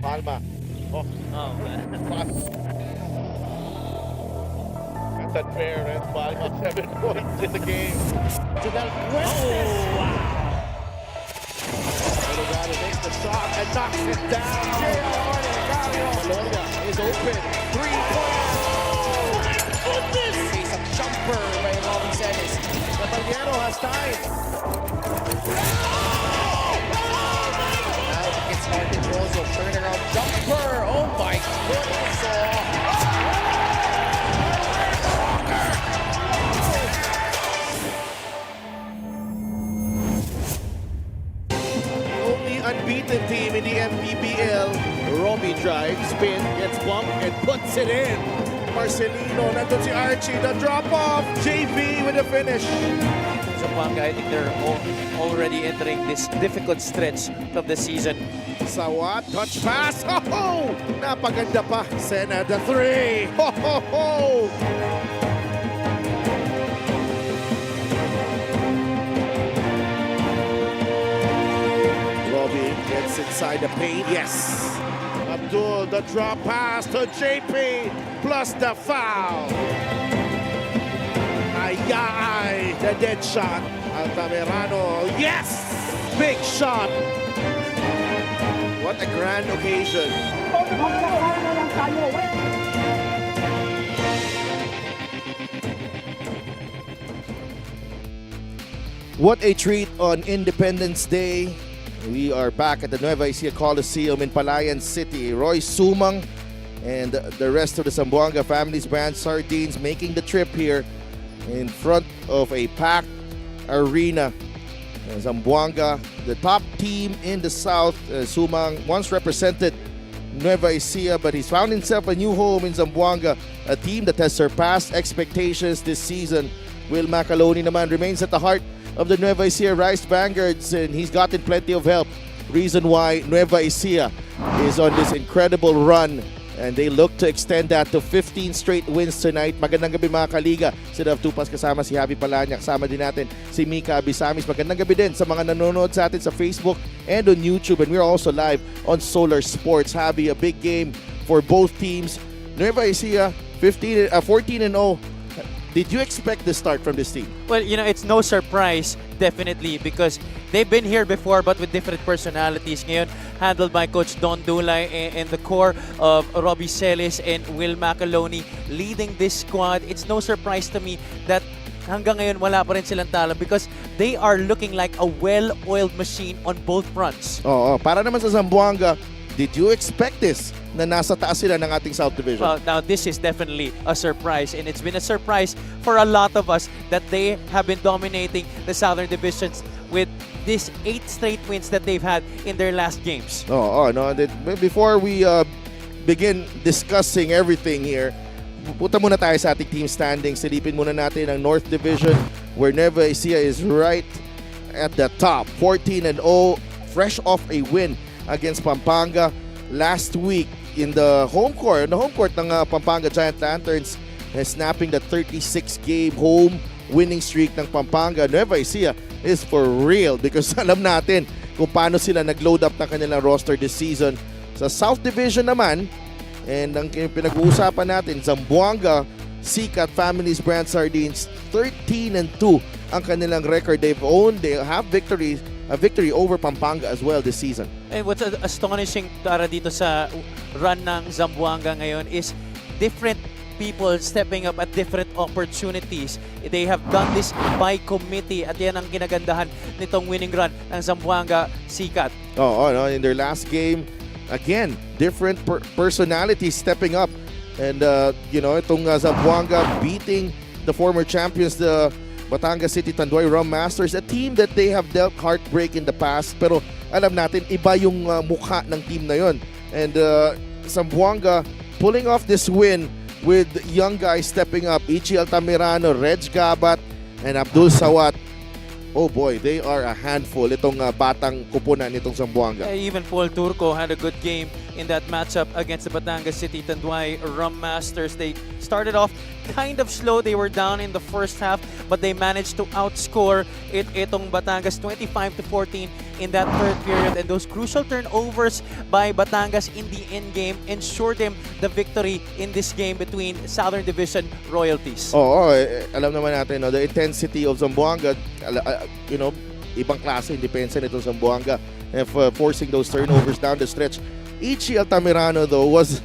Palma. Oh, man. that's unfair, man. Palma, 7 points in the game. To Del Fuentes. Wow. Delgado makes the shot and knocks it down. J.R. Delgado is open. 3-point. Oh my goodness! Face a jumper by Robin Celis. Caballero has time. Now it gets hard to Rosso. Turnaround jumper. Oh my goodness. Only unbeaten team in the MPBL. Robbie drives, spin, gets bumped, and puts it in. Marcelino, nandun si Archie, the drop-off. JV with the finish. Zamboanga, I think they're already entering this difficult stretch of the season. Sawat, touch pass. Ho ho! Napaganda pa. Sena the 3. Ho ho ho! Robbie gets inside the paint. Yes. Abdul, the drop pass to JP plus the foul. Ay, the dead shot. Altamirano. Yes! Big shot. What a grand occasion. What a treat on Independence Day. We are back at the Nueva Ecija Coliseum in Palayan City. Roy Sumang and the rest of the Zamboanga Families Brand Sardines making the trip here in front of a packed arena. Zamboanga, the top team in the South. Sumang once represented Nueva Ecija, but he's found himself a new home in Zamboanga, a team that has surpassed expectations this season. Will Macaloni naman remains at the heart of the Nueva Ecija Rice Vanguards, and he's gotten plenty of help. Reason why Nueva Ecija is on this incredible run, and they look to extend that to 15 straight wins tonight. Magandang gabi mga kaliga. Sila Tupas kasama si Javi Palanya, kasama din natin si Mika Abisamis. Magandang gabi din sa mga nanonood sa atin sa Facebook and on YouTube, and we're also live on Solar Sports. Javi, a big game for both teams. Nueva Ecija 14-0. Did you expect the start from this team? Well, you know, it's no surprise, definitely, because they've been here before but with different personalities. Ngayon, handled by Coach Don Dulay and the core of Robbie Celis and Will Macaloni leading this squad. It's no surprise to me that hanggang ngayon wala pa rin silang talo because they are looking like a well-oiled machine on both fronts. Oo, para naman sa Zamboanga, did you expect this? Na nasa taas sila ng ating South Division. Well, now this is definitely a surprise, and it's been a surprise for a lot of us that they have been dominating the Southern Divisions with these 8 straight wins that they've had in their last games. No. Before we begin discussing everything here, punta muna tayo sa ating team standings. Silipin muna natin ang North Division where Nueva Ecija is right at the top. 14-0, fresh off a win against Pampanga last week in the home court ng Pampanga Giant Lanterns, snapping the 36-game home winning streak ng Pampanga. Nueva Ecija is for real because alam natin kung paano sila nag-load up ng kanilang roster this season. Sa South Division naman, and ang pinag-uusapan natin, Zamboanga, Sikat Families Brand Sardines, 13-2 ang kanilang record. They have a victory over Pampanga as well this season. And what's astonishing para dito sa run ng Zamboanga ngayon is different people stepping up at different opportunities. They have done this by committee at yan ang kinagandahan nitong winning run ng Zamboanga Sikat. No, in their last game, again, different personalities stepping up. And, itong Zamboanga beating the former champions, the Batangas City Tanduay Rum Masters, a team that they have dealt heartbreak in the past. Pero alam natin, iba yung mukha ng team na yon. And Zamboanga pulling off this win with young guys stepping up. Ichi Altamirano, Reg Gabat, and Abdul Sawat. Oh boy, they are a handful. Itong batang kupunan nitong Zamboanga. Even Paul Turco had a good game in that matchup against the Batangas City Tanduay Rum Masters. They started off kind of slow. They were down in the first half, but they managed to outscore itong Batangas 25-14 in that third period, and those crucial turnovers by Batangas in the end game ensured them the victory in this game between Southern Division royalties. Oo, alam naman natin, no, the intensity of Zamboanga, ibang klase yung depensa nito Zamboanga, and forcing those turnovers down the stretch. Ichi Altamirano, though, was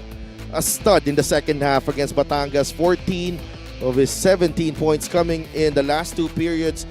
a stud in the second half against Batangas. 14 of his 17 points coming in the last two periods.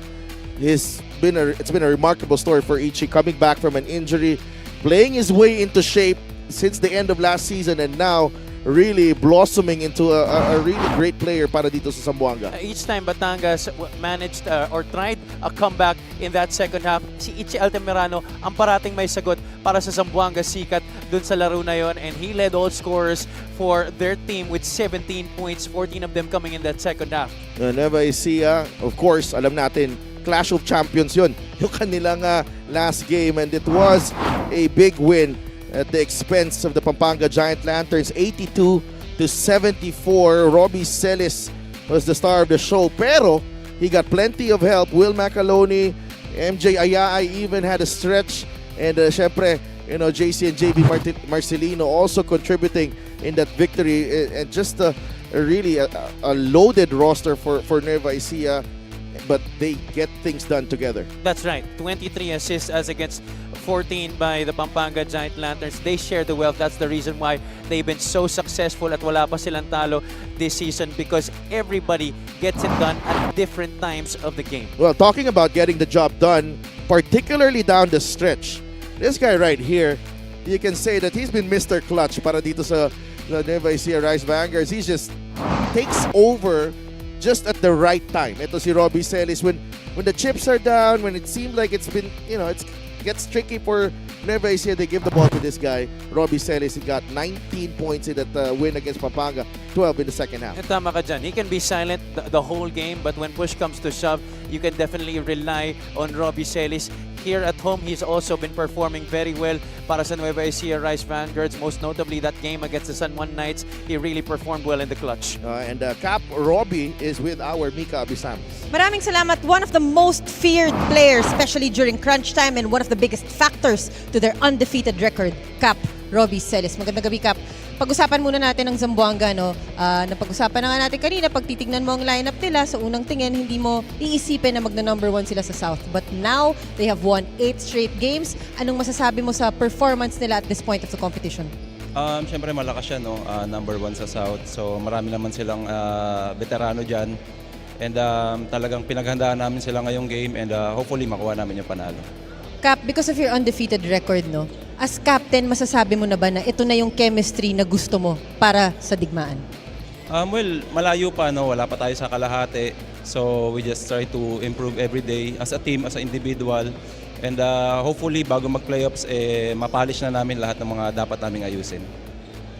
It's been a remarkable story for Ichi, coming back from an injury, playing his way into shape since the end of last season, and now really blossoming into a really great player para dito sa Zamboanga. Each time Batangas managed or tried a comeback in that second half, si Ichi Altamirano ang parating may sagot para sa Zamboanga sikat dun sa laro na yon, and he led all scorers for their team with 17 points, 14 of them coming in that second half. Nueva Ecija, of course, alam natin, Clash of Champions yun, yung kanilang last game, and it was a big win at the expense of the Pampanga Giant Lanterns, 82-74. Robbie Celis was the star of the show, pero he got plenty of help. Will Macaloni, MJ Ayaay even had a stretch, and syempre, JC and JB Marcelino also contributing in that victory, and just really a loaded roster for Nueva Ecija, but they get things done together. That's right. 23 assists as against 14 by the Pampanga Giant Lanterns. They share the wealth. That's the reason why they've been so successful at wala pa silang talo this season, because everybody gets it done at different times of the game. Well, talking about getting the job done, particularly down the stretch, this guy right here, you can say that he's been Mr. Clutch para dito sa Nueva Ecija Rice Vanguards. He just takes over just at the right time. Ito si Robbie Celis, when the chips are down, when it seems like it's been, it gets tricky for Nueva Ecija, they give the ball to this guy, Robbie Celis. He got 19 points in that win against Pampanga, 12 in the second half. And tama ka dyan. He can be silent the whole game, but when push comes to shove, you can definitely rely on Robbie Celis. Here at home, he's also been performing very well para sa Nueva Ecija Rice Vanguards. Most notably, that game against the San Juan Knights, he really performed well in the clutch. And Cap Robbie is with our Mika Abisamis. Maraming salamat. One of the most feared players, especially during crunch time, and one of the biggest factors to their undefeated record, Cap Robbie Celis. Magandang gabi, Cap. Pag-usapan muna natin ang Zamboanga, no? Napag-usapan na nga natin kanina, pag titignan mo ang lineup nila, sa unang tingin, hindi mo iisipin na magna-number 1 sila sa South. But now, they have won 8 straight games. Anong masasabi mo sa performance nila at this point of the competition? Siyempre malakas siya, no? Number 1 sa South. So marami naman silang veterano dyan. And talagang pinaghandaan namin sila ngayong game, and hopefully makuha namin yung panalo. Cap, because of your undefeated record, no? As captain, masasabi mo na ba na ito na yung chemistry na gusto mo para sa digmaan? Well, malayo pa, no? Wala pa tayo sa kalahati. So we just try to improve every day as a team, as an individual. And hopefully, bago mag-playoffs, mapolish na namin lahat ng mga dapat naming ayusin.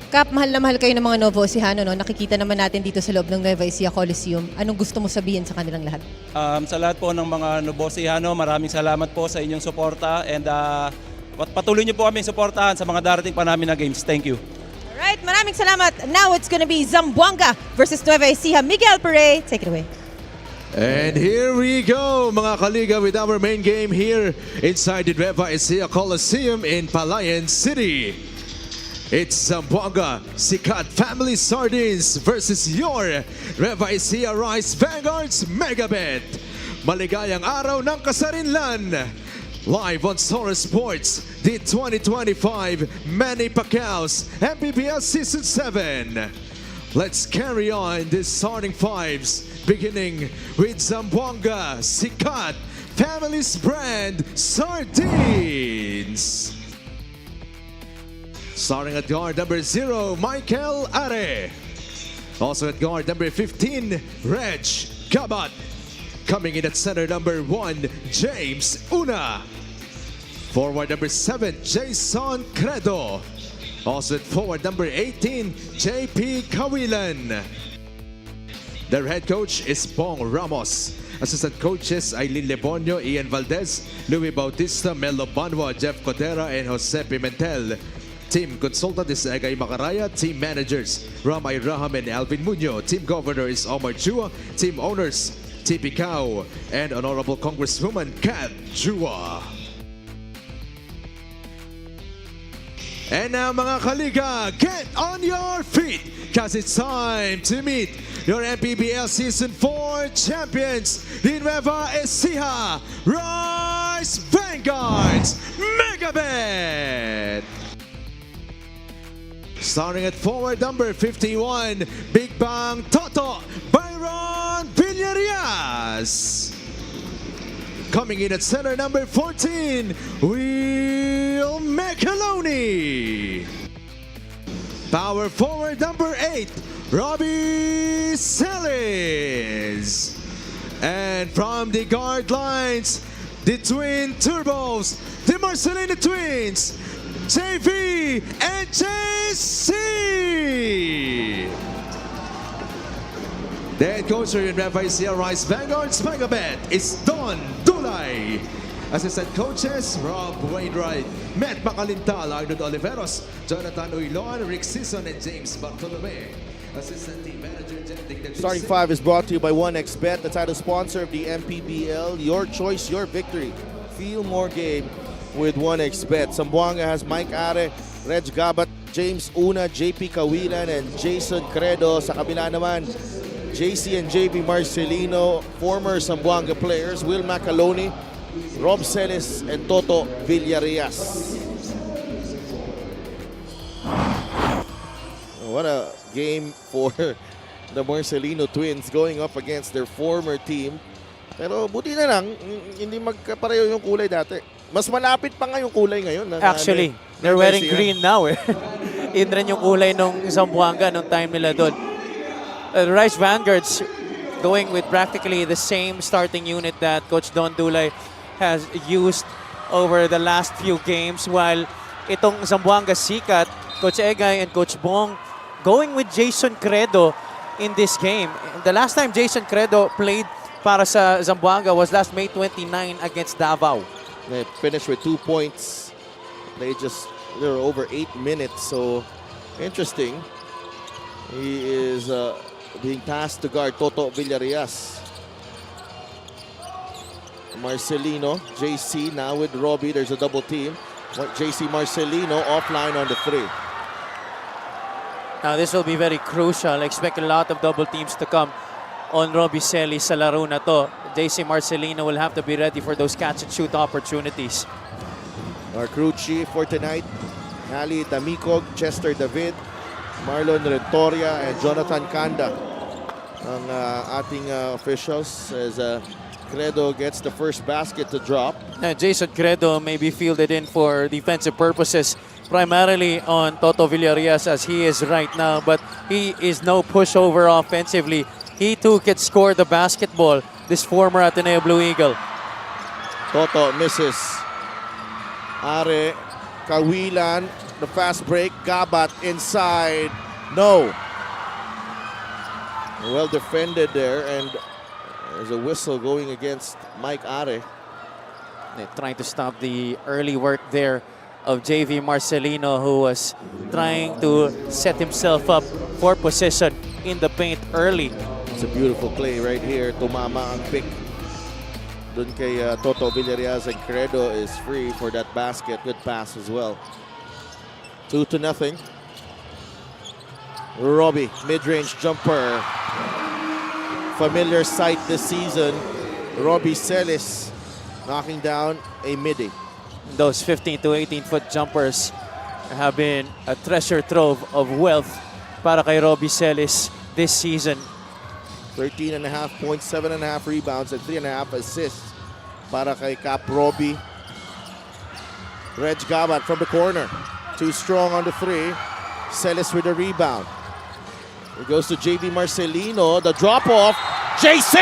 Cap, mahal na mahal kayo ng mga Nueva Ecijano, no? Nakikita naman natin dito sa loob ng Nueva Ecija Coliseum. Anong gusto mo sabihin sa kanilang lahat? Sa lahat po ng mga Nueva Ecijano, maraming salamat po sa inyong suporta, and patuloy niyo po kami suportahan sa mga darating pa namin na games. Thank you. Alright, maraming salamat. Now it's gonna be Zamboanga versus Nueva Ecija. Miguel Pere, take it away. And here we go, mga kaliga, with our main game here inside the Nueva Ecija Coliseum in Palayan City. It's Zamboanga Sikat Family Sardines versus your Nueva Ecija Rice Vanguards Megabet. Maligayang araw ng kasarinlan. Live on Sora Sports, the 2025 Manny Pacquiao's MPBL Season 7. Let's carry on the starting fives, beginning with Zamboanga Sikat Family's Brand Sardines. Starting at guard number 0, Michael Are. Also at guard number 15, Reg Kabat. Coming in at center number 1, James Una. Forward number 7, Jason Credo. Also at forward number 18, JP Kawilan. Their head coach is Bong Ramos. Assistant coaches Aileen Lebonio, Ian Valdez, Louis Bautista, Melo Banwa, Jeff Codera, and Jose Pimentel. Team consultant is Egay Macaraya. Team managers Ramay Raham and Alvin Muñoz. Team governor is Omar Chua. Team owners TP Cao and Honorable Congresswoman Kat Chua. And now mga kaliga, get on your feet because it's time to meet your MPBL Season 4 champions, the Nueva Ecija Rise Vanguards Megabet. Starting at forward number 51, Big Bang Toto Byron Villarias. Coming in at center number 14, Will Macaroni. Power forward number 8, Robbie Celis. And from the guard lines, the twin turbos, the Marcelino twins, JV and JC. The head coach in Nueva Ecija Rise Vanguards Megabet is Don Dulay. Assistant coaches, Rob Wainwright, Matt Macalintal, Arnold Oliveros, Jonathan Uilon, Rick Sison, and James Bartolome. Assistant team manager, Starting five is brought to you by 1xBet, the title sponsor of the MPBL. Your choice, your victory. Feel more game with 1xBet. Zamboanga has Mike Are, Reg Gabat, James Una, JP Kawilan, and Jason Credo. Sa kabila naman, JC and JB Marcelino, former Zamboanga players, Will Macaroni, Rob Celis, and Toto Villarias. What a game for the Marcelino twins going up against their former team. Pero buti na lang, hindi magkapareho yung kulay dati. Mas malapit pa nga yung kulay ngayon. Actually, they're wearing green now eh. Yun rin yung kulay nung Zamboanga nung time nila doon. The Rice Vanguards going with practically the same starting unit that Coach Don Dulay has used over the last few games, while itong Zamboanga Sikat, Coach Egay and Coach Bong going with Jason Credo in this game. The last time Jason Credo played para sa Zamboanga was last May 29 against Davao. They finished with 2 points. They were over 8 minutes, so interesting. He is being tasked to guard Toto Villarias. Marcelino, JC now with Robbie. There's a double team. JC Marcelino offline on the 3. Now this will be very crucial. Expect a lot of double teams to come on Robbie Celis sa laro na to. JC Marcelino will have to be ready for those catch and shoot opportunities. Our crew chief for tonight, Ali Damicog, Chester David, Marlon Rentoria, and Jonathan Kanda. Ang ating officials as Credo gets the first basket to drop. Jason Credo may be fielded in for defensive purposes, primarily on Toto Villarias as he is right now, but he is no pushover offensively. He too can score the basketball, this former Ateneo Blue Eagle. Toto misses. Are, Kawilan, the fast break, Gabat inside. No. Well defended there, and there's a whistle going against Mike Are. They're trying to stop the early work there of JV Marcelino, who was trying to set himself up for possession in the paint early. It's a beautiful play right here. Tumama ang pick. Dun kay Toto Villarias, and Credo is free for that basket. Good pass as well. 2-0. Robbie, mid-range jumper. Familiar sight this season. Robbie Celis knocking down a midi. Those 15 to 18-foot jumpers have been a treasure trove of wealth para kay Robbie Celis this season. 13.5 points, 7.5 rebounds, and 3.5 assists para kay Cap Robbie. Reg Gabat from the corner. Too strong on the 3. Celis with the rebound. It goes to JV Marcelino. The drop-off. JC!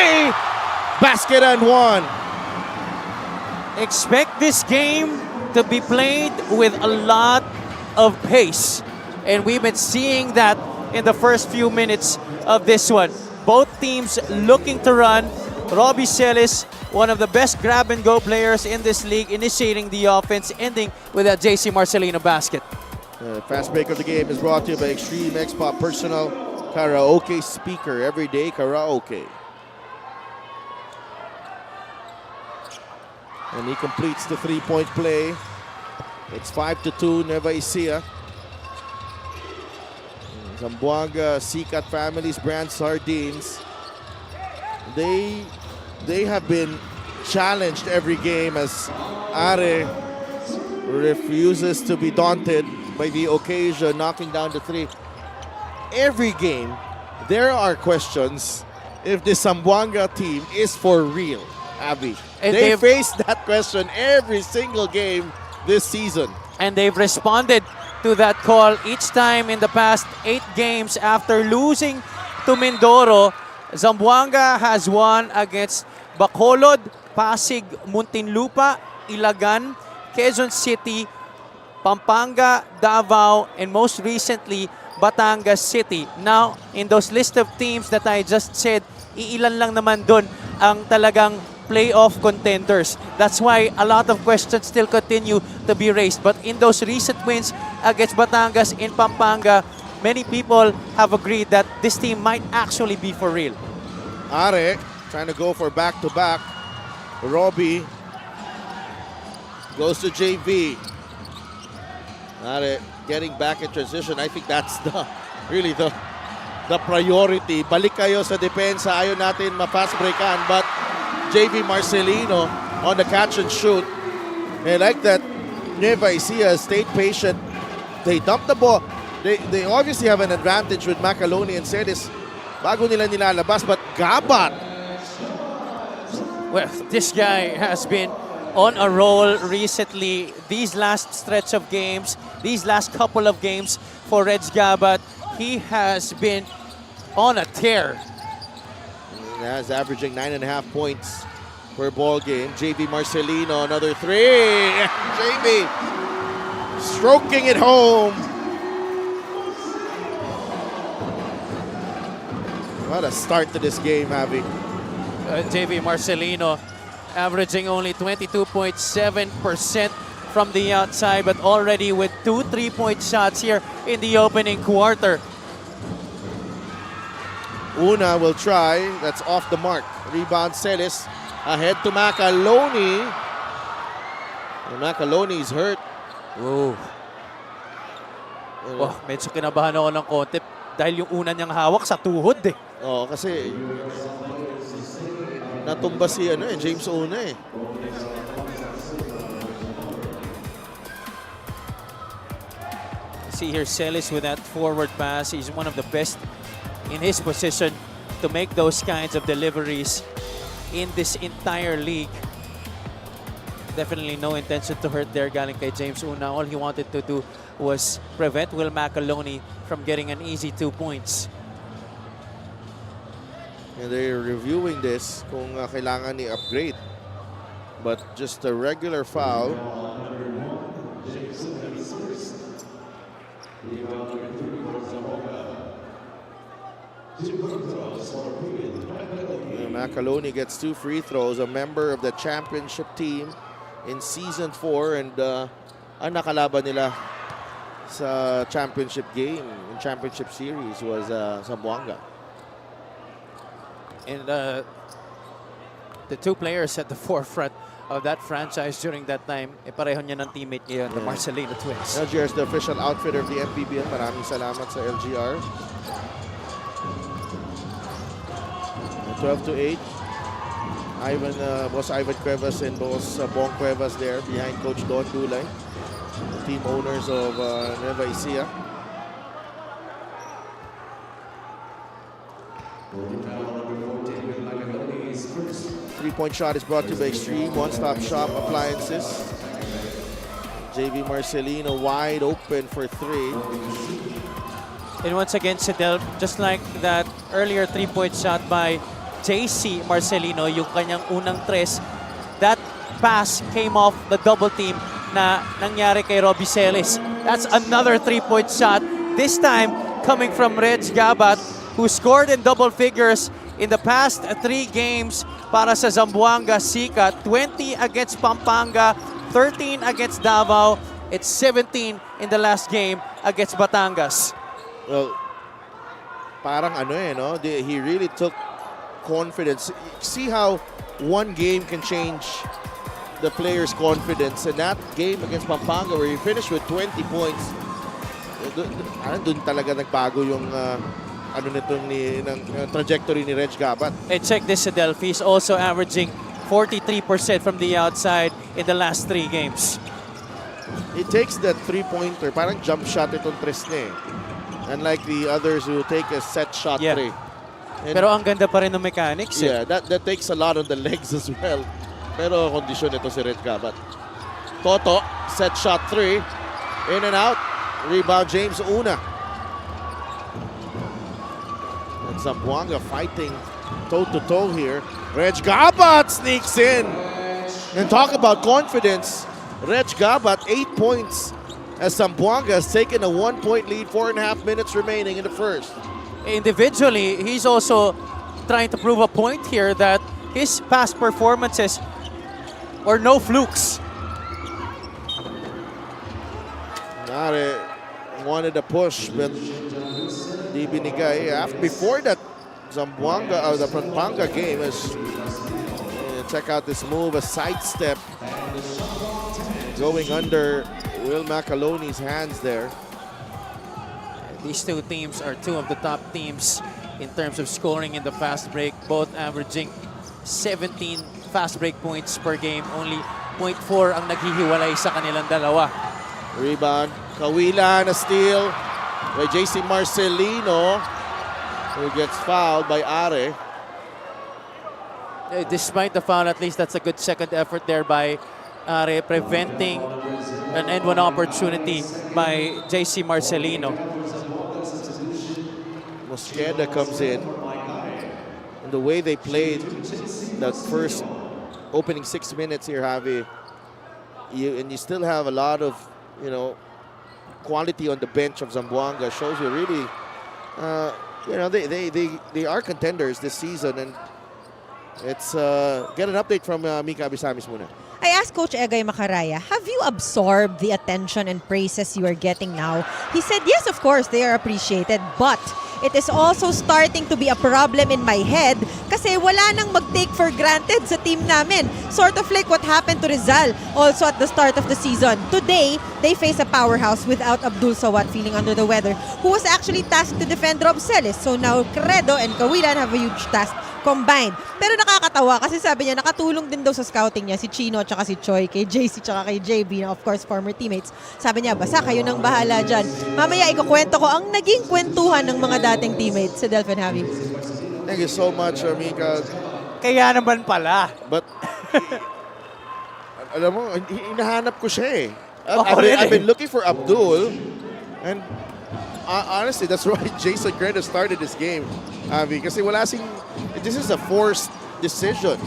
Basket and 1. Expect this game to be played with a lot of pace. And we've been seeing that in the first few minutes of this one. Both teams looking to run. Robbie Celis, one of the best grab-and-go players in this league, initiating the offense, ending with a JC Marcelino basket. The fast break of the game is brought to you by Extreme X-Pop Personal Karaoke Speaker. Everyday karaoke. And he completes the 3-point play. It's 5-2, Nueva Ecija. Zamboanga, Sikat Families brand sardines. They have been challenged every game as Are refuses to be daunted by the occasion, knocking down the three. Every game, there are questions if the Zamboanga team is for real, Abby. And They they've- face that question every single game this season. And they've responded to that call each time in the past 8 games after losing to Mindoro. Zamboanga has won against Bacolod, Pasig, Muntinlupa, Ilagan, Quezon City, Pampanga, Davao, and most recently, Batangas City. Now, in those list of teams that I just said, iilan lang naman dun ang talagang playoff contenders. That's why a lot of questions still continue to be raised. But in those recent wins against Batangas in Pampanga, many people have agreed that this team might actually be for real. Are trying to go for back-to-back. Robbie goes to JV. Are getting back in transition. I think that's really the priority. Balik kayo sa depensa. Ayaw natin ma-fast breakan. But JV Marcelino on the catch and shoot. And like that, Nueva Ecija stayed patient. They dumped the ball. They obviously have an advantage with Macaloni and Celis. Bago nila nilalabas. But Gabat, Well, this guy has been on a roll recently. These last stretch of games, these last couple of games for Reds Gabat, he has been on a tear. He's averaging 9.5 points per ball game. JV Marcelino, another three. JV stroking it home. What a start to this game, Javi. JV Marcelino averaging only 22.7% from the outside, but already with 2 3-point shots here in the opening quarter. Una will try. That's off the mark. Rebound Celis. Ahead to Macaloni. And Macaloni's hurt. Whoa. Oh, medyo kinabahan ako ng konti dahil yung una niyang hawak sa tuhod eh. Oh, kasi natumba si James Una eh. See here Celis with that forward pass. He's one of the best in his position to make those kinds of deliveries in this entire league. Definitely no intention to hurt there galing kay James Una. All he wanted to do was prevent Will Macaloni from getting an easy 2 points. And they're reviewing this kung kailangan i-upgrade. But just a regular foul. Macaloni gets 2 free throws, a member of the championship team in season 4, and ang nakalaban nila sa championship game, in championship series, was Zamboanga. And the 2 players at the forefront of that franchise during that time, pareho niya ng teammate ngayon, the Marcelino Twins. LGR is the official outfitter of the MPBL. Maraming salamat sa LGR. 12-8. Boss Ivan Cuevas and Boss Bong Cuevas there behind Coach Don Dulay, the team owners of Nueva Ecija. Three-point shot is brought to you by Extreme One-Stop Shop Appliances. JV Marcelino wide open for 3. And once again, Sidel, just like that earlier 3-point shot by JC Marcelino, yung kanyang unang tres, that pass came off the double team na nangyari kay Robbie Celis. That's another 3-point shot, this time coming from Reds Gabat, who scored in double figures in the past 3 games para sa Zamboanga Sika. 20 against Pampanga, 13 against Davao, it's 17 in the last game against Batangas. Well, parang no? He really took confidence. See how one game can change the player's confidence. And that game against Pampanga, where he finished with 20 points, Doon talaga nagbago yung trajectory ni Reg Gabat. And check this, Adel. He's also averaging 43% from the outside in the last 3 games. He takes that three-pointer, parang jump shot itong tres niya eh. Unlike the others who take a set shot Yeah. three. And Pero ang ganda pa rin ng mechanics. yeah, that takes a lot on the legs as well. Pero kondisyon ito si Reg Gabat. Toto, set shot three. In and out. Rebound James Una. And Zamboanga fighting toe-to-toe here. Reg Gabat sneaks in. And talk about confidence. Reg Gabat, 8 points as Zamboanga has taken a 1-point lead, 4.5 minutes remaining in the first. Individually, he's also trying to prove a point here that his past performances were no flukes. Nare wanted a push, but di binigay. Before that, Zamboanga, or the Pampanga game is, check out this move, a sidestep going under Will Macaloni's hands there. These two teams are two of the top teams in terms of scoring in the fast break, both averaging 17 fast break points per game. Only 0.4 ang naghihiwalay sa kanilang dalawa. Rebound, Kawila, a steal by JC Marcelino, who gets fouled by Are. Despite the foul, at least that's a good second effort there by Are, preventing an end-one opportunity by JC Marcelino. Mosqueda comes in, and the way they played that first opening 6 minutes here, Javi, you still have a lot of, quality on the bench of Zamboanga. Shows you really, they are contenders this season, and it's get an update from Mika Abisamis muna. I asked Coach Egay Macaraya, have you absorbed the attention and praises you are getting now? He said, yes, of course, they are appreciated, but it is also starting to be a problem in my head kasi wala nang mag-take for granted sa team namin. Sort of like what happened to Rizal also at the start of the season. Today, they face a powerhouse without Abdul Sawat feeling under the weather, who was actually tasked to defend Rob Celis. So now, Credo and Kawilan have a huge task combined. Pero nakakatawa kasi sabi niya, nakatulong din daw sa scouting niya si Chino at si Choi, kay JC at kay JB, na of course former teammates. Sabi niya, basta kayo nang bahala dyan. Mamaya ikukwento ko ang naging kwentuhan ng mga dating teammates sa Delphin Javi. Thank you so much, Mika. Kaya naman pala. But, alam mo, hinahanap ko siya eh. Ako rin I've been looking for Abdul, and honestly, that's why Jason Credo started this game, Avi, kasi wala this is a forced decision.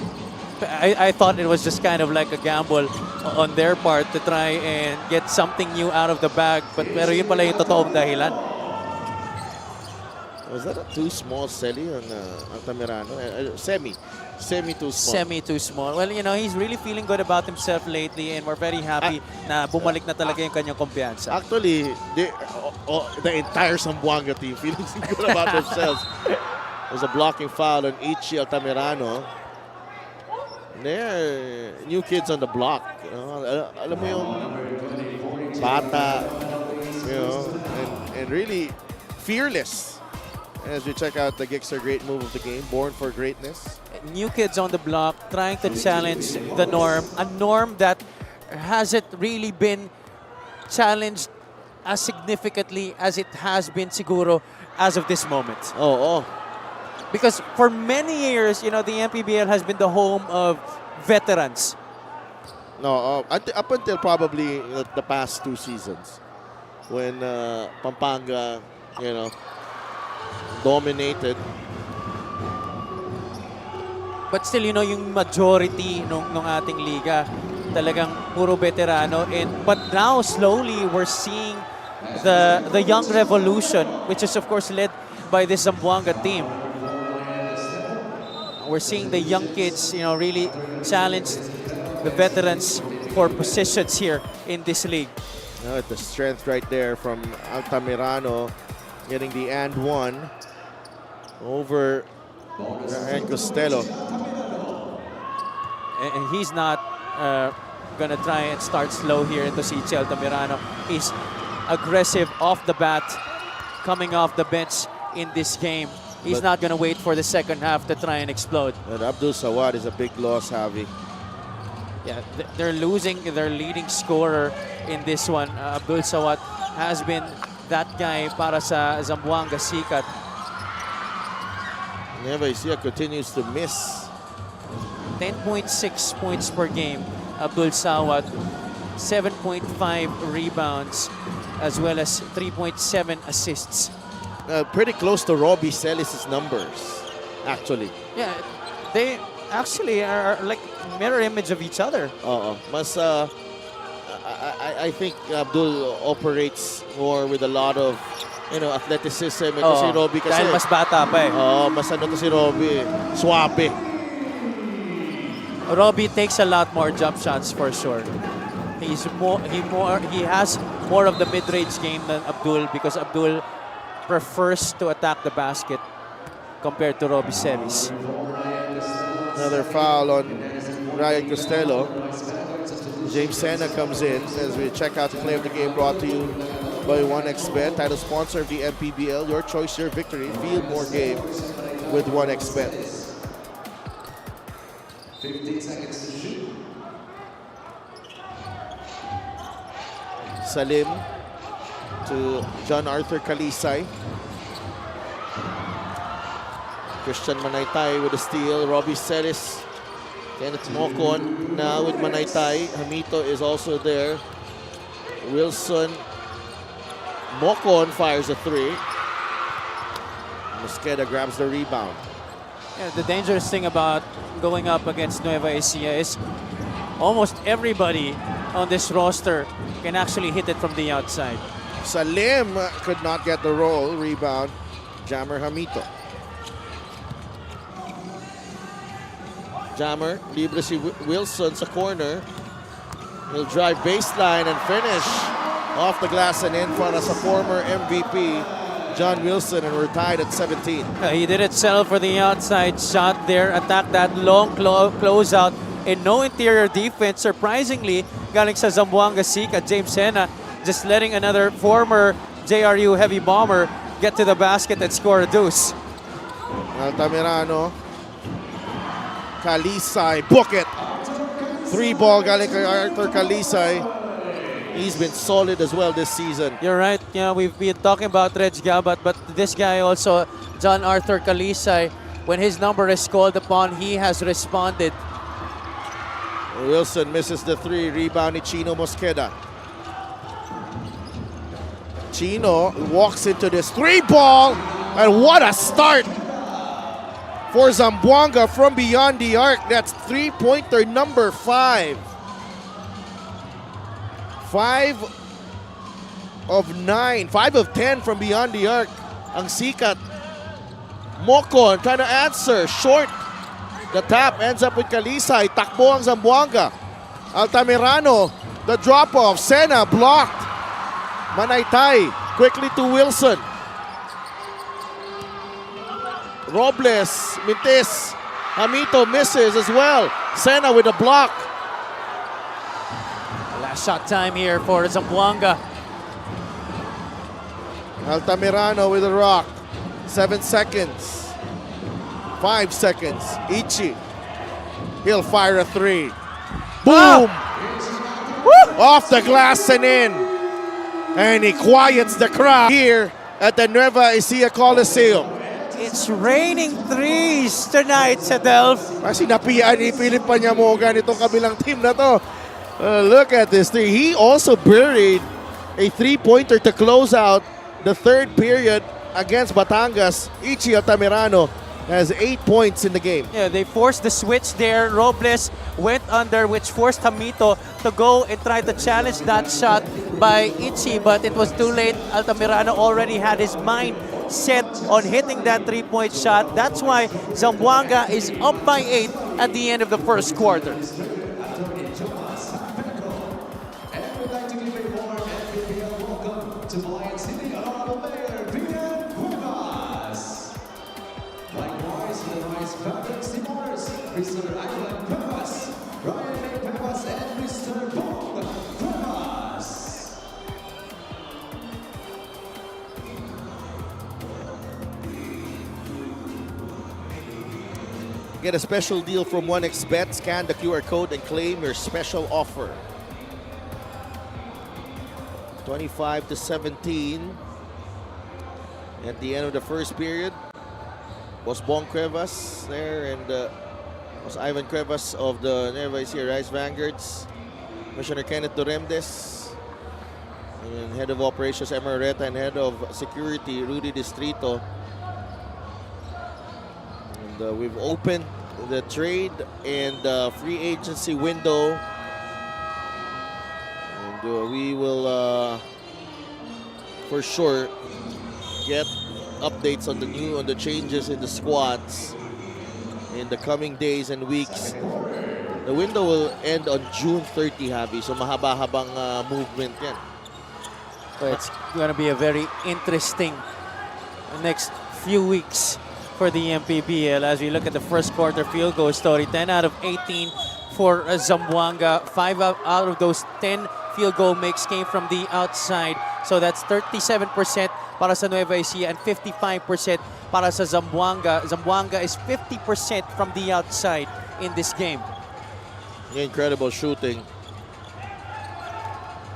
I thought it was just kind of like a gamble on their part to try and get something new out of the bag, pero yun pala yung totoong dahilan. Was that a too small Selly on Altamirano? Semi too small. Semi too small. Well, he's really feeling good about himself lately, and we're very happy na bumalik na talaga yung kanyang kumpiyansa. Actually, the entire Zamboanga team feeling good about themselves. There's a blocking foul on Ichi Altamirano. They're new kids on the block. Alam mo yung bata, and really fearless. As we check out the Gixxer great move of the game, born for greatness. New kids on the block trying to challenge the norm, a norm that hasn't really been challenged as significantly as it has been siguro as of this moment. Oh. Because for many years, the MPBL has been the home of veterans. No, up until probably the past 2 seasons, when Pampanga, dominated. But still, yung majority nung ating liga, talagang puro veterano. But now, slowly, we're seeing the young revolution, which is, of course, led by this Zamboanga team. We're seeing the young kids, really challenge the veterans for positions here in this league. The strength right there from Altamirano, getting the and one over and Costello. And he's not gonna try and start slow here into si Altamirano. He's aggressive off the bat, coming off the bench in this game. He's not going to wait for the second half to try and explode. And Abdul Sawad is a big loss, Javi. Yeah, they're losing their leading scorer in this one. Abdul Sawat has been that guy para sa Zamboanga Sikat. Nueva Ecija continues to miss. 10.6 points per game. Abdul Sawat, 7.5 rebounds, as well as 3.7 assists. Pretty close to Robbie Celis' numbers, actually. Yeah, they actually are like mirror image of each other. Mas, I think Abdul operates more with a lot of, athleticism. Ito si Robbie kasi. Dahil mas bata pa eh. Mas ano to si Robbie. Swabe. Robbie takes a lot more jump shots for sure. He has more of the mid-range game than Abdul, because Abdul prefers to attack the basket compared to Robbie Celis. Another foul on Ryan Costello. James Sena comes in as we check out the play of the game, brought to you by 1xBet, title sponsor of the MPBL. Your choice, your victory. Feel more game with 1xBet. 15 seconds to shoot. Salim to John Arthur Kalisay. Christian Manaytay with a steal. Robbie Celis. Kenneth Mocon now with Manaytay. Hamito is also there. Wilson. Mocon fires a three. Mosqueda grabs the rebound. Yeah, the dangerous thing about going up against Nueva Ecija is almost everybody on this roster can actually hit it from the outside. Salim could not get the roll. Rebound, Jammer Hamito. Jammer, libre si Wilson sa corner. He'll drive baseline and finish off the glass and in front as a former MVP, John Wilson, and we're tied at 17. He did it settle for the outside shot there, attack that long closeout, and no interior defense. Surprisingly, galing sa Zamboanga Sikat, James Sena, just letting another former JRU heavy bomber get to the basket and score a deuce. Altamirano, Kalisay, book it. Three ball galing kay Arthur Kalisay. He's been solid as well this season. You're right. Yeah, we've been talking about Reg Gabat, but this guy also, John Arthur Kalisay, when his number is called upon, he has responded. Wilson misses the three. Rebound ni Chino Mosqueda. Chino walks into this three ball, and what a start for Zamboanga from beyond the arc. That's three-pointer number 5. 5 of 9, 5 of 10 from beyond the arc. Ang Sikat. Mocon trying to answer, short. The tap ends up with Kalisay. Takbo ang Zamboanga. Altamirano, the drop-off. Sena blocked. Manaytay quickly to Wilson. Robles, Mintis. Hamito misses as well. Sena with a block. Last shot time here for Zamboanga. Altamirano with a rock. 7 seconds. 5 seconds. Ichi. He'll fire a three. Boom! Off the glass and in. And he quiets the crowd here at the Nueva Ecija Coliseum. It's raining threes tonight sa Delph. Kasi ipilit pa niya mo ganitong kabilang team na to. Look at this three. He also buried a three-pointer to close out the third period against Batangas. Ichi Altamirano has 8 points in the game. Yeah, they forced the switch there. Robles went under, which forced Hamito to go and try to challenge that shot by Ichi, but it was too late. Altamirano already had his mind set on hitting that three-point shot. That's why Zamboanga is up by 8 at the end of the first quarter. And we'd like to give a warm MPBL welcome to Palayan City Honorable Mayor Vivian Cuevas. Likewise, the Vice President Simars, Mr. Ivan Cuevas, Ryan A. Cuevas, and Mr. Bong Cuevas. Get a special deal from 1xBet. Scan the QR code and claim your special offer. 25-17 at the end of the first period. Was Bong Cuevas there, and was Ivan Cuevas of the Nueva Ecija Rice Vanguards. Commissioner Kenneth Doremdes, and Head of Operations Emma Reta, and Head of Security Rudy Distrito. And we've opened the trade and free agency window, and we will for sure get updates on the changes in the squads in the coming days and weeks. The window will end on June 30, Javi, so mahaba-habang movement yan. But it's going to be a very interesting next few weeks for the MPBL as we look at the first quarter field goal story. 10 out of 18 for Zamboanga. 5 out of those 10 field goal makes came from the outside. So that's 37% para sa Nueva Ecija and 55% para sa Zamboanga. Zamboanga is 50% from the outside in this game. Incredible shooting.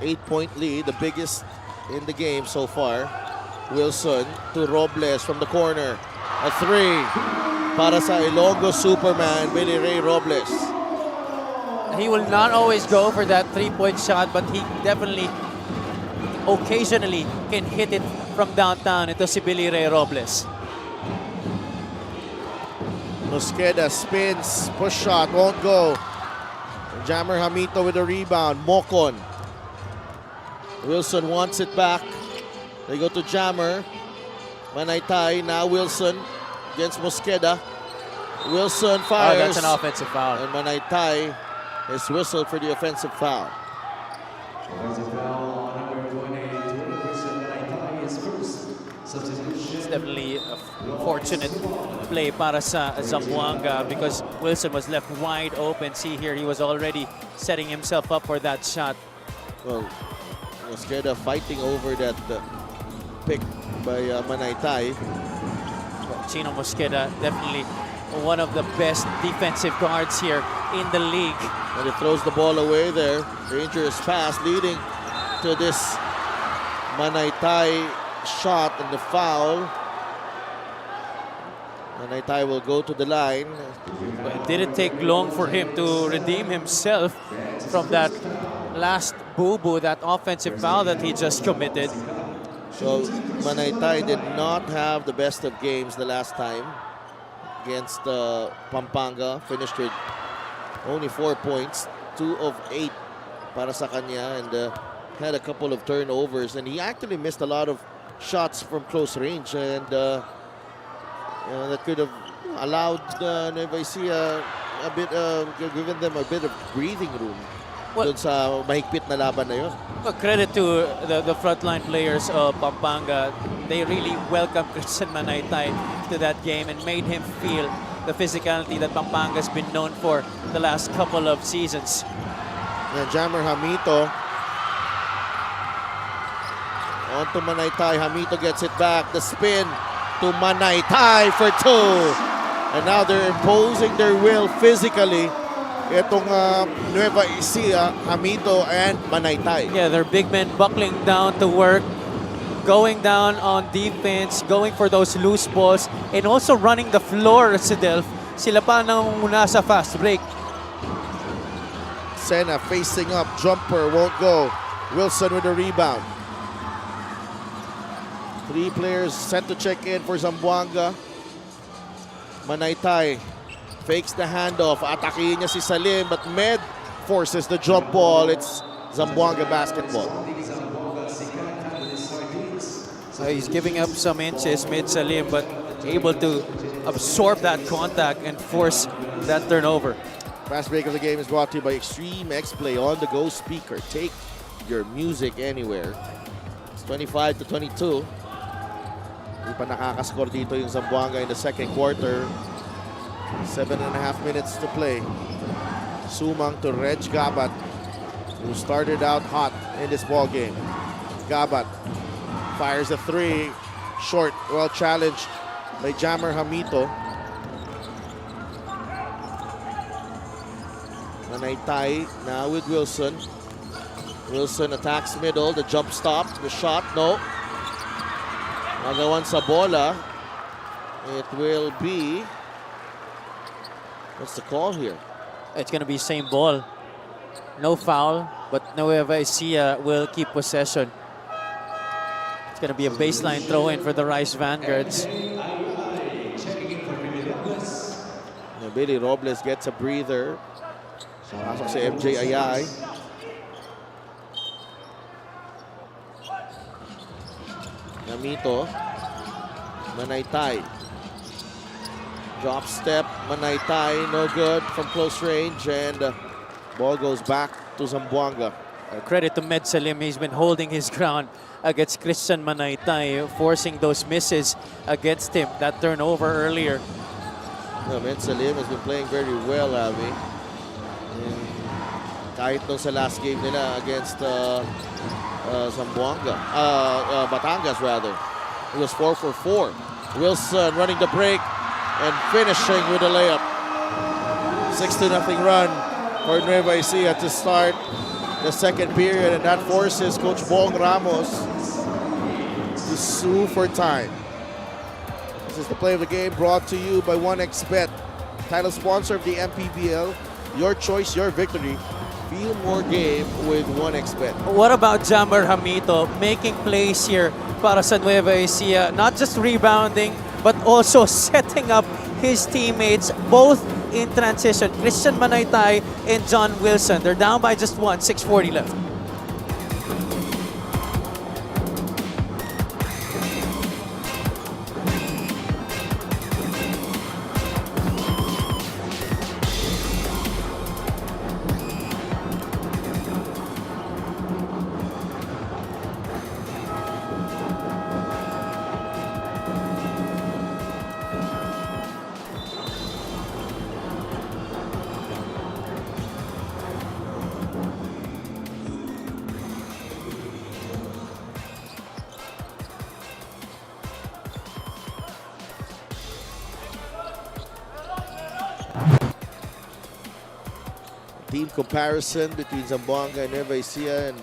8-point lead, the biggest in the game so far. Wilson to Robles from the corner. A three para sa Ilonggo Superman, Billy Ray Robles. He will not always go for that three-point shot, but he definitely occasionally can hit it from downtown. Ito si Billy Ray Robles. Mosqueda spins, push shot, won't go. Jammer Hamito with a rebound. Mocon. Wilson wants it back. They go to Jammer. Manaytay, now Wilson against Mosqueda. Wilson fires. Oh, that's an offensive foul. And Manaytay is whistled for the offensive foul. It's definitely a fortunate play para sa Zamboanga because Wilson was left wide open. See here, he was already setting himself up for that shot. Well, Mosqueda fighting over that pick by Manaytay. Chino Mosqueda, definitely one of the best defensive guards here in the league. And he throws the ball away there. Dangerous pass leading to this Manaytay shot and the foul. Manaytay will go to the line. But it didn't take long for him to redeem himself from that last boo-boo, that offensive foul that he just committed. So Manaytay did not have the best of games the last time against Pampanga. Finished with only 4 points, 2 of 8 para sa kanya, and had a couple of turnovers. And he actually missed a lot of shots from close range, and that could have allowed Nueva Ecija a bit, given them a bit of breathing room. Well, doon sa mahigpit na laban na yun. Well, credit to the frontline players of Pampanga. They really welcomed Christian Manaytay to that game and made him feel the physicality that Pampanga's been known for the last couple of seasons. And Jammer Hamito. On to Manaytay. Hamito gets it back. The spin to Manaytay for 2. And now they're imposing their will physically. Itong Nueva Ecija, Hamito, and Manaytay. Yeah, their big men buckling down to work, going down on defense, going for those loose balls, and also running the floor, Sidelf. Sila pa nangunguna sa fast break. Sena facing up, jumper won't go. Wilson with a rebound. 3 players set to check in for Zamboanga. Manaytay fakes the handoff. Atakihin niya si Salim, but Med forces the jump ball. It's Zamboanga basketball. So he's giving up some inches, Med Salim, but able to absorb that contact and force that turnover. Fast break of the game is brought to you by Extreme X Play on-the-go speaker. Take your music anywhere. It's 25-22. Hindi pa nakakascore dito yung Zamboanga in the second quarter. 7.5 minutes to play. Sumang to Reg Gabat, who started out hot in this ball game. Gabat fires a 3, short, well challenged by Jammer Hamito. Manaytay now with Wilson. Wilson attacks middle, the jump stop, the shot, no. Nagawan sa bola. It will be, what's the call here? It's going to be same ball. No foul, but Nueva Ecija will keep possession. It's going to be a baseline throw in for the Rice Vanguards. Billy Robles gets a breather. Pasok si MJ Ayay. Namito. Manaytay. Drop step. Manaytay, no good from close range. And ball goes back to Zamboanga. Credit to Med Salim. He's been holding his ground against Christian Manaytay, forcing those misses against him. That turnover earlier. Med Salim has been playing very well, Avi. And kahit nung sa last game nila against Zamboanga, Batangas rather. It was 4 for 4. Wilson running the break and finishing with a layup. 6-0 run for Nueva Ecija to start the second period, and that forces Coach Bong Ramos to sue for time. This is the play of the game brought to you by 1xBet, title sponsor of the MPBL. Your choice, your victory. Feel more game with 1xBet. What about Jammer Hamito making plays here para sa Nueva Ecija? Not just rebounding, but also setting up his teammates, both in transition. Christian Manaytay and John Wilson. They're down by just one, 6:40 left. Team comparison between Zamboanga and Nueva Ecija, and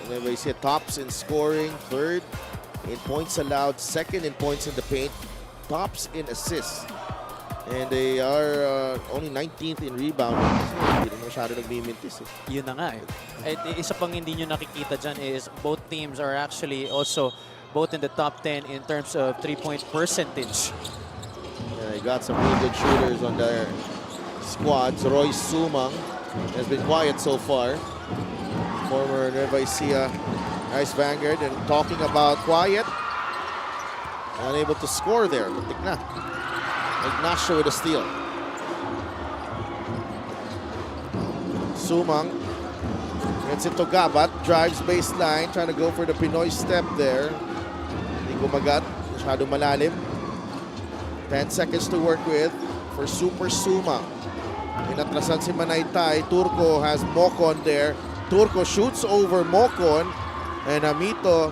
Nueva Ecija tops in scoring, third in points allowed, second in points in the paint, tops in assists. And they are only 19th in rebounding. Hindi na masyado nagmimintis eh. Yun na nga eh. At isa pang hindi nyo nakikita dyan is both teams are actually also both in the top 10 in terms of three-point percentage. Yeah, they got some really good shooters on their squads. Roy Sumang has been quiet so far. Former Nueva Ecija Rice Vanguard, and talking about quiet, unable to score there. Tignan. Ignacio with a steal. Sumang gets it to Gabat, drives baseline, trying to go for the Pinoy step there. Hindi kumagat, masyado malalim. 10 seconds to work with for Super Sumang. Inatrasan si Manaytay. Turco has Mocon there. Turco shoots over Mocon, and Amito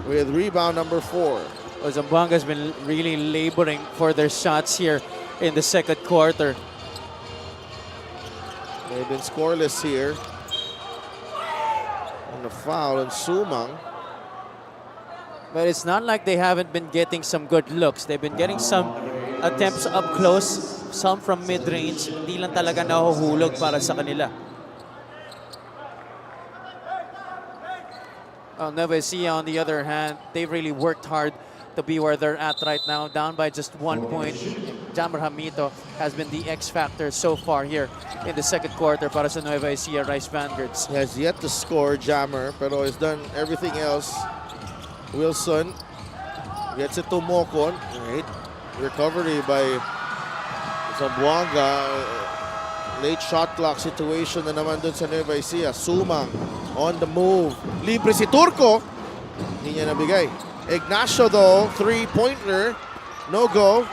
with rebound number 4. Well, Zamboanga has been really laboring for their shots here in the second quarter. They've been scoreless here. And a foul on Sumang. But it's not like they haven't been getting some good looks. They've been getting some attempts up close, some from mid-range. Hindi lang talaga nahuhulog para sa kanila. Nueva Ecija, on the other hand, they've really worked hard to be where they're at right now, down by just 1 point. Jammer Hamito has been the X factor so far here in the second quarter para sa Nueva Ecija Rice Vanguards. He has yet to score, Jammer, pero has done everything else. Wilson gets it to Mocon. Right. Recovery by Zamboanga. Late shot clock situation na naman dun sa Nueva Ecija. Sumang on the move. Libre si Turco. Hindi niya nabigay. Ignacio though, three-pointer. No go.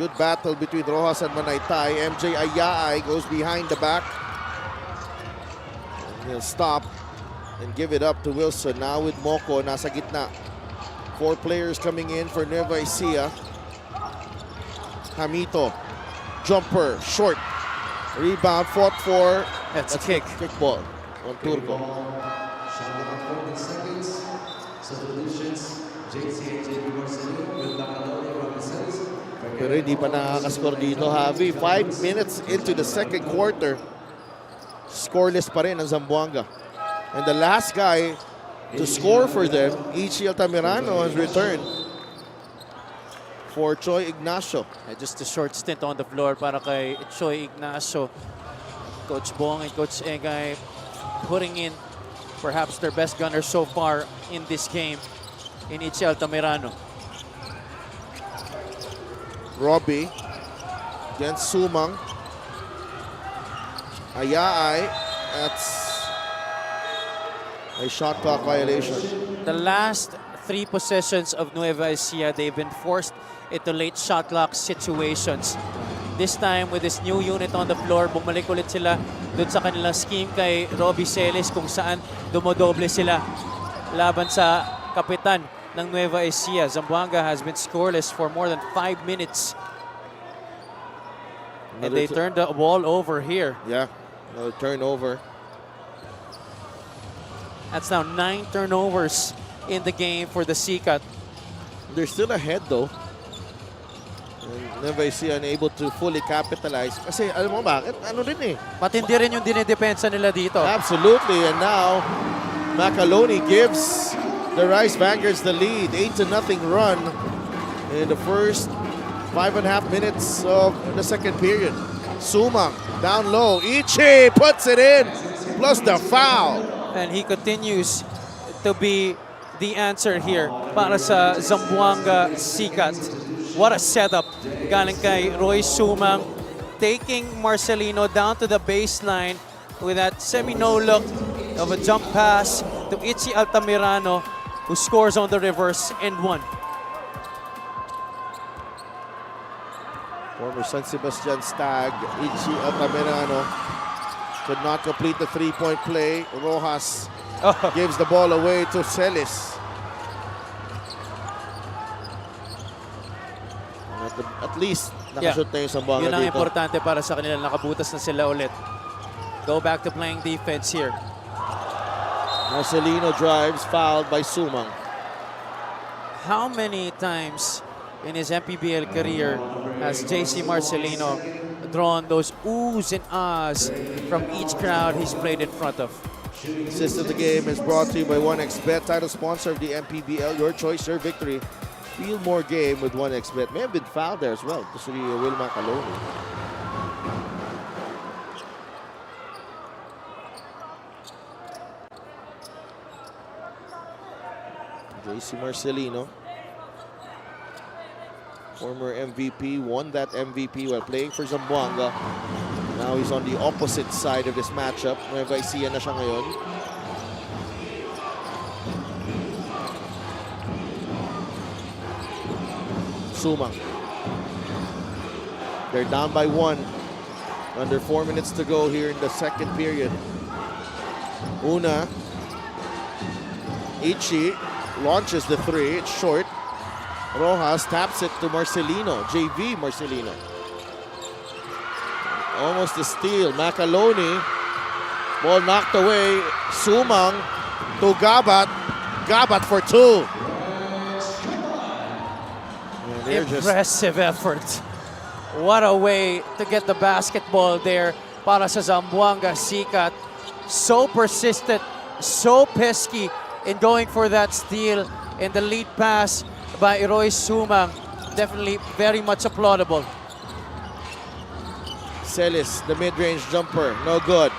Good battle between Rojas and Manaytay. MJ Ayaay goes behind the back. And he'll stop and give it up to Wilson. Now with Moko, nasa gitna. 4 players coming in for Nueva Ecija. Hamito, jumper, short. Rebound, fought for. That's a kick. Kick ball on Turco. Pero hindi pa nakakascore dito, Javi. 5 minutes into the second quarter. Scoreless pa rin ang Zamboanga. And the last guy to score for them, Ichi Altamirano, has returned for Choi Ignacio. Just a short stint on the floor para kay Choi Ignacio. Coach Bong and Coach Egay putting in perhaps their best gunner so far in this game in Ichi Altamirano. Robbie against Sumang. Ayaay. That's a shot clock violation. The last 3 possessions of Nueva Ecija, they've been forced into late shot clock situations. This time, with this new unit on the floor, bumalik ulit sila dun sa kanilang scheme kay Robbie Celis kung saan dumodoble sila laban sa kapitan ng Nueva Ecija. Zamboanga has been scoreless for more than 5 minutes. And they turned the ball over here. Yeah, another turnover. That's now 9 turnovers in the game for the Sikat. They're still ahead though. And Nueva Ecija unable to fully capitalize. Kasi alam mo bakit? Ano rin eh. Matindi rin yung dinidepensa nila dito. Absolutely. And now, Macaloni gives the Rice Vanguards the lead. 8-0 run in the first 5.5 minutes of the second period. Sumang down low. Ichi puts it in. Plus the foul. And he continues to be the answer here para sa Zamboanga Sikat. What a setup galing kay Roy Sumang, taking Marcelino down to the baseline with that semi-no look of a jump pass to Ichi Altamirano, who scores on the reverse and 1. Former San Sebastian Stag, Ichi Altamirano, could not complete the three-point play. Rojas gives the ball away to Celis. At least, nakashoot na yung Zamboanga Yun ang dito. importante para sa kanila. Nakabutas na sila ulit. Go back to playing defense here. Marcelino drives, fouled by Sumang. How many times in his MPBL career has JC Marcelino drawn those oohs and ahs from each crowd he's played in front of? Assist of the game is brought to you by 1xBet, title sponsor of the MPBL. Your choice, your victory. Feel more game with 1xBet. May have been fouled there as well. This is Will Macaloni. JC Marcelino, former MVP, won that MVP while playing for Zamboanga. Now he's on the opposite side of this matchup. Nueva Ecija na siya ngayon. Sumang. They're down by 1. Under 4 minutes to go here in the second period. Una. Ichi launches the 3. It's short. Rojas taps it to Marcelino. JV Marcelino. Almost a steal. Macaloni. Ball knocked away. Sumang to Gabat. Gabat for 2. Impressive effort. What a way to get the basketball there para sa Zamboanga Sikat. So persistent, so pesky in going for that steal, and the lead pass by Roy Sumang. Definitely very much applaudable. Celis, the mid-range jumper, no good.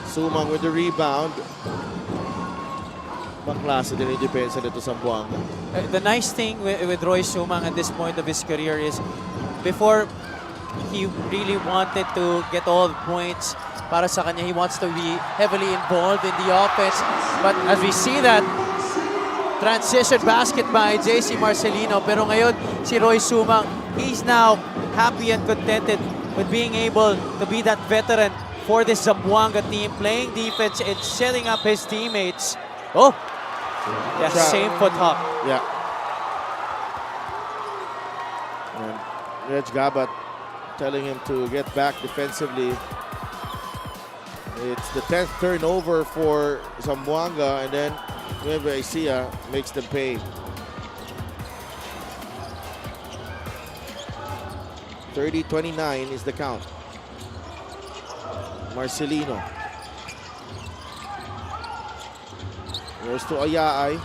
Sumang with the rebound. Maklase din yung depensa nito sa Zamboanga. The nice thing with Roy Sumang at this point of his career is before he really wanted to get all the points para sa kanya, he wants to be heavily involved in the offense. But as we see that transition basket by JC Marcelino, pero ngayon si Roy Sumang, he's now happy and contented with being able to be that veteran for this Zamboanga team, playing defense and setting up his teammates. Oh! Yeah, same foot hop. Yeah. And Reg Gabat telling him to get back defensively. It's the 10th turnover for Zamboanga, and then Nueva Ecija makes them pay. 30-29 is the count. Marcelino. Goes to Ayaay.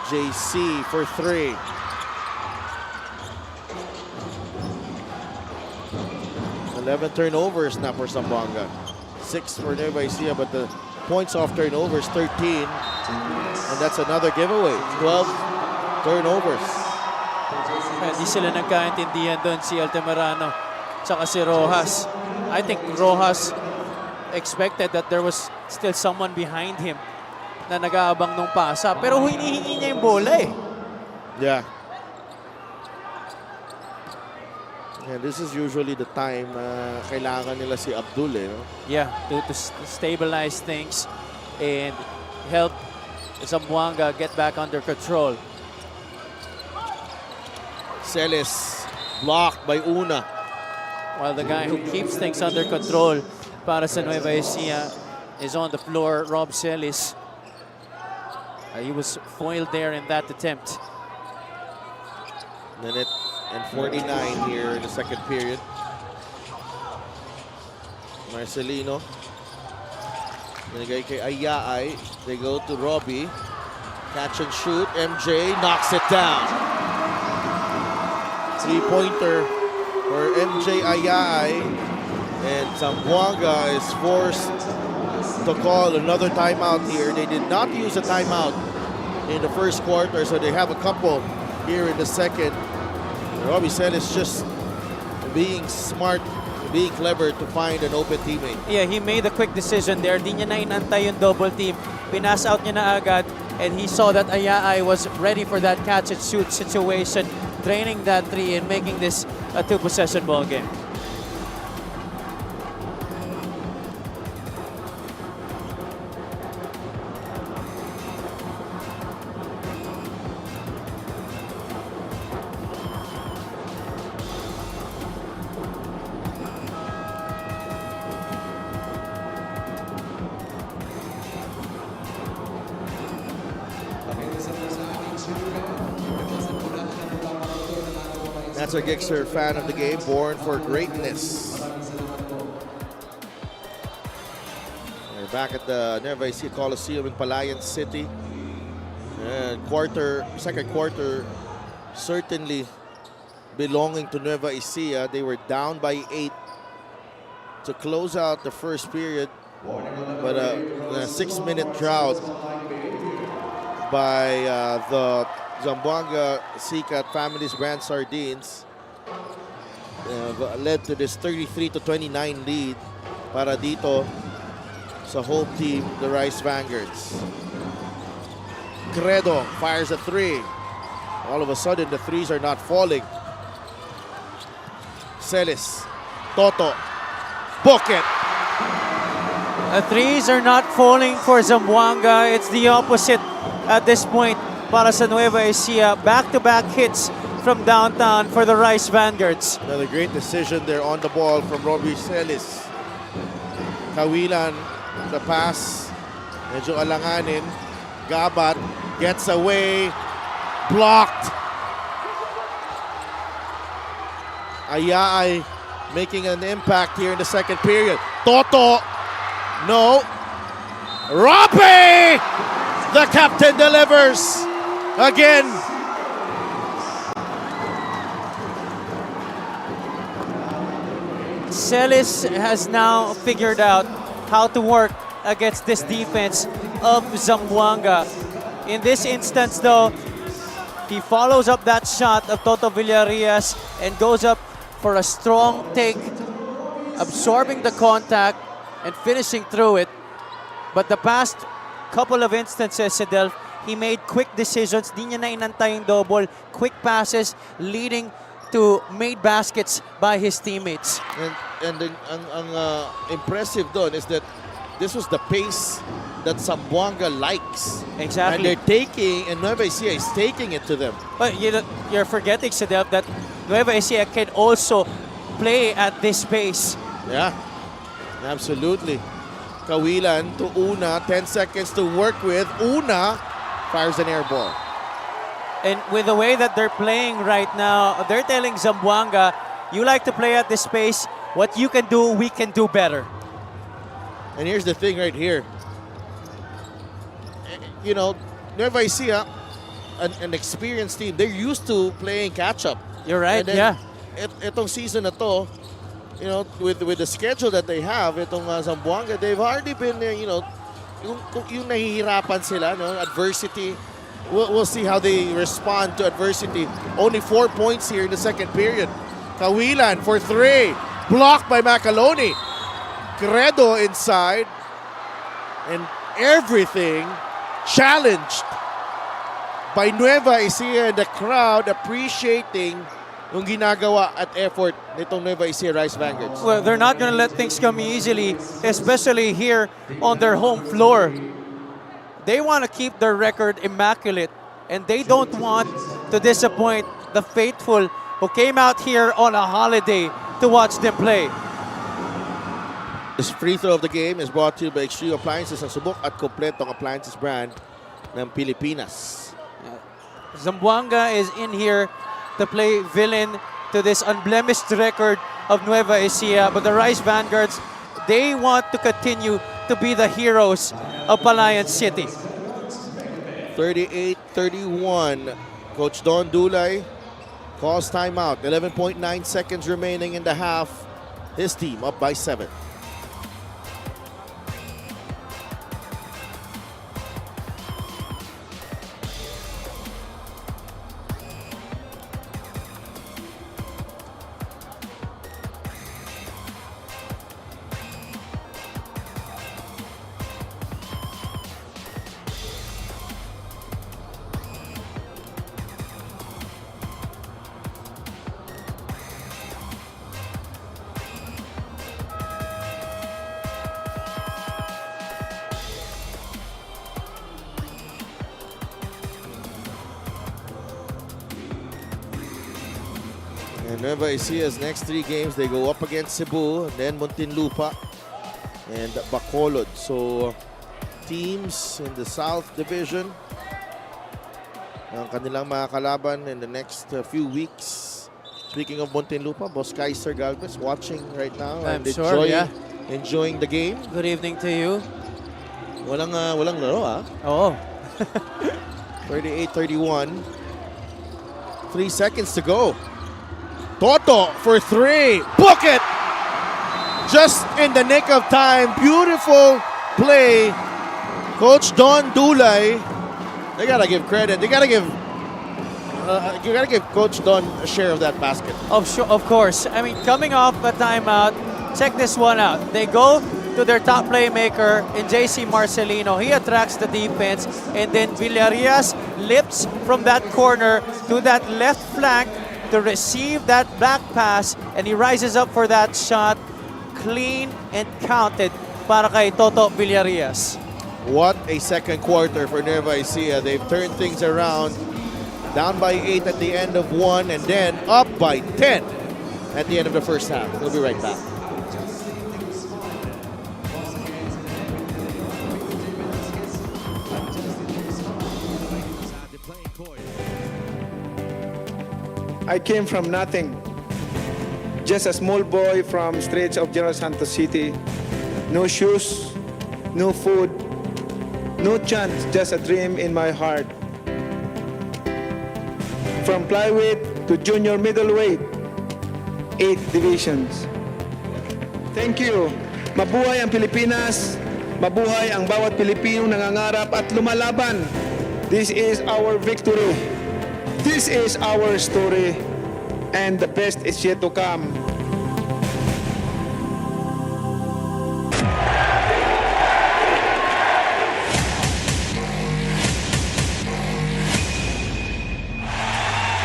JC for 3. Eleven turnovers now for Zamboanga. 6 for Nueva Ecija, but the points off turnovers 13. And that's another giveaway. 12 turnovers. Hindi sila nagkaintindihan doon, si Altamirano tsaka si Rojas. I think Rojas expected that there was still someone behind him na nag-aabang nung pasa. Pero hinihingi niya yung bola eh. Yeah. And this is usually the time kailangan nila si Abdul eh. No? Yeah, to stabilize things and help Zamboanga get back under control. Celis blocked by Una. While the guy who keeps things under control para sa Nueva Ecija is on the floor, Rob Celis. He was foiled there in that attempt. Minute and 49 here in the second period. Marcelino. Binigay kay Ayaay. They go to Robbie. Catch and shoot. MJ knocks it down. Three-pointer for MJ Ayaay. And Zamboanga is forced to call another timeout here. They did not use a timeout in the first quarter, so they have a couple here in the second. Robbie Celis just being smart, being clever to find an open teammate. Yeah, he made a quick decision there. Di niya na inantay yung double team. Pinas out niya na agad, and he saw that Ayaay was ready for that catch and shoot situation, draining that three and making this a two-possession ball game. That's a Gixxer fan of the game, born for greatness. We're back at the Nueva Ecija Coliseum in Palayan City. And second quarter, certainly belonging to Nueva Ecija. They were down by 8 to close out the first period, but a 6-minute drought by the Zamboanga Sikat Families Brand Sardines led to this 33-29 lead para dito sa home team, the Rice Vanguards. Credo fires a 3. All of a sudden, the threes are not falling. Celis, Toto, book it. The threes are not falling for Zamboanga. It's the opposite at this point para sa Nueva Ecija. Back-to-back hits from downtown for the Rice Vanguards. Another great decision there on the ball from Robbie Celis. Kawilan, the pass, medyo alanganin. Gabat gets away, blocked. Ayaay making an impact here in the second period. Toto, no. Robbie, the captain delivers again. Celis has now figured out how to work against this defense of Zamboanga. In this instance though, he follows up that shot of Toto Villarreal and goes up for a strong take, absorbing the contact and finishing through it. But the past couple of instances, Sidel, he made quick decisions. Di niya na inantay yung double. Quick passes leading to made baskets by his teammates. And ang impressive doon is that this was the pace that Zamboanga likes. Exactly. And they're taking, and Nueva Ecija is taking it to them. But you're forgetting, Sadep, that Nueva Ecija can also play at this pace. Yeah, absolutely. Kawilan to Una, 10 seconds to work with. Una fires an air ball. And with the way that they're playing right now, they're telling Zamboanga, you like to play at this pace. What you can do, we can do better. And here's the thing right here. You know, Nueva Ecija, an experienced team, they're used to playing catch-up. You're right, And then, yeah. Itong season na to, you know, with the schedule that they have, itong Zamboanga, they've hardly been, you know, yung nahihirapan sila, no? Adversity. We'll see how they respond to adversity. Only 4 points here in the second period. Kawilan for 3. Blocked by Macaloni. Credo inside. And everything challenged by Nueva Ecija and the crowd appreciating yung ginagawa at effort nitong Nueva Ecija Rice Vanguards. Well, they're not going to let things come easily, especially here on their home floor. They want to keep their record immaculate, and they don't want to disappoint the faithful who came out here on a holiday to watch them play. This free throw of the game is brought to you by Extreme Appliances, ang subok at kompletong appliances brand ng Pilipinas. Zamboanga is in here to play villain to this unblemished record of Nueva Ecija, but the Rice Vanguards, they want to continue to be the heroes of Palayan City. 38-31. Coach Don Dulay calls timeout. 11.9 seconds remaining in the half. His team up by 7. And Nueva Ecija's next 3 games, they go up against Cebu, and then Muntinlupa, and Bacolod. So, teams in the South Division, ang kanilang mga kalaban in the next few weeks. Speaking of Muntinlupa, Boss Kaiser Galvez watching right now. I'm and sure, yeah. Enjoying the game. Good evening to you. Walang laro, Oh. 38-31. 3 seconds to go. Toto for 3. Book it! Just in the nick of time. Beautiful play. Coach Don Dulay. They gotta give credit. They gotta give. You gotta give Coach Don a share of that basket. Of course. I mean, coming off a timeout, check this one out. They go to their top playmaker in JC Marcelino. He attracts the defense, and then Villarias lifts from that corner to that left flank to receive that back pass, and he rises up for that shot. Clean and counted para kay Toto Villarias. What a second quarter for Nueva Ecija. They've turned things around. Down by 8 at the end of 1, and then up by 10 at the end of the first half. We'll be right back. I came from nothing. Just a small boy from streets of General Santos City. No shoes, no food, no chance, just a dream in my heart. From flyweight to junior middleweight, 8 divisions. Thank you. Mabuhay ang Pilipinas. Mabuhay ang bawat Pilipino nangangarap at lumalaban. This is our victory. This is our story, and the best is yet to come.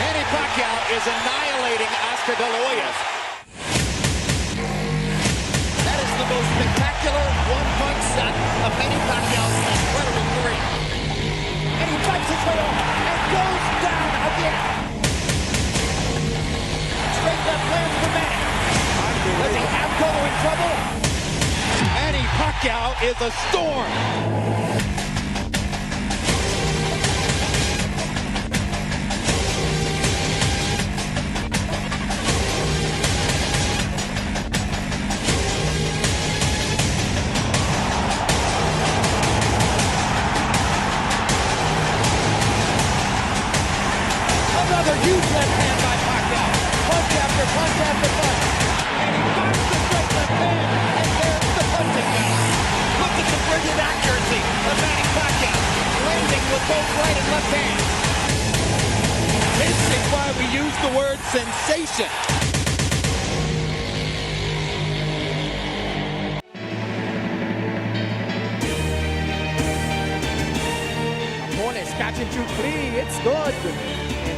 Manny Pacquiao is annihilating Oscar De La Hoya. That is the most spectacular one-punch set of Manny Pacquiao's incredible three. And he fights his way off and goes down again. Straight left lands for Manny. Does he have Cotto in trouble? Manny Pacquiao is a storm. Another huge left hand by Pacquiao. Punch after punch after punch. And he finds the straight left hand. And there's the punching now. Look at the brilliant accuracy of Manny Pacquiao. Landing with both right and left hands. This is why we use the word sensation. Mones catching 2-3. It's good.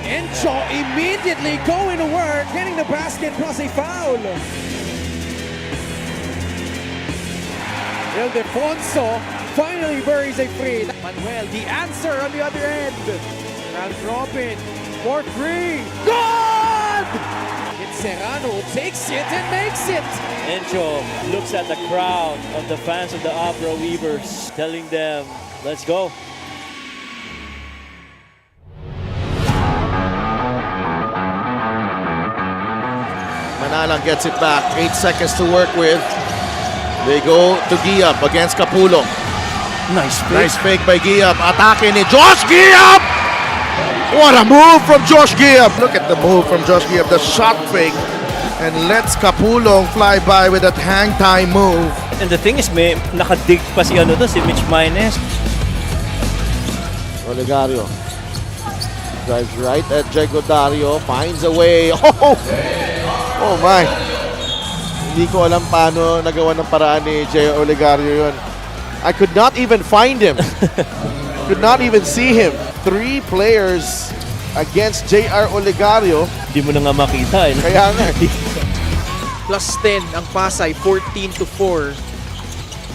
Encho immediately going to work, getting the basket plus a foul. Ildefonso finally buries a free. Manuel, the answer on the other end. Round Robin for three. Good! It's Serrano who takes it and makes it. Encho looks at the crowd of the fans of the Abra Weavers, telling them, let's go. Manalang gets it back. 8 seconds to work with. They go to Giab against Capulong. Nice fake by Giab. Atake ni Josh Giab! What a move from Josh Giab! Look at the move from Josh Giab. The shot fake. And lets Capulong fly by with that hang time move. And the thing is, may nakadig pa si si Mitch Maynes. Olegario drives right at Jego Dario. Finds a way. Oh my! Hindi ko alam paano nagawa ng paraan ni Jay Olegario yun. I could not even find him. Could not even see him. 3 players against J.R. Olegario. Hindi mo na nga makita. Kaya nga. Plus 10 ang Pasay, 14-4.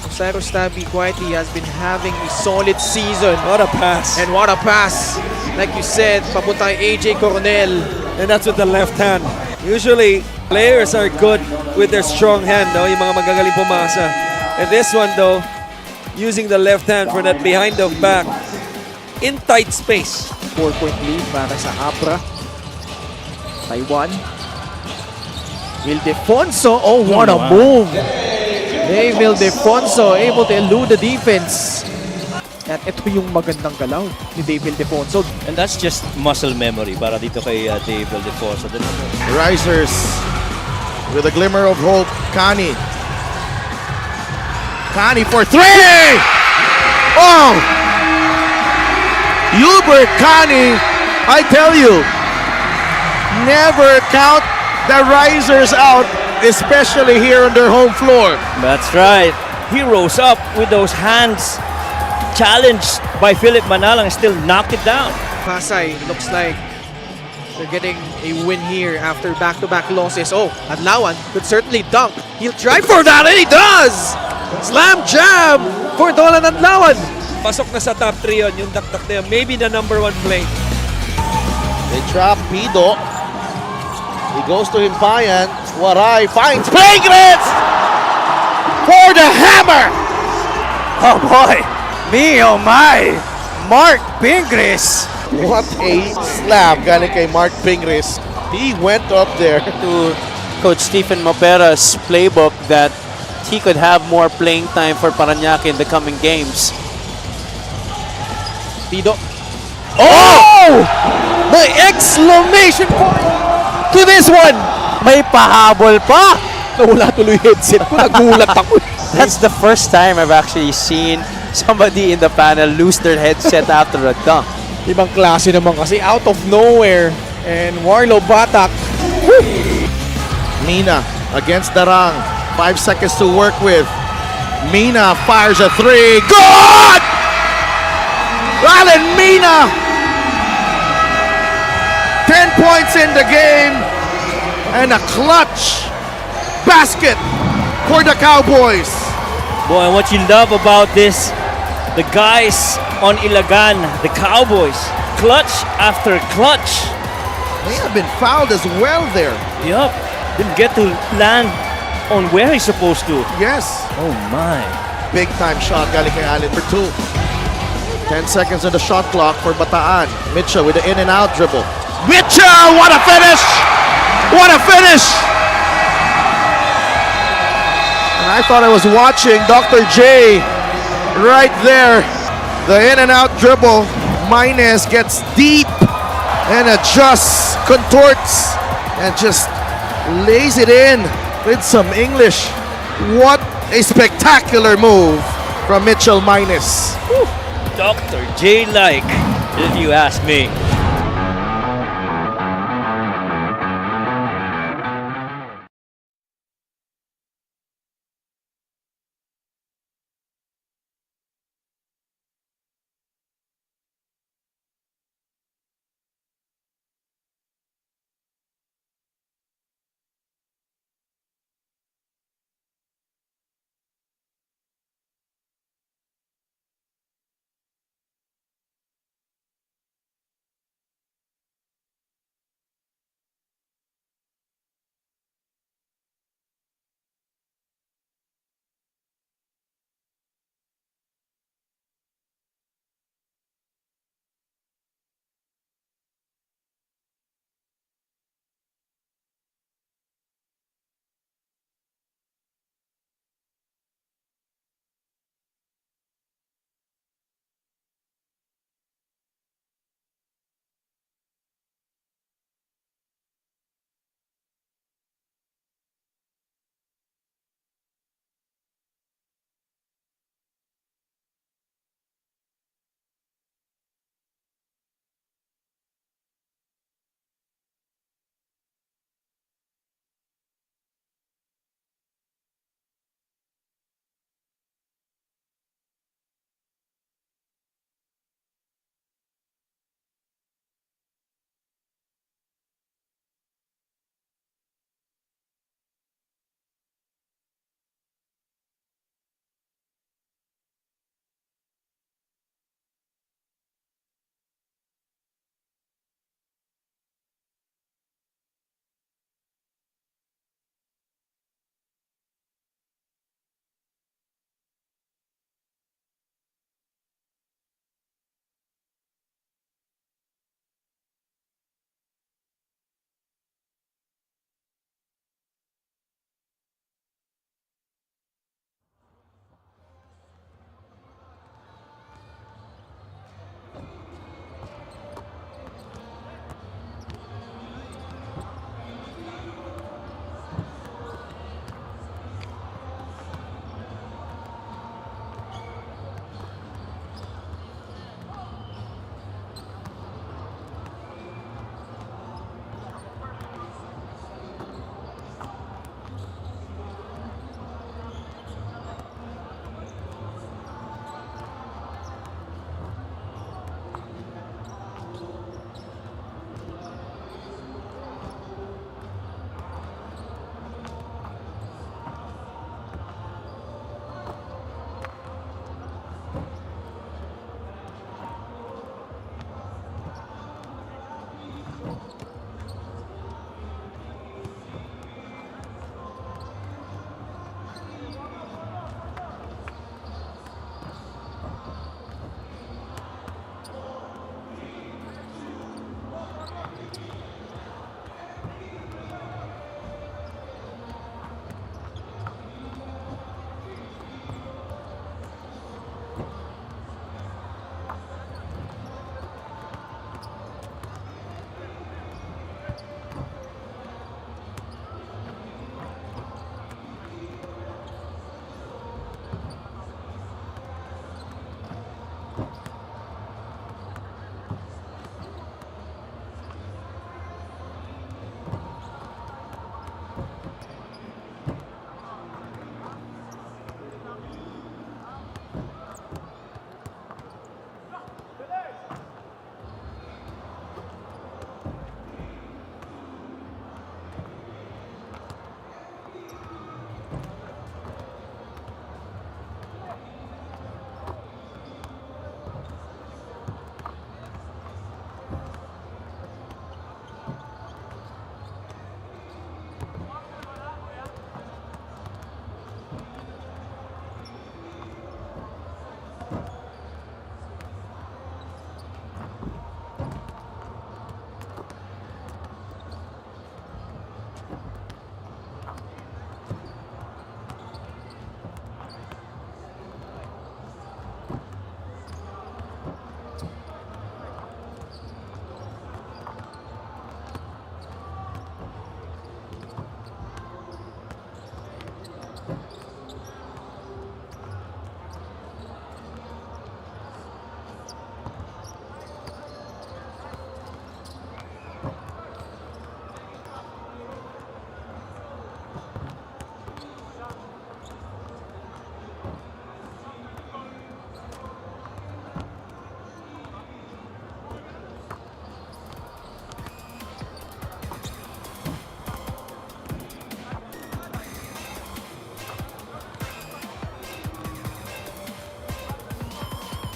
Cyrus Tabi quietly has been having a solid season. What a pass. And what a pass. Like you said, papunta kay AJ Coronel. And that's with the left hand. Usually, players are good with their strong hand, no? Yung mga magagaling pumasa. And this one, though, using the left hand for that behind the back in tight space. 4-point lead para sa Abra. Taiwan. Ildefonso, oh what a move! Dave Ildefonso able to elude the defense. At ito yung magandang galaw ni Dave Ildefonso. And that's just muscle memory para dito kay Dave Ildefonso. Risers with a glimmer of hope. Kani. Kani for 3! Oh! Hubert Kani, I tell you, never count the Risers out, especially here on their home floor. That's right. He rose up with those hands, challenged by Philip Manalang, still knocked it down. Pasay looks like they're getting a win here after back-to-back losses. Oh, Adlawan could certainly dunk. He'll try for that, and he does! Slam jam for Dolan Adlawan. Pasok na sa top 3 yun, yung dakdak na yun. Maybe the number 1 play. They trap Pido. He goes to Himpayan. Waray finds Pingris for the hammer. Oh boy! Me, oh my! Mark Pingris! What a slam galing kay Mark Pingris. He went up there. To Coach Stephen Mapera's playbook that he could have more playing time for Parañaque in the coming games. Pido. Oh! The exclamation point to this one! May pahabol pa! Nawala tuloy headset ko. Nagulat ako. That's the first time I've actually seen somebody in the panel lose their headset after a dunk. Ibang klase naman kasi out of nowhere. And Warlo Batak. Mina against Darang. 5 seconds to work with. Mina fires a 3. Good! Alan Mina! 10 points in the game. And a clutch basket for the Cowboys. Boy, and what you love about this, the guys on Ilagan, the Cowboys, clutch after clutch. May have been fouled as well there. Yup, didn't get to land on where he's supposed to. Yes. Oh my. Big time shot galing kay Allen for 2. 10 seconds on the shot clock for Bataan. Mitchell with the in and out dribble. Mitchell, what a finish! What a finish! And I thought I was watching Dr. J right there. The in and out dribble. Minus gets deep and adjusts, contorts, and just lays it in with some English. What a spectacular move from Mitchell Minus. Dr. J-like, if you ask me.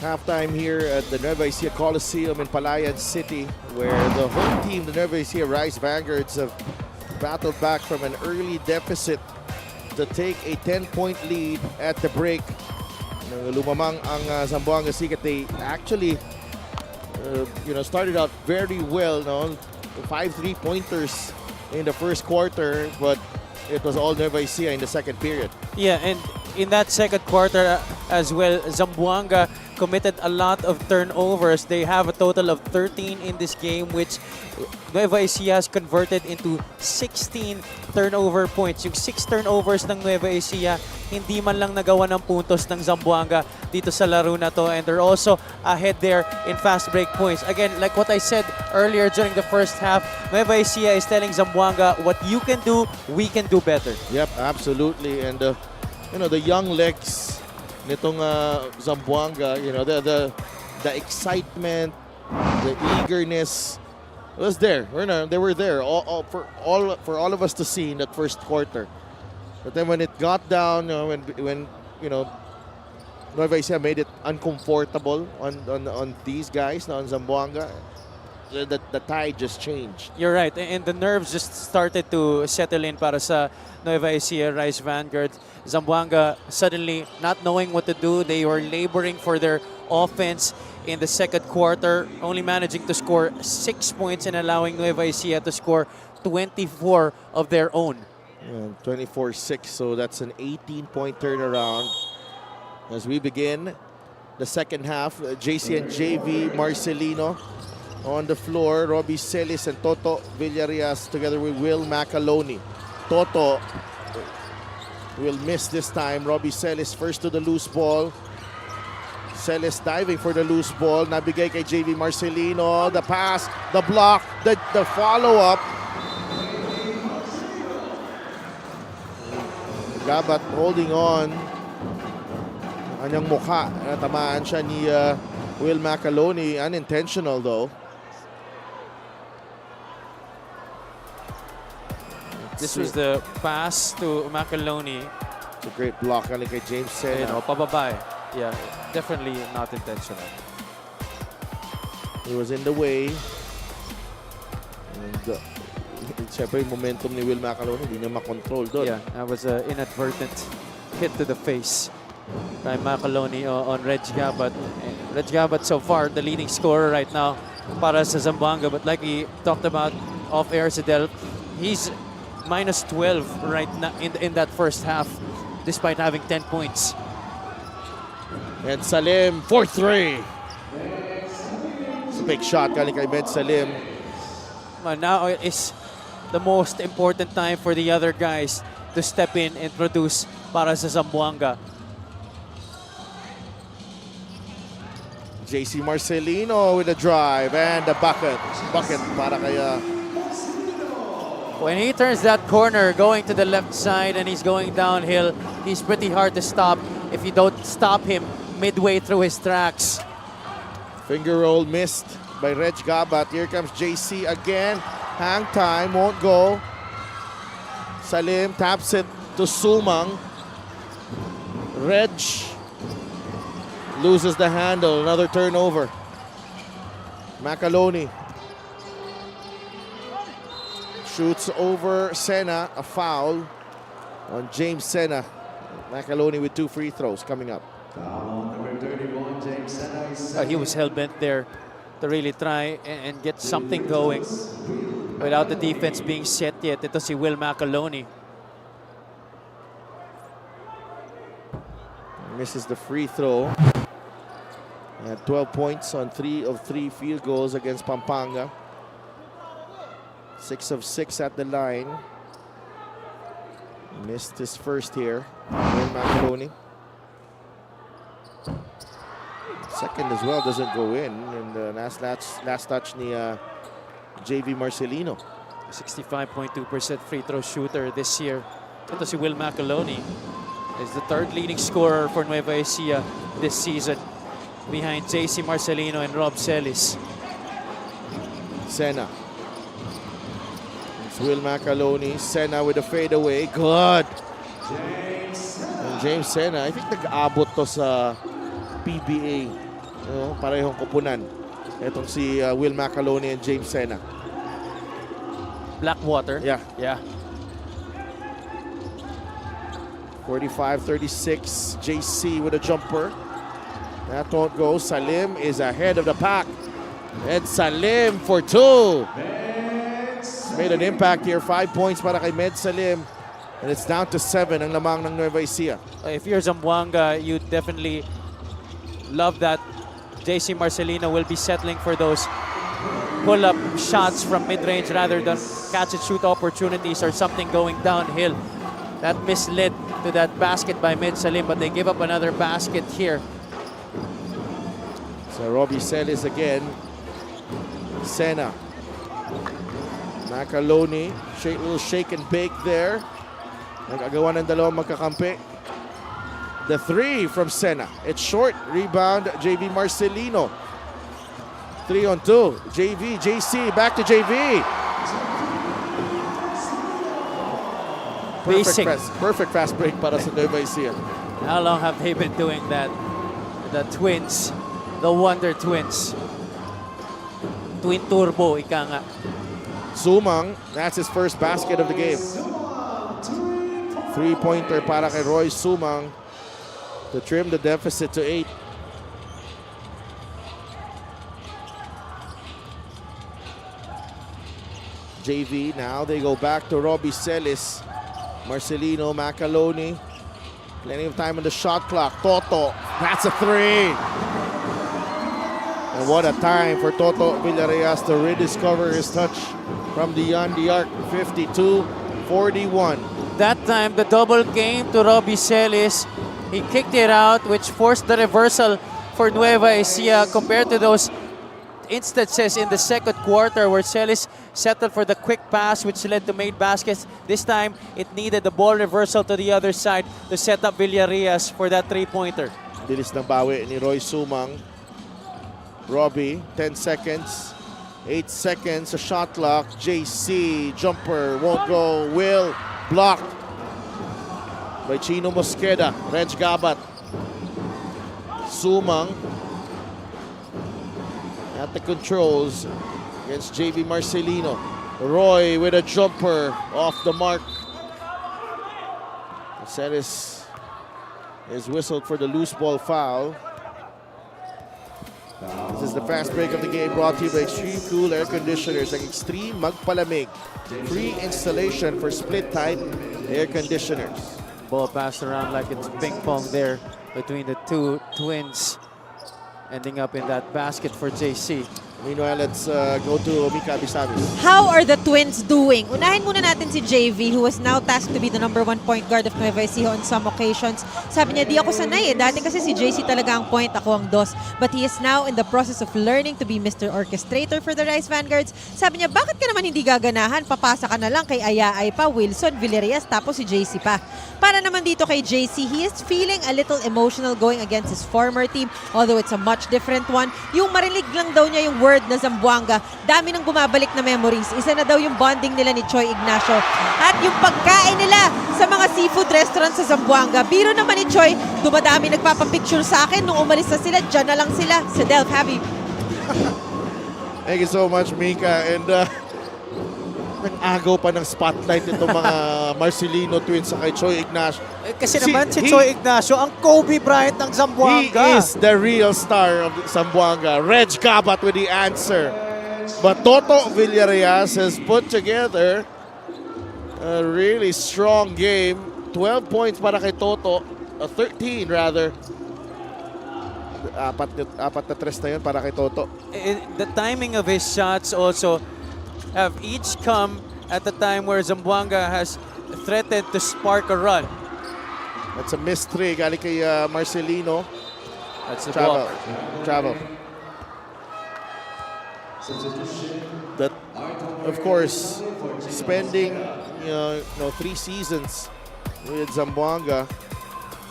Halftime here at the Nueva Ecija Coliseum in Palayan City, where the home team, the Nueva Ecija Rice Vanguards, have battled back from an early deficit to take a 10-point lead at the break. Nang lumamang ang Zamboanga Sikat, they actually started out very well, no? 5 3-pointers in the first quarter, but it was all Nueva Ecija in the second period. Yeah, and in that second quarter as well, Zamboanga committed a lot of turnovers. They have a total of 13 in this game, which Nueva Ecija has converted into 16 turnover points. Yung 6 turnovers ng Nueva Ecija, hindi man lang nagawa ng puntos ng Zamboanga dito sa laro na to. And they're also ahead there in fast break points. Again, like what I said earlier during the first half, Nueva Ecija is telling Zamboanga, what you can do, we can do better. Yep, absolutely. And the young legs nitong Zamboanga, the excitement, the eagerness was there. They were there for all of us to see in that first quarter. But then when it got down, when Nueva Ecija made it uncomfortable on these guys, on Zamboanga, the tide just changed. You're right, and the nerves just started to settle in para sa Nueva Ecija Rice Vanguard. Zamboanga suddenly not knowing what to do. They were laboring for their offense in the second quarter, only managing to score 6 points and allowing Nueva Ecija to score 24 of their own. 24-6, so that's an 18-point turnaround. As we begin the second half, JC and JV Marcelino on the floor, Robbie Celis and Toto Villarias together with Will Macaloni. Toto will miss this time. Robbie Celis first to the loose ball. Celis diving for the loose ball. Nabigay kay JV Marcelino. The pass, the block, the follow-up. Gabat holding on. Kanyang mukha. Tamaan siya ni Will Macaloni. Unintentional though. This was the pass to Macaloni. It's a great block kay James Sena. Pababa. Yeah, definitely not intentional. He was in the way. And siyempre yung momentum ni Will Macaloni, hindi niya makontrol doon. Yeah, that was an inadvertent hit to the face by Macaloni on Reg Gabat. Reg Gabat so far the leading scorer right now para sa Zamboanga. But like we talked about off-air, Sidel, he's minus 12 right now in that first half, despite having 10 points. And Salim, 4-3. It's a big shot kay Med Salim. Now is the most important time for the other guys to step in and produce para sa Zamboanga. JC Marcelino with a drive and a bucket. Bucket para kay When he turns that corner going to the left side and he's going downhill, he's pretty hard to stop if you don't stop him midway through his tracks. Finger roll missed by Reg Gabat. Here comes JC again. Hang time, won't go. Salim taps it to Sumang. Reg loses the handle. Another turnover. Macaloni shoots over Sena. A foul on James Sena. Macaloni with 2 free throws coming up. He was hell-bent there to really try and get something going without the defense being set yet. Ito si Will Macaloni. Misses the free throw. Had 12 points on 3 of 3 field goals against Pampanga. 6 of 6 at the line. Missed his first here. Will Macaloni. Second as well doesn't go in. And last touch ni JV Marcelino. 65.2% free throw shooter this year. Ito si Will Macaloni. Is the third leading scorer for Nueva Ecija this season, behind JC Marcelino and Rob Celis. Sena. It's Will Macaloni. Sena with a fadeaway. Good. And James Sena, I think nag-abot to sa PBA Parehong kupunan. Itong si Will Macaloni and James Sena. Blackwater. Yeah. Yeah. 45-36, JC with a jumper. That won't go. Salim is ahead of the pack. And Salim for 2. Made an impact here. 5 points para kay Med Salim. And it's down to 7 ang lamang ng Nueva Ecija. If you're Zamboanga, you definitely love that JC Marcelino will be settling for those pull-up shots from mid-range rather than catch-and-shoot opportunities or something going downhill. That misled to that basket by Med Salim, but they give up another basket here. So Robbie Celis again. Sena. Macaloni. Little shake and bake there. Nagagawa ng dalawang magkakampi. The 3 from Sena. It's short. Rebound, JV Marcelino. 3-on-2. JV, JC, back to JV. Basic. Perfect fast break para sa Nueva Ecija. How long have they been doing that? The twins, the Wonder Twins. Twin Turbo, ika nga. Sumang, that's his first basket of the game. 3-pointer para kay Roy Sumang to trim the deficit to 8. JV, now they go back to Robbie Celis. Marcelino, Macaloni. Plenty of time on the shot clock. Toto, that's a 3. And what a time for Toto Villarreal to rediscover his touch from beyond the arc. 52-41. That time, the double came to Robbie Celis. He kicked it out, which forced the reversal for Nueva Ecija compared to those instances in the second quarter where Celis settled for the quick pass, which led to made baskets. This time, it needed the ball reversal to the other side to set up Villarreal for that 3-pointer. Bilis ng bawi ni Roy Sumang. Robbie, 10 seconds. 8 seconds, a shot clock. JC, jumper, won't go. Will, blocked by Chino Mosqueda. Reg Gabat. Sumang at the controls against JV Marcelino. Roy with a jumper off the mark. Celis is whistled for the loose ball foul. This is the fast break of the game brought to you by Extreme Cool Air Conditioners. Ang Extreme Magpalamig. Free installation for split type air conditioners. Ball passed around like it's ping pong there between the two twins, ending up in that basket for JC. Meanwhile, let's go to Mika Bisamis. How are the Twins doing? Unahin muna natin si JV, who was now tasked to be the #1 point guard of Nueva Ecija on some occasions. Sabi niya, di ako sanay eh. Dati kasi si JC talaga ang point, ako ang dos. But he is now in the process of learning to be Mr. Orchestrator for the Rice Vanguards. Sabi niya, bakit ka naman hindi gaganahan? Papasa ka na lang kay Ayaay pa, Wilson, Villarreal, tapos si JC pa. Para naman dito kay JC, he is feeling a little emotional going against his former team, although it's a much different one. Yung marinig lang daw niya yung word na Zamboanga, dami nang bumabalik na memories. Isa na daw yung bonding nila ni Choi Ignacio. At yung pagkain nila sa mga seafood restaurant sa Zamboanga. Biro naman ni Choi, dumadami nagpapapicture sa akin. Nung umalis na sila, dyan na lang sila. Sa Delf, Javi. Thank you so much, Mika. And nag-agaw pa ng spotlight itong mga Marcelino twins sa kay Choi Ignacio. Kasi naman si Choi Ignacio, ang Kobe Bryant ng Zamboanga. He is the real star of Zamboanga. Reg Gabat with the answer. But Toto Villarreal has put together a really strong game. 12 points para kay Toto. 13 rather. Apat na tres na yun para kay Toto. The timing of his shots also have each come at the time where Zamboanga has threatened to spark a run. That's a missed 3 galing kay Marcelino. That's the ball. Travel. That, of course, spending 3 seasons with Zamboanga.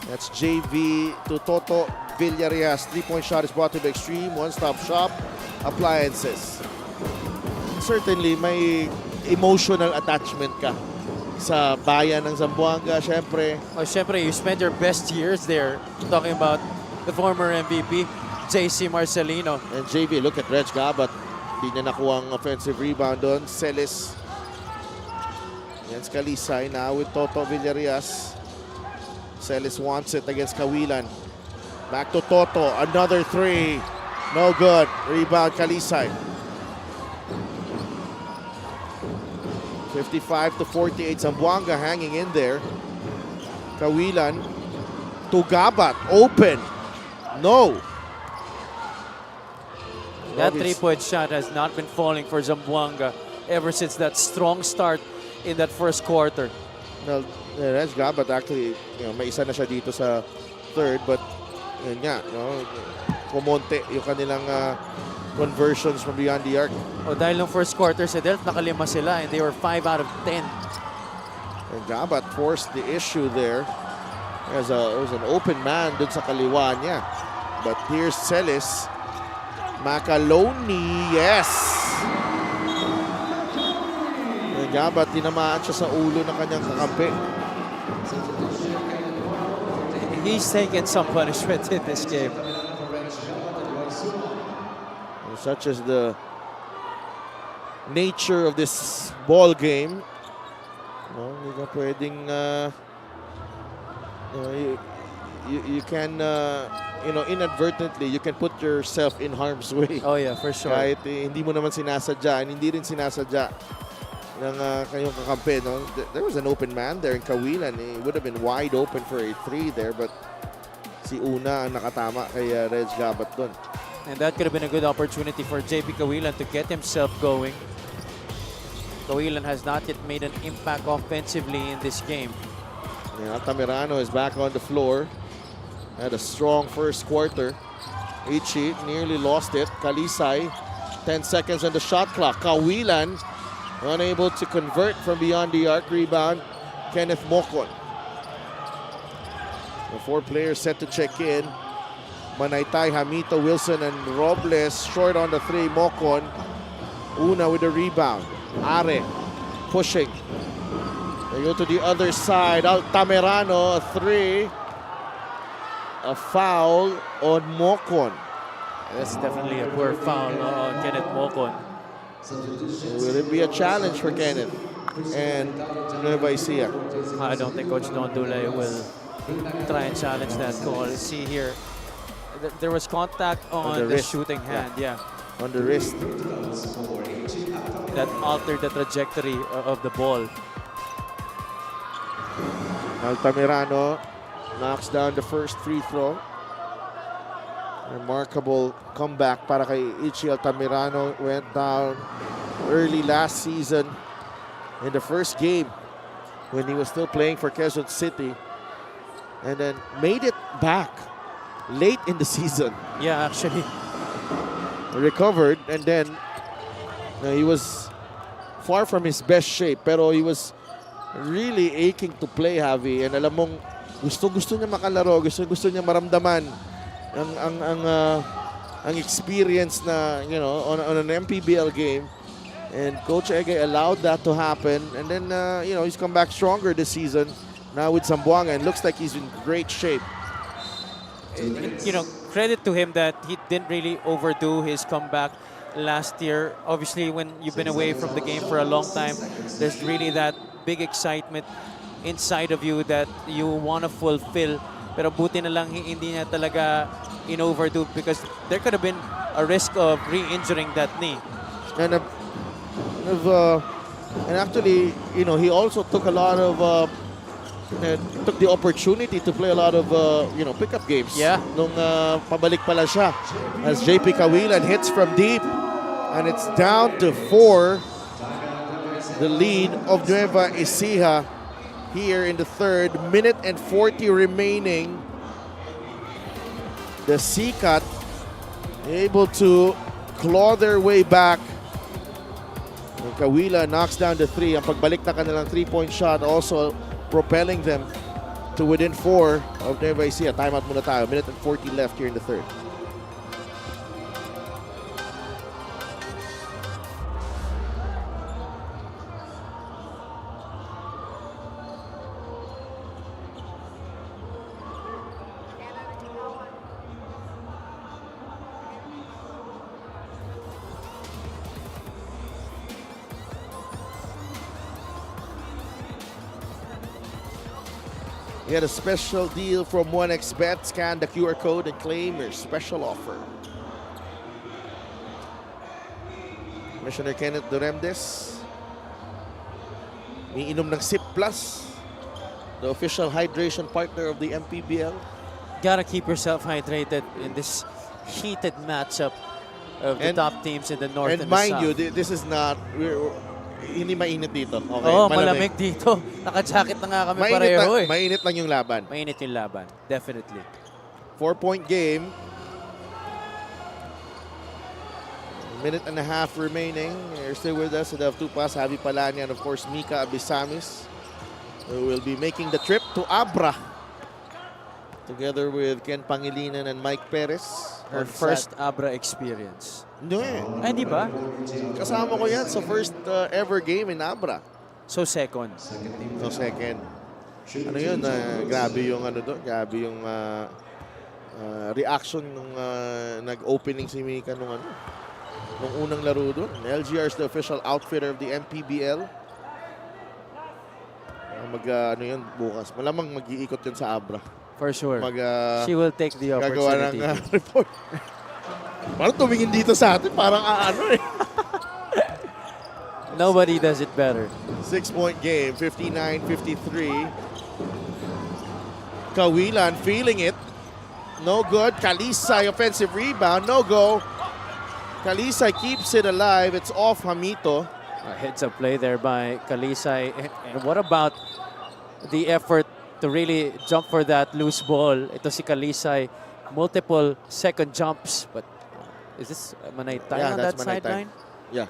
That's JV to Toto Villarreal. 3-point shot is brought to the Extreme One-Stop Shop Appliances. Certainly, may emotional attachment ka sa bayan ng Zamboanga, syempre. Oh, syempre, you spent your best years there. Talking about the former MVP. JC Marcelino. And JV, look at Reg Gabat. Hindi niya nakuha ang offensive rebound doon. Celis. Against Kalisay. Now with Toto Villarias. Celis wants it against Kawilan. Back to Toto. Another three. No good. Rebound Kalisay. 55-48. Zamboanga hanging in there. Kawilan to Gabat. Open. No. That three-point shot has not been falling for Zamboanga ever since that strong start in that first quarter. Well, Reg Gabat actually, may isa na siya dito sa third, but yun nga, kumonte yung kanilang conversions from beyond the arc. O dahil ng first quarter si Delft, nakalima sila and they were 5 out of 10. And Gabat forced the issue there. There was an open man dun sa kaliwa niya. But here's Celis. Macaloni, yes! And Gabat, tinamaan siya sa ulo ng kanyang kakampi. He's taken some punishment in this game. And such as the nature of this ball game. Hindi ka pwedeng you can inadvertently you can put yourself in harm's way. Oh yeah, for sure. Kahit hindi mo naman sinasadya, and hindi rin sinasadya ng kanyang kakampi. No? There was an open man there in Kawilan. He would have been wide open for a three there, but si Una ang nakatama kay Reg Gabat doon. And that could have been a good opportunity for JP Kawilan to get himself going. Kawilan has not yet made an impact offensively in this game. Altamirano is back on the floor. Had a strong first quarter. Ichi nearly lost it. Kalisay, 10 seconds on the shot clock. Kawilan unable to convert from beyond the arc. Rebound, Kenneth Mocon. The 4 players set to check in. Manaytay, Hamito, Wilson, and Robles short on the 3. Mocon. Una with the rebound. Are pushing. They go to the other side. Altamirano, a 3. A foul on Mocon. That's definitely a poor foul on Kenneth Mocon. Will it be a challenge for Kenneth and Nueva Ecija? I don't think Coach Don Dulay will try and challenge that call. See here, there was contact on the wrist. shooting hand, yeah. On the wrist. That altered the trajectory of the ball. Altamirano knocks down the first free throw. Remarkable comeback para kay Ichi Altamirano. Went down early last season in the first game when he was still playing for Quezon City, and then made it back late in the season. Yeah, actually. Recovered, and then he was far from his best shape, pero he was really aching to play, Javi. And alam mong gusto niya makalaro, gusto niya maramdaman ang experience na, on an MPBL game. And Coach Ege allowed that to happen, and then he's come back stronger this season now with Zamboanga, and looks like he's in great shape. Credit to him that he didn't really overdo his comeback last year. Obviously, when you've been away from the game for a long time, there's really that big excitement inside of you that you want to fulfill. Pero buti na lang hindi niya talaga in-overdo, because there could have been a risk of re-injuring that knee. And actually, he also took a lot of took the opportunity to play a lot of pickup games. Yeah. Nung pabalik pala siya, as JP Kawilan hits from deep, and it's down to 4. The lead of Nueva Ecija here in the third. Minute and 40 remaining. The Sikat able to claw their way back. And Kawilan knocks down the 3. Ang pagbalik na kanilang 3-point shot also propelling them to within 4 of Nueva Ecija. Timeout muna tayo. Minute and 40 left here in the third. Get a special deal from 1xBet. Scan the QR code and claim your special offer. Commissioner Kenneth Duremdes. Umiinom ng Sip Plus, the official hydration partner of the MPBL. Gotta keep yourself hydrated in this heated matchup of the top teams in the north and, And the mind south. you, this is not, hindi mainit dito. Okay, Oo, malamig dito. Naka-jacket na nga kami pareho eh. Mainit lang yung laban. Mainit yung laban, definitely. 4-point game. Minute and a half remaining. You're still with us. We have Tupas, Javi Palania, and of course Mika Abisamis, who will be making the trip to Abra together with Ken Pangilinan and Mike Perez. Her first Abra experience. No eh. Ay, di ba? Kasama ko yan sa first ever game in Abra. So second. No, second. Ano yun? Grabe yung ano doon. Grabe yung reaction nung nag-opening si Mika nung unang laro doon. LGR is the official outfitter of the MPBL. Ano yun bukas. Malamang mag-iikot yun sa Abra. For sure. She will take the gagawa opportunity. ng report. Parang tumingin dito sa atin. Parang ano eh. Nobody does it better. 6-point game, 59-53. Kawilan feeling it. No good. Kalisay offensive rebound. No go. Kalisay keeps it alive. It's off Hamito. A heads-up play there by Kalisay. And what about the effort to really jump for that loose ball? Ito si Kalisay. Multiple second jumps. But is this Manaytay on that that's Manaytay. sideline? Yeah.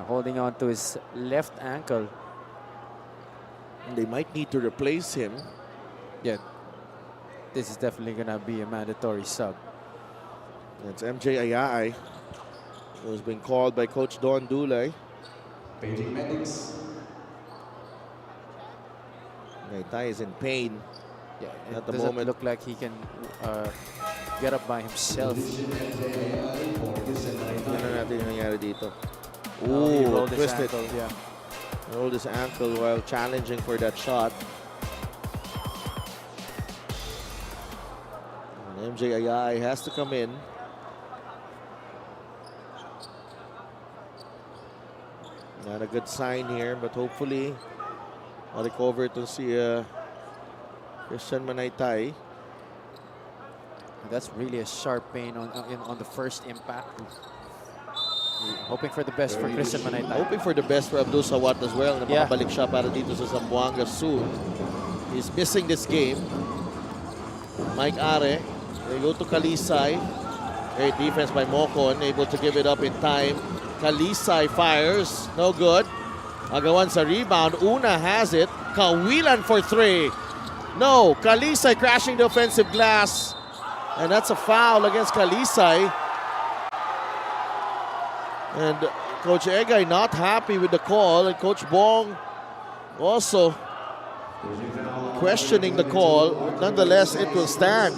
Holding on to his left ankle. They might need to replace him. Yeah. This is definitely going to be a mandatory sub. It's MJ Ayay, who's been called by Coach Don Dulay. Manaytay is in pain. Yeah, it At the doesn't moment. look like he can get up by himself. Ano natin yung nangyari dito? He Ooh, rolled his twisted. ankle, yeah. Rolled his ankle while challenging for that shot. And MJ Ayay has to come in. Not a good sign here, but hopefully I'll recover to see Christian Manaytay. That's really a sharp pain on the first impact. Hoping for the best for Christian Manaytay. Hoping for the best for Abdul Sawat as well. Na Yeah. makabalik siya para dito sa Zamboanga soon. He's missing this game. Mike Are. They go to Kalisay. Great defense by Mocon. Able to give it up in time. Kalisay fires. No good. Agawan sa rebound. Una has it. Kawilan for three. No. Kalisay crashing the offensive glass. And that's a foul against Kalisay. And Coach Egay not happy with the call. And Coach Bong also questioning the call. Nonetheless, it will stand.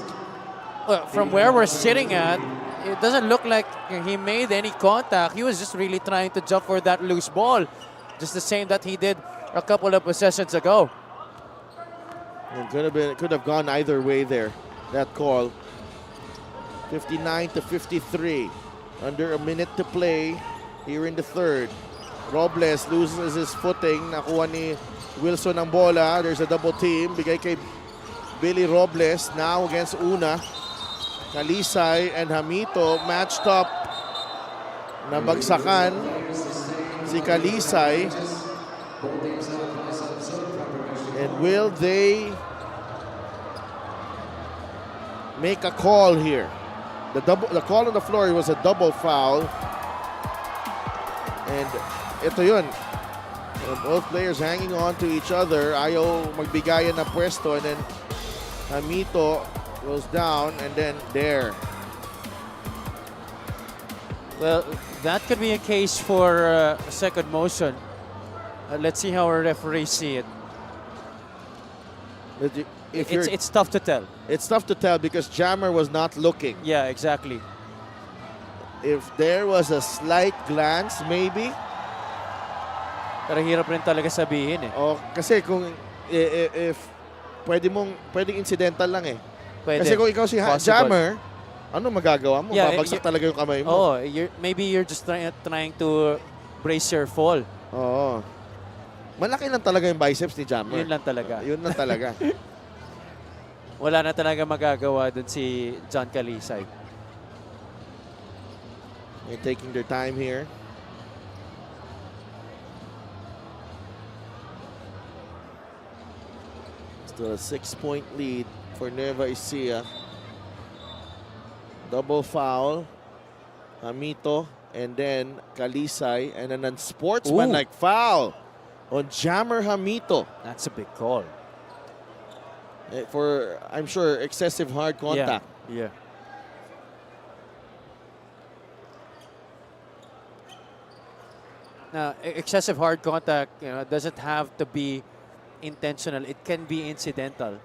Well, from where we're sitting at, it doesn't look like he made any contact. He was just really trying to jump for that loose ball. Just the same that he did a couple of possessions ago. It could have gone either way there, that call. 59-53. Under a minute to play here in the third. Robles loses his footing. Nakuha ni Wilson ang bola. There's a double team. Bigay kay Billy Robles now against Una. Kalisay and Hamito matched up. Nabagsakan si Kalisay. And will they make a call here? The call on the floor was a double foul. And ito yun. Both players hanging on to each other. Ayaw magbigayan na pwesto, and then Hamito goes down, and then there. Well, that could be a case for second motion. Let's see how our referees see it. But It's tough to tell. it's tough to tell because Jammer was not looking. Yeah, exactly. If there was a slight glance, maybe. Pero hirap rin talaga sabihin eh. O kasi kung if pwedeng incidental lang eh. Pwede. Kasi kung ikaw si Possible. Jammer, ano magagawa mo? Yeah, Babagsak talaga yung kamay mo. Oh, maybe you're just trying to brace your fall. Oo. Malaki lang talaga yung biceps ni Jammer. Yun lang talaga. Yun lang talaga. Wala na talaga magagawa dun si John Calisay. They're taking their time here. Still a 6-point lead for Nueva Ecija. Double foul. Hamito and then Calisay and an unsportsmanlike foul on Jammer Hamito. That's a big call. For, I'm sure, excessive hard contact. Yeah. Now, excessive hard contact, doesn't have to be intentional. It can be incidental.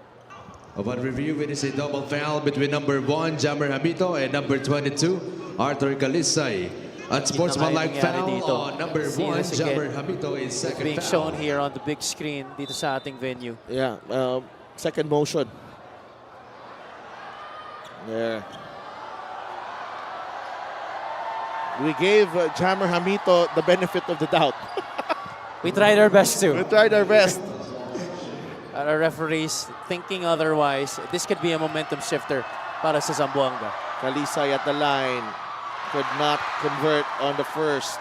Upon review, it is a double foul between number 1, Jammer Hamito, and number 22, Arthur Calisay. Unsportsmanlike foul on number 1, Jammer Hamito, is second Being foul. shown here on the big screen dito sa ating venue. Yeah, second motion. There. We gave Jammer Hamito the benefit of the doubt. We tried our best We to. tried our best. Our referees thinking otherwise. This could be a momentum shifter para sa Zamboanga. Calisay at the line. Could not convert on the first.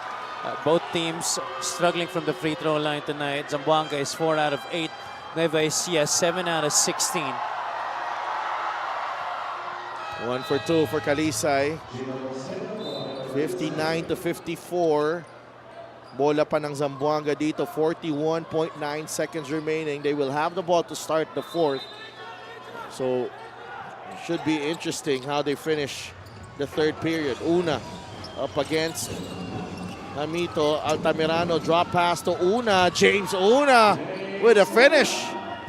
Both teams struggling from the free throw line tonight. Zamboanga is 4 out of 8. Nueva Ecija 7 out of 16. 1 for 2 for Calisay. 59-54. Bola pa ng Zamboanga dito. 41.9 seconds remaining. They will have the ball to start the fourth. So, should be interesting how they finish the third period. Una up against Hamito. Altamirano drop pass to Una. James Una with a finish.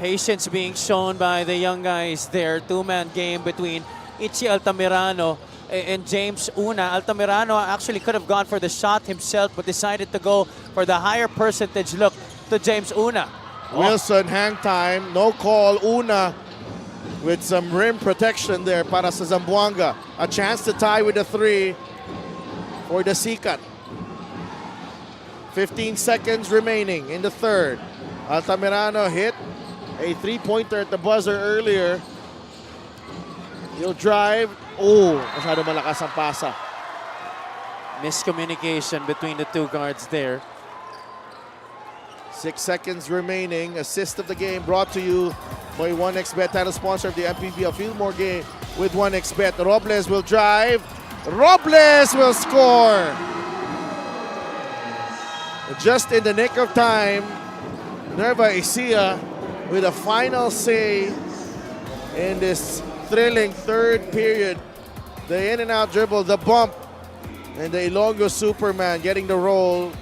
Patience being shown by the young guys there. Two-man game between Ichi Altamirano and James Una. Altamirano actually could have gone for the shot himself but decided to go for the higher percentage look to James Una. Wilson, hang time, no call. Una with some rim protection there para sa Zamboanga. A chance to tie with a 3 for the Sikat. 15 seconds remaining in the third. Altamirano hit a 3-pointer at the buzzer earlier. He'll drive. Oh, masyado malakas ang pasa. Miscommunication between the two guards there. 6 seconds remaining. Assist of the game brought to you by 1xBet, title sponsor of the MPBL. Feel more game with 1xBet. Robles will drive. Robles will score. Just in the nick of time, Nueva Ecija with a final say in this thrilling third period. The in and out dribble, the bump, and the Ilonggo Superman getting the roll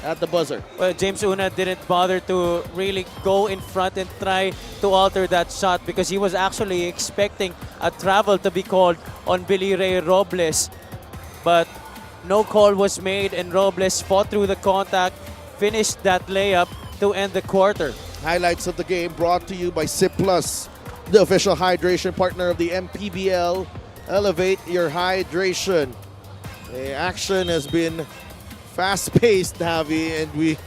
at the buzzer. Well, James Una didn't bother to really go in front and try to alter that shot because he was actually expecting a travel to be called on Billy Ray Robles. But no call was made and Robles fought through the contact, finished that layup to end the quarter. Highlights of the game brought to you by Sip Plus, the official hydration partner of the MPBL. Elevate your hydration. The action has been fast-paced, Javi, and we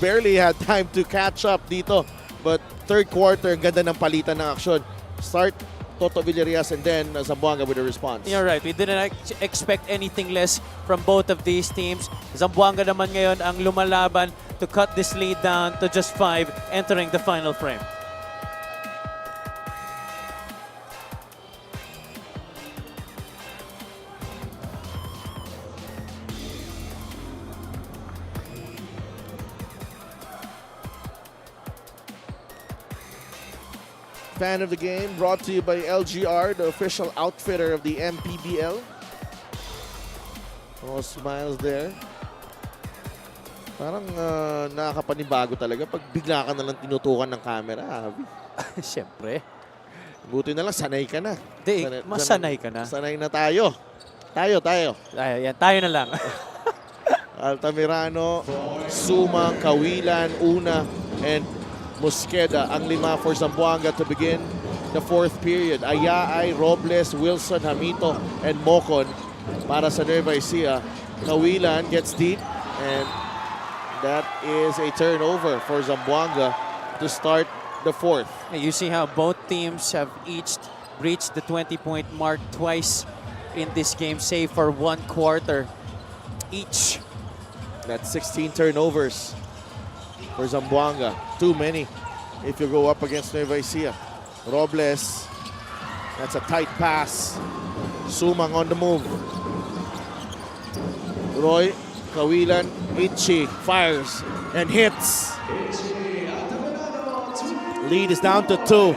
barely had time to catch up dito. But third quarter, ang ganda ng palitan ng aksyon. Start Toto Villarias and then Zamboanga with a response. You're right. We didn't expect anything less from both of these teams. Zamboanga naman ngayon ang lumalaban to cut this lead down to just 5 entering the final frame. Fan of the game brought to you by LGR, the official outfitter of the MPBL. Oh, smiles there. Parang nakakapanibago talaga pag bigla ka na lang tinutukan ng camera, Javi. Siyempre. Buti na lang, sanay ka na. Di, masanay ka na. Sanay na tayo. Tayo. Yan, tayo na lang. Altamirano, Sumang, Kawilan, Una, and Mosqueda ang 5 for Zamboanga to begin the fourth period. Ayaay, Robles, Wilson, Hamito, and Mocon para sa Nueva Ecija. Kawilan gets deep, and that is a turnover for Zamboanga to start the fourth. You see how both teams have each reached the 20-point mark twice in this game, save for 1 quarter each. That's 16 turnovers for Zamboanga. Too many if you go up against Nueva Ecija. Robles, that's a tight pass. Sumang on the move. Roy, Kawilan, Ichi fires and hits. Lead is down to 2.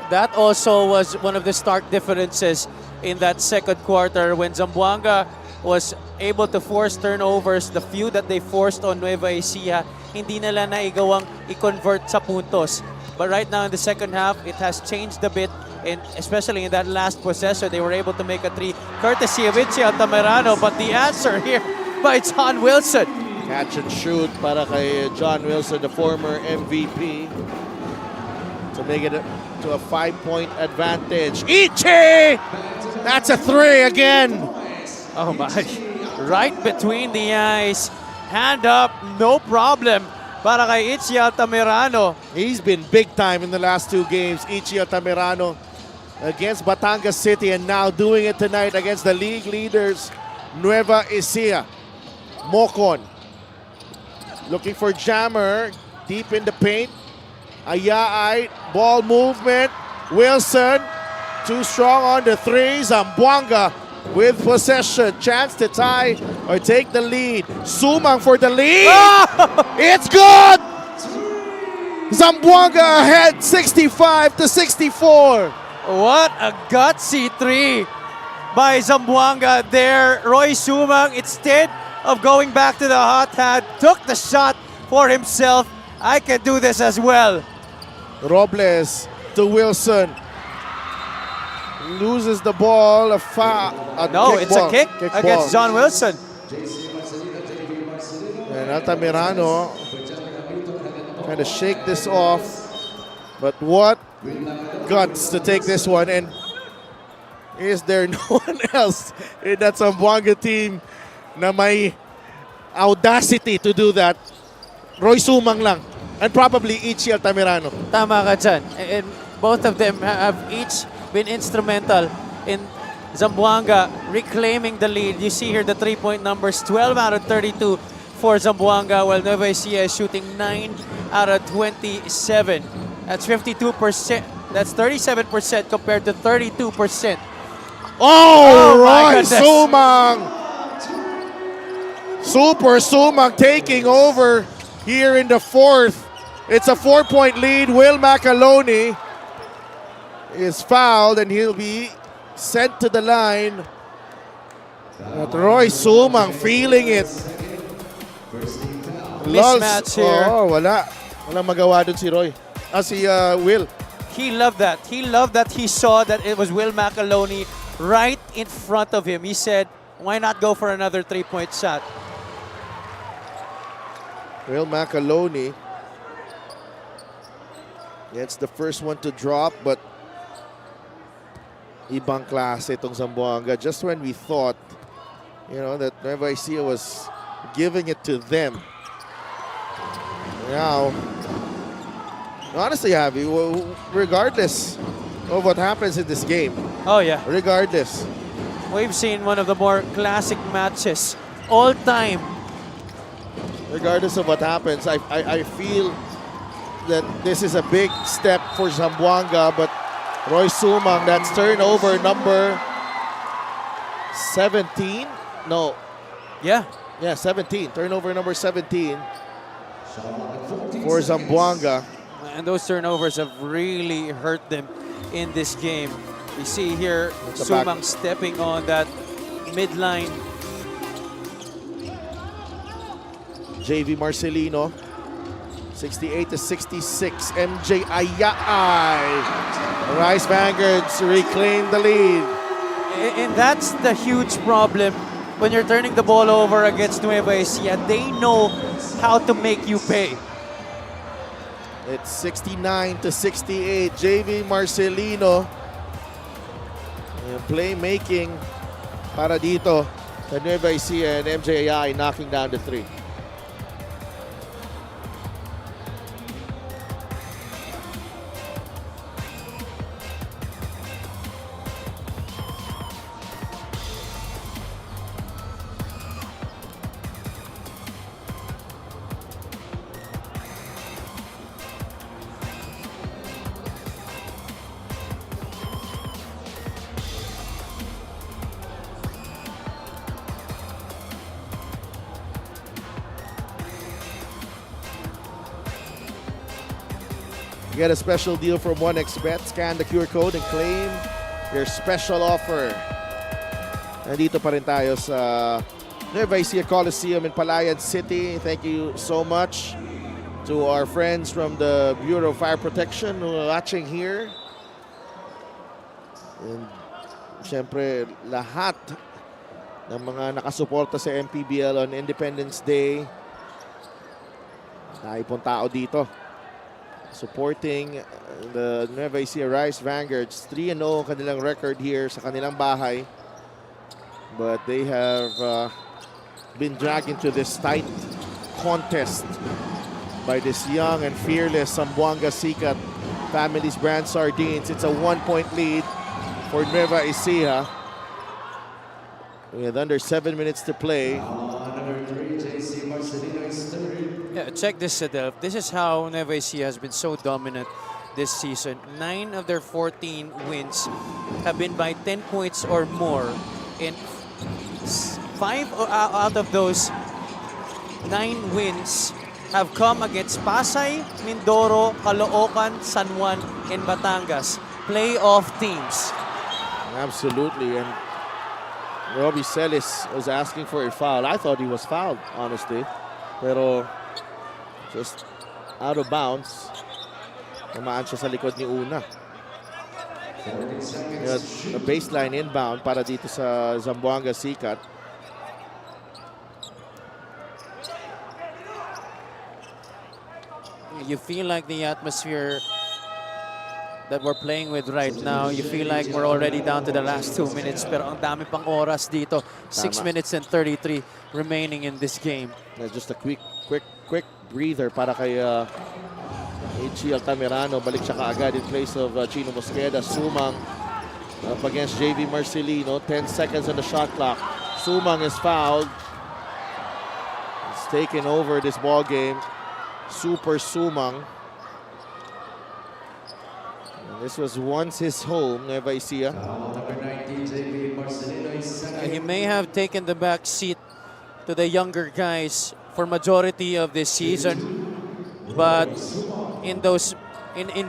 That also was one of the stark differences in that second quarter when Zamboanga was able to force turnovers. The few that they forced on Nueva Ecija, hindi nila naigawang i-convert sa puntos. But right now in the second half, it has changed a bit, and especially in that last possession, they were able to make a 3 courtesy of Ichi Altamirano. But the answer here by John Wilson. Catch and shoot para kay John Wilson, the former MVP, to make it to a 5-point advantage. Ichi! That's a 3 again. Oh my. Right between the eyes. Hand up, no problem para kay Ichi Altamirano. He's been big time in the last 2 games. Ichi Altamirano against Batangas City, and now doing it tonight against the league leaders, Nueva Ecija. Mocon looking for Jammer deep in the paint. Ayaay, ball movement. Wilson, too strong on the 3. Zamboanga with possession. Chance to tie or take the lead. Sumang for the lead. It's good! Zamboanga ahead 65-64. What a gutsy 3 by Zamboanga there. Roy Sumang, instead of going back to the hot hand, took the shot for himself. I can do this as well. Robles to Wilson. Loses the ball. No, it's a kick against John Wilson. And Altamirano trying to shake this off. But what guts to take this one. And is there no one else in that Zamboanga team na may audacity to do that? Roy Sumang lang. And probably Ichi Altamirano. Tama ka dyan. And both of them have each been instrumental in Zamboanga reclaiming the lead. You see here the 3-point numbers, 12 out of 32 for Zamboanga, while Nueva Ecija is shooting 9 out of 27. That's 52%. That's 37% compared to 32%. Oh, my Roy goodness. Sumang! Super Sumang taking over here in the fourth. It's a 4-point lead. Will Macaloni is fouled and he'll be sent to the line. But Roy Sumang feeling it. Mismatch here. Oh, wala. Walang magawa dun si Roy. Si Will. He loved that. He loved that he saw that it was Will Macaloni right in front of him. He said, why not go for another 3-point shot? Will Macaloni gets the first one to drop, but ibang klase itong Zamboanga. Just when we thought, that Nueva Ecija was giving it to them. Now, honestly, Javi, regardless of what happens in this game, Oh yeah. regardless, We've seen one of the more classic matches all time. regardless of what happens, I feel that this is a big step for Zamboanga, but Roy Sumang, that's turnover number 17? No. Yeah. Yeah, 17. Turnover number 17 for Zamboanga. And those turnovers have really hurt them in this game. You see here, It's a back. Sumang stepping on that midline. JV Marcelino, 68-66. MJ Ayaay. Rice Vanguards reclaim the lead. And that's the huge problem when you're turning the ball over against Nueva Ecija. They know how to make you pay. It's 69-68. JV Marcelino. Yung playmaking para dito sa Nueva Ecija, and MJ Ayay knocking down the three. Get a special deal from 1xBet. Scan the QR code and claim your special offer. Nandito pa rin tayo sa Nueva Ecija Coliseum in Palayan City. Thank you so much to our friends from the Bureau of Fire Protection who are watching here. And syempre, lahat ng mga nakasuporta sa MPBL on Independence Day. Naipong tao dito. Supporting the Nueva Ecija Rice Vanguards. 3-0 kanilang record here sa kanilang bahay. But they have been dragged into this tight contest by this young and fearless Zamboanga Sikat Family's Brand Sardines. It's a 1-point lead for Nueva Ecija. With under 7 minutes to play. Yeah, check this, Adel. This is how Nueva Ecija has been so dominant this season. 9 of their 14 wins have been by 10 points or more. And 5 out of those 9 wins have come against Pasay, Mindoro, Caloocan, San Juan, and Batangas. Playoff teams. Absolutely. And Robbie Celis was asking for a foul. I thought he was fouled, honestly. Pero just out of bounds. Namaan siya sa likod ni Una. A baseline inbound para dito sa Zamboanga Sikat. You feel like the atmosphere that we're playing with right now, you feel like we're already down to the last 2 minutes. Pero ang dami pang oras dito. 6 minutes and 33 remaining in this game. Just a quick breather para kay H.E. Altamirano. Balik siya kaagad in place of Chino Mosqueda. Sumang up against JV Marcelino. 10 seconds on the shot clock. Sumang is fouled. He's taken over this ball game. Super Sumang. And this was once his home, Nueva Ecija. He may have taken the back seat to the younger guys for majority of this season, but in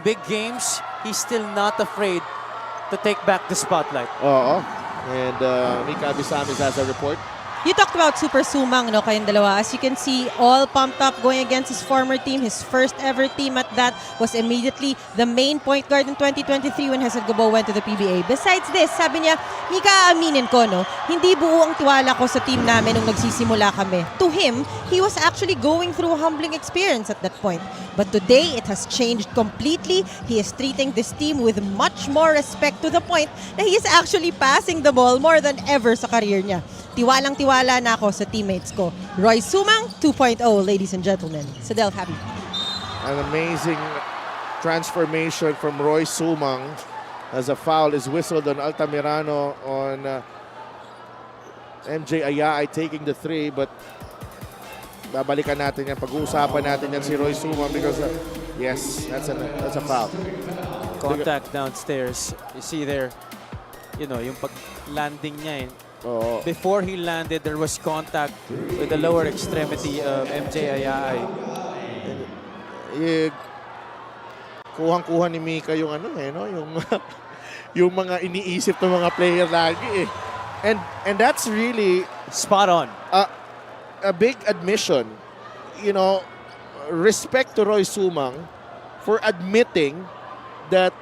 big games, he's still not afraid to take back the spotlight. And Mika Abisamis has a report. You talked about Super Sumang, no, kayong dalawa. As you can see, all pumped up going against his former team. His first ever team at that was immediately the main point guard in 2023 when Hasan Gabo went to the PBA. Besides this, sabi niya, Mika, aminin ko, no, hindi buo ang tiwala ko sa team namin nung nagsisimula kami. To him, he was actually going through a humbling experience at that point. But today, it has changed completely. He is treating this team with much more respect to the point na he is actually passing the ball more than ever sa career niya. Tiwalang-tiwala na ako sa teammates ko. Roy Sumang 2.0, ladies and gentlemen. Sadel, happy. An amazing transformation from Roy Sumang as a foul is whistled on Altamirano on MJ Ayay taking the three, but babalikan natin yan. Pag-uusapan natin yan si Roy Sumang because yes, that's a foul. Contact downstairs. You see there, you know, yung pag-landing niya before he landed, there was contact with the lower extremity of MJ Ayay. Kuhang-kuha ni Mika yung yung mga iniisip ng mga player lagi eh. And that's really spot on. A big admission. You know, respect to Roy Sumang for admitting that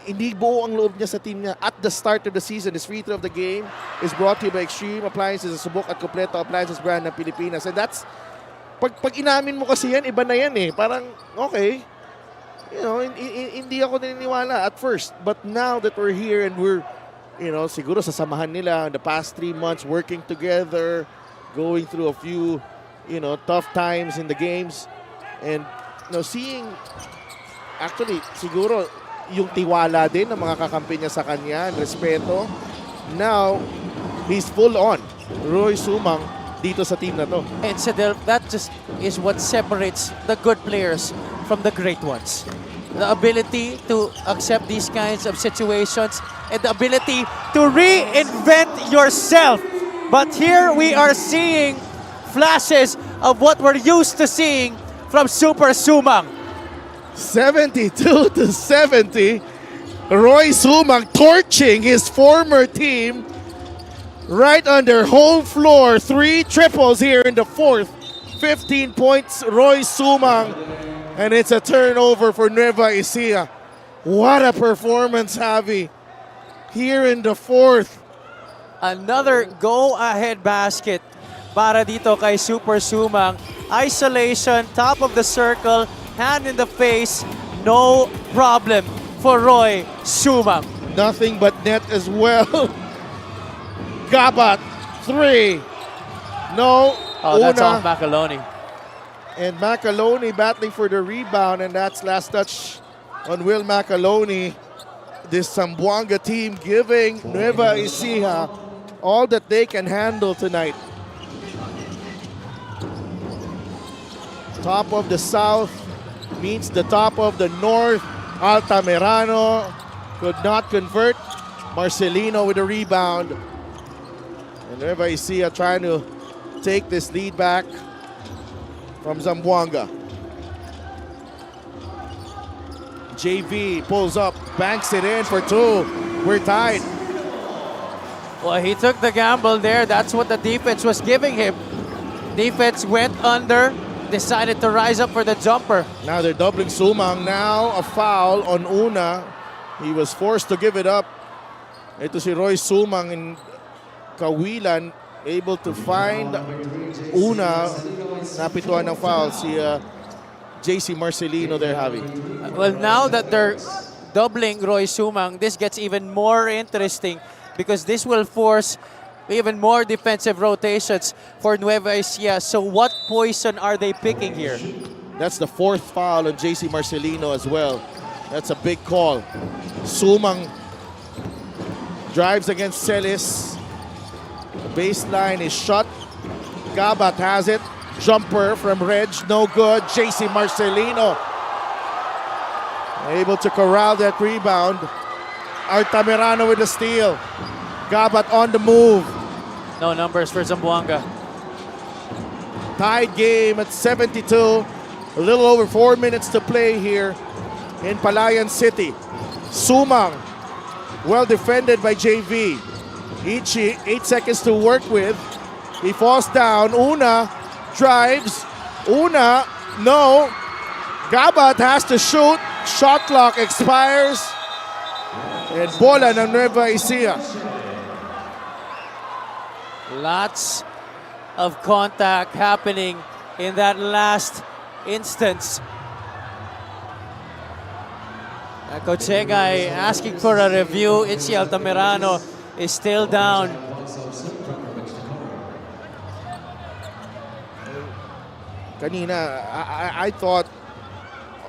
hindi buo ang loob niya sa team niya at the start of the season. His free throw of the game is brought to you by Extreme Appliances, a subok at kompleto appliances brand ng Pilipinas. And that's, pag inamin mo kasi yan, iba na yan eh. Parang, okay, hindi ako naniniwala at first. But now that we're here and we're, siguro sasamahan nila in the past 3 months working together, going through a few, tough times in the games. And, seeing, actually, siguro yung tiwala din ng mga kakampi niya sa kanya, respeto. Now, he's full on. Roy Sumang dito sa team na to. And so that just is what separates the good players from the great ones. The ability to accept these kinds of situations and the ability to reinvent yourself. But here we are seeing flashes of what we're used to seeing from Super Sumang. 72-70. Roy Sumang torching his former team right on their home floor. 3 triples here in the fourth. 15 points, Roy Sumang. And it's a turnover for Nueva Ecija. What a performance, Javi. Here in the fourth. Another go-ahead basket para dito kay Super Sumang. Isolation, top of the circle, hand in the face, no problem for Roy Sumang. Nothing but net as well. Gabat, 3. No. Oh, that's Una. off Macaloni. And Macaloni battling for the rebound, and that's last touch on Will Macaloni. This Zamboanga team giving Nueva Ecija all that they can handle tonight. Top of the South meets the top of the North. Altamirano could not convert. Marcelino with a rebound. And Nueva Ecija trying to take this lead back from Zamboanga. JV pulls up, banks it in for 2. We're tied. Well, he took the gamble there. That's what the defense was giving him. Defense went under, decided to rise up for the jumper. Now they're doubling Sumang. Now a foul on Una. He was forced to give it up. Ito si Roy Sumang in Kawilan, able to find Una. Napituan ng foul si JC Marcelino there, Javi. Well, now that they're doubling Roy Sumang, this gets even more interesting because this will force even more defensive rotations for Nueva Ecija. So what poison are they picking here? That's the 4th foul on JC Marcelino as well. That's a big call. Sumang drives against Celis. The baseline is shut. Gabat has it. Jumper from Reg, no good. JC Marcelino able to corral that rebound. Altamirano with the steal. Gabat on the move. No numbers for Zamboanga. Tied game at 72. A little over 4 minutes to play here in Palayan City. Sumang, well defended by JV. Ichi, 8 seconds to work with. He falls down. Una drives. Una, no. Gabat has to shoot. Shot clock expires. And bola ng Nueva Ecija. Lots of contact happening in that last instance. Coach Segay asking for a review. Itzi Altamirano is still down. Kanina, I thought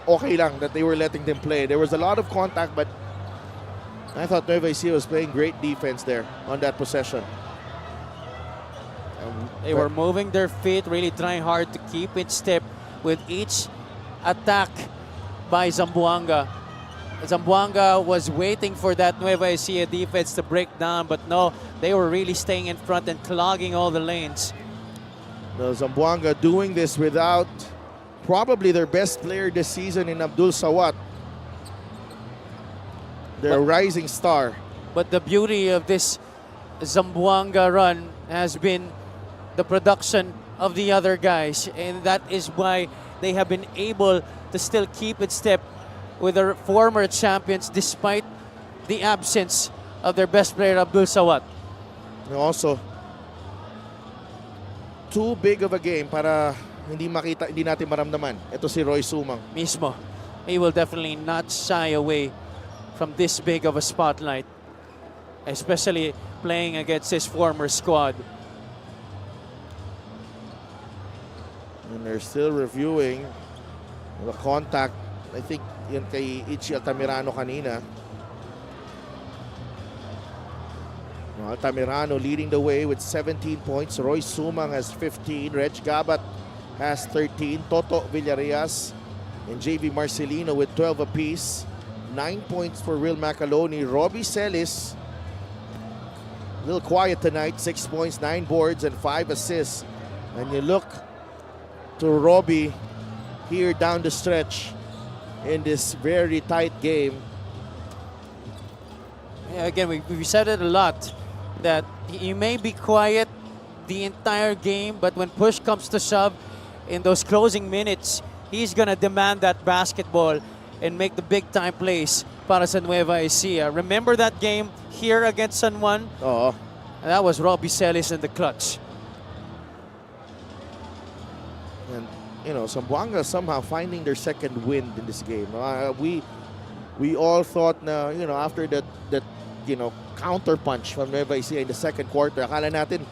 okay lang that they were letting them play. There was a lot of contact, but I thought Nueva Ecija was playing great defense there on that possession. They were moving their feet, really trying hard to keep in step with each attack by Zamboanga. Zamboanga was waiting for that Nueva Ecija defense to break down, but no, they were really staying in front and clogging all the lanes. The Zamboanga doing this without probably their best player this season in Abdul Sawat. Their rising star. But the beauty of this Zamboanga run has been the production of the other guys, and that is why they have been able to still keep in step with their former champions despite the absence of their best player Abdul Sawat. And also, too big of a game para hindi natin maramdaman. Ito si Roy Sumang. Mismo. he will definitely not shy away from this big of a spotlight, especially playing against his former squad. And they're still reviewing the contact. I think yun kay Ichi Altamirano kanina. Altamirano leading the way with 17 points. Roy Sumang has 15. Reg Gabat has 13. Toto Villarreas and JV Marcelino with 12 apiece. 9 points for Will Macaloni. Robbie Celis, a little quiet tonight. 6 points, 9 boards, and 5 assists. And you look to Robbie here down the stretch in this very tight game. Yeah, again, we said it a lot that he may be quiet the entire game, but when push comes to shove in those closing minutes, he's gonna demand that basketball and make the big time plays para sa Nueva Ecija. Remember that game here against San Juan? Oh, That was Robbie Celis in the clutch. and you know, Zamboanga somehow finding their second wind in this game. We all thought na, you know, after that you know, counter punch from Nueva Ecija in the second quarter, akala natin,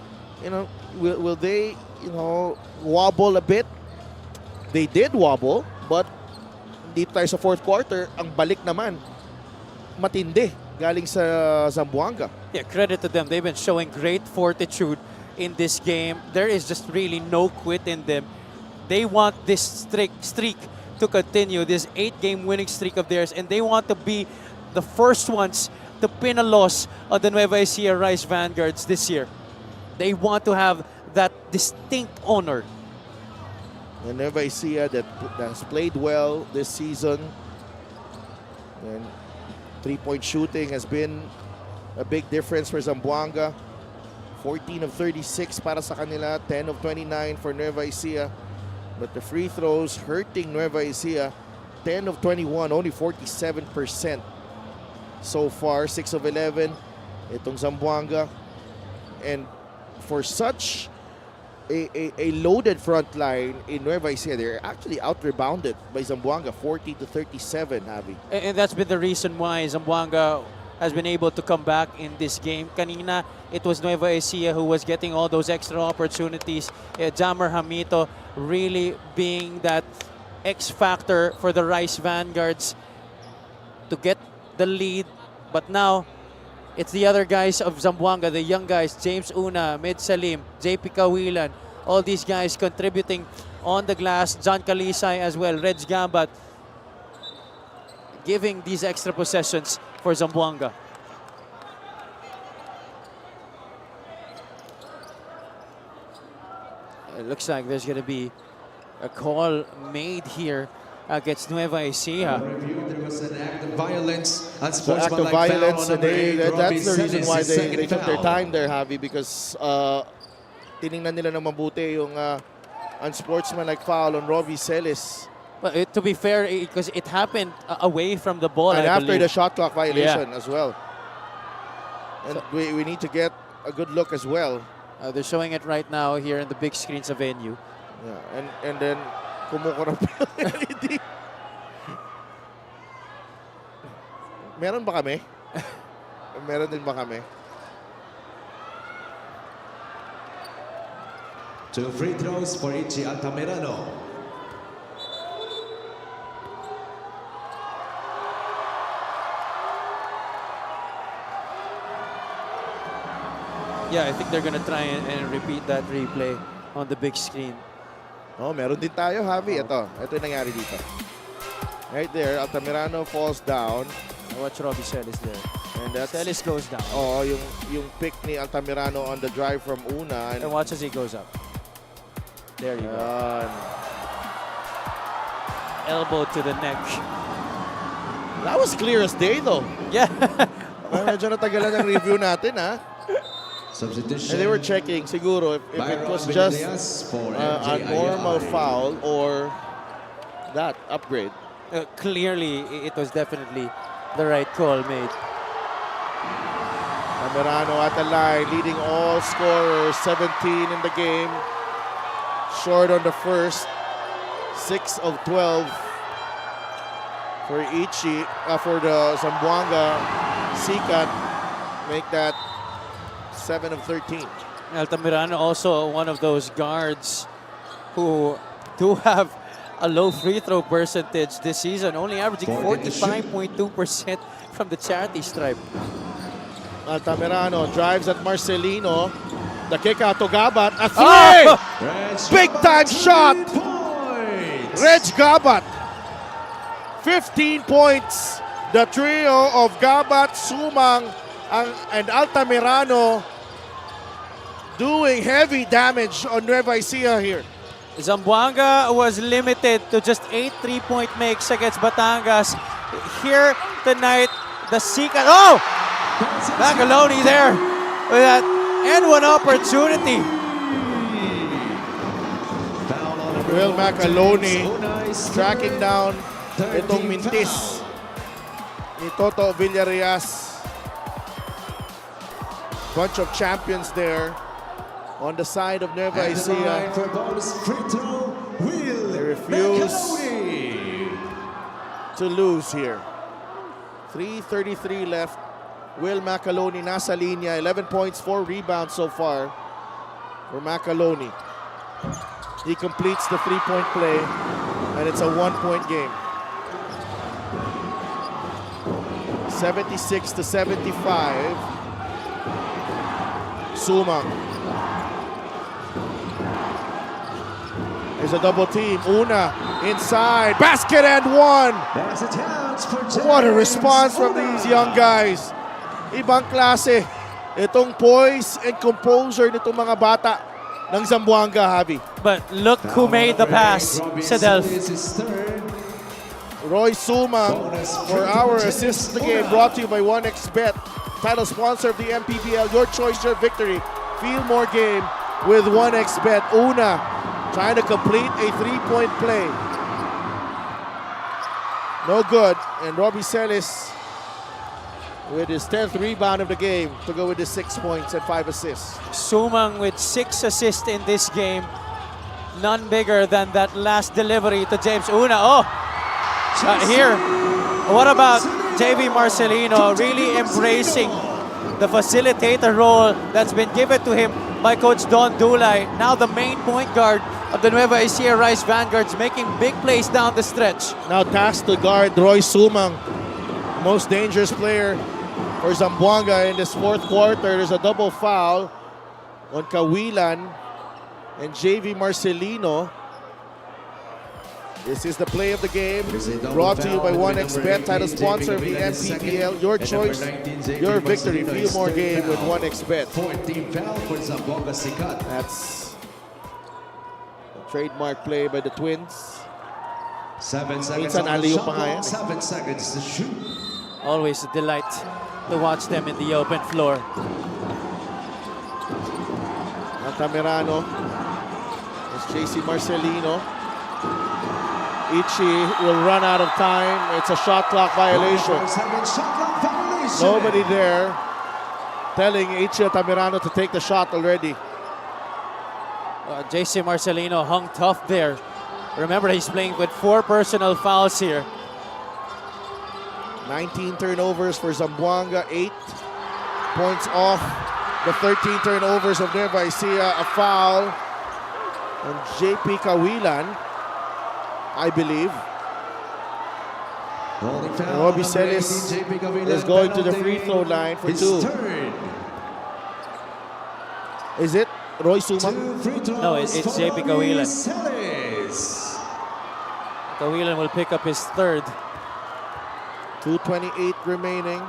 you know, will they, you know, wobble a bit? They did wobble, but dito tayo sa fourth quarter, ang balik naman matindi galing sa Zamboanga. Yeah, credit to them. They've been showing great fortitude in this game. There is just really no quit in them. They want this streak to continue, this 8-game winning streak of theirs, and they want to be the first ones to pin a loss on the Nueva Ecija Rice Vanguards this year. They want to have that distinct honor. And Nueva Ecija that has played well this season, and three-point shooting has been a big difference for Zamboanga. 14 of 36 para sa kanila, 10 of 29 for Nueva Ecija. But the free throws hurting Nueva Ecija, 10 of 21, only 47% so far, 6 of 11 itong Zamboanga. And for such a loaded front line in Nueva Ecija, they're actually out-rebounded by Zamboanga, 40 to 37, Javi. And that's been the reason why Zamboanga has been able to come back in this game. Kanina, it was Nueva Ecija who was getting all those extra opportunities. Jammer Hamito really being that X factor for the Rice Vanguards to get the lead. But now, it's the other guys of Zamboanga, the young guys, James Una, Med Salim, JP Kawilan, all these guys contributing on the glass. John Kalisay as well, Reg Gambat, giving these extra possessions for Zamboanga. It looks like there's going to be a call made here against Nueva Ecija. There was an act of violence and So act of sportsmanlike violence, foul on and number 8, that's the Robbie reason Celis, why his they second took their foul. time there, Javi, because tiningnan nila na mabuti yung unsportsmanlike foul on Robbie Celis. But to be fair, because it happened away from the ball, And I after believe. the shot clock violation as well. And we need to get a good look as well. They're showing it right now here in the big screen sa venue. Yeah, and then kumukurap yung LED. Meron ba kami? Meron din ba kami? 2 free throws for Ichi Altamirano. Yeah, I think they're gonna try and repeat that replay on the big screen. Oh, meron din tayo, Javi. Ito yung nangyari dito. Right there, Altamirano falls down. Watch Robbie Celis there. And that's Celis goes down. oh, yung pick ni Altamirano on the drive from Una. And watch as he goes up. There you go. Yan. Elbow to the neck. That was clear as day though. Yeah. Medyo natagalan ang review natin, ha? Substitution. And they were checking siguro if it was just a normal foul or that upgrade. Clearly, it was definitely the right call made. Altamirano at the line, leading all scorers, 17 in the game. Short on the first, 6 of 12 for Ichi, for the Zamboanga Sikat, make that 7 of 13. Altamirano also one of those guards who do have a low free throw percentage this season, only averaging 45.2% from the charity stripe. Altamirano drives at Marcelino. The kick out to Gabat. A three! Big time shot! Reg Gabat. 15 points. The trio of Gabat, Sumang, and Altamirano doing heavy damage on Nueva Ecija here. Zamboanga was limited to just 8 3-point makes against Batangas. Here tonight, the Sikat. Oh! Magaloni there with that and one opportunity. Will Macaloni tracking down itong mintis ni Toto Villarreas. Bunch of champions there on the side of Nueva Ecija. They refuse to lose here. 3:33 left. Will Macaloni nasa linya. 11 points, 4 rebounds so far for Macaloni. He completes the 3-point play, and it's a 1-point game. 76-75. Sumang. There's a double team. Una inside. Basket and one. What a response from these young guys. Ibang klase. Itong poise and composure nitong mga bata ng Zamboanga, Javi. But look who made the pass, Sedelf. Roy Sumang for our assist to the game, brought to you by 1xBet, title sponsor of the MPBL. Your choice, your victory. Feel more game with 1xBet. Una trying to complete a 3-point play. No good. And Robbie Celis with his 10th rebound of the game to go with his 6 points and 5 assists. Sumang with 6 assists in this game. None bigger than that last delivery to James Una. Oh, here. What about JV Marcelino really embracing the facilitator role that's been given to him by Coach Don Dulay. Now the main point guard of the Nueva Ecija Rice Vanguards, making big plays down the stretch. Now tasked to guard Roy Sumang, most dangerous player for Zamboanga in this fourth quarter. There's a double foul on Kawilan and JV Marcelino. This is the play of the game, brought to you by 1xBet, title sponsor of the MPBL. Your choice, your victory. Feel more game with 1xBet. That's a trademark play by the Twins. 7 seconds Minsan on the aliyo shot pa nga yan. clock, 7 seconds to shoot. Always a delight to watch them in the open floor. Altamirano. It's JC Marcelino. Ichi will run out of time. It's a shot clock violation. Nobody there telling Ichi Altamirano to take the shot already. JC Marcelino hung tough there. Remember, he's playing with 4 personal fouls here. 19 turnovers for Zamboanga, 8 points off the 13 turnovers of Nueva Ecija. A foul on JP Kawilan, I believe. Robbie Celis is going to the free throw line for 2. Is it Roy Sumang? No, it's JP Kawilan. Kawilan will pick up his 3rd. 2:28 remaining.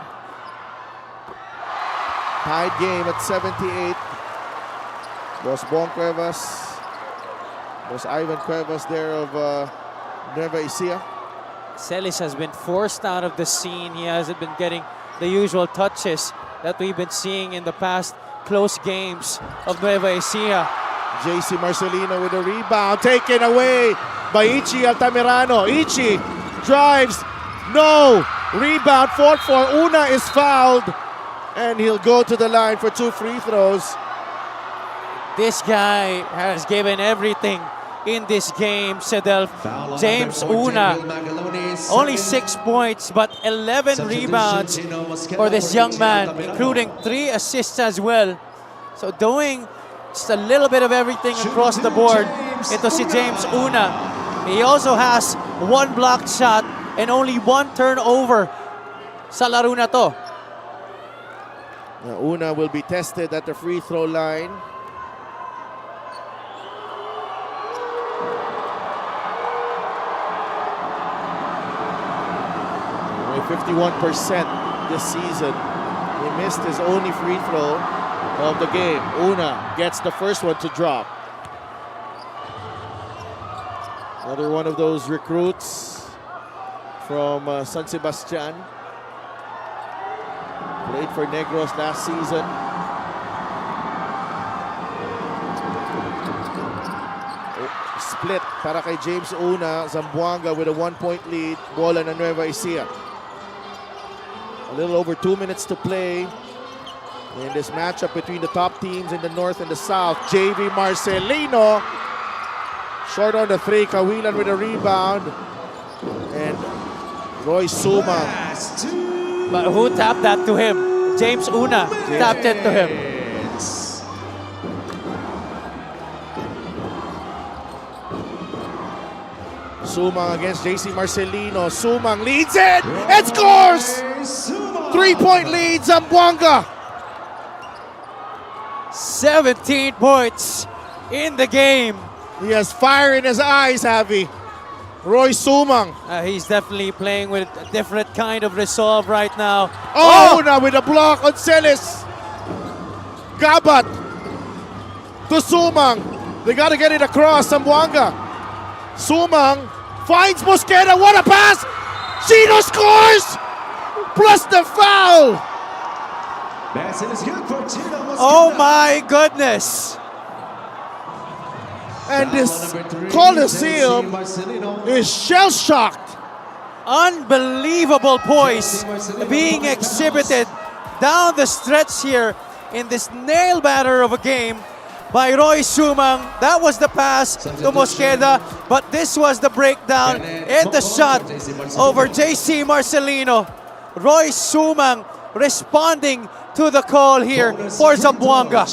Tied game at 78. Boss Bon Cuevas. Boss Ivan Cuevas there of Nueva Ecija. Celis has been forced out of the scene. He hasn't been getting the usual touches that we've been seeing in the past close games of Nueva Ecija. JC Marcelino with a rebound, taken away by Ichi Altamirano. Ichi drives, no! Rebound fought for. Una is fouled, and he'll go to the line for 2 free throws. This guy has given everything in this game, Sedel. James Una, only 6 points, but 11 rebounds for this young man, including 3 assists as well. So doing just a little bit of everything across the board. Ito si James Una. He also has 1 blocked shot and only 1 turnover sa laro na to. Now, Una will be tested at the free throw line. Only 51% this season. He missed his only free throw of the game. Una gets the first one to drop. Another one of those recruits from San Sebastian. Played for Negros last season. Split para kay James Una. Zamboanga with a 1-point lead. Bola na Nueva Ecija. A little over 2 minutes to play in this matchup between the top teams in the north and the south. JV Marcelino. Short on the 3. Kawilan with a rebound. And Roy Sumang. But who tapped that to him? James Una tapped it to him. Sumang against JC Marcelino. Sumang leads it and scores! 3-point lead, Zamboanga. 17 points in the game. He has fire in his eyes, Javi. Roy Sumang. He's definitely playing with a different kind of resolve right now. Oh, now with a block on Celis. Gabat to Sumang. They got to get it across. Zamboanga. Sumang finds Mosqueda. What a pass! Chino scores! Plus the foul! Oh my goodness! And this Coliseum is shell-shocked. Unbelievable poise being exhibited down the stretch here in this nail-biter of a game by Roy Sumang. That was the pass to Mosqueda, but this was the breakdown and the shot over JC Marcelino. Roy Sumang responding to the call here for Zamboanga.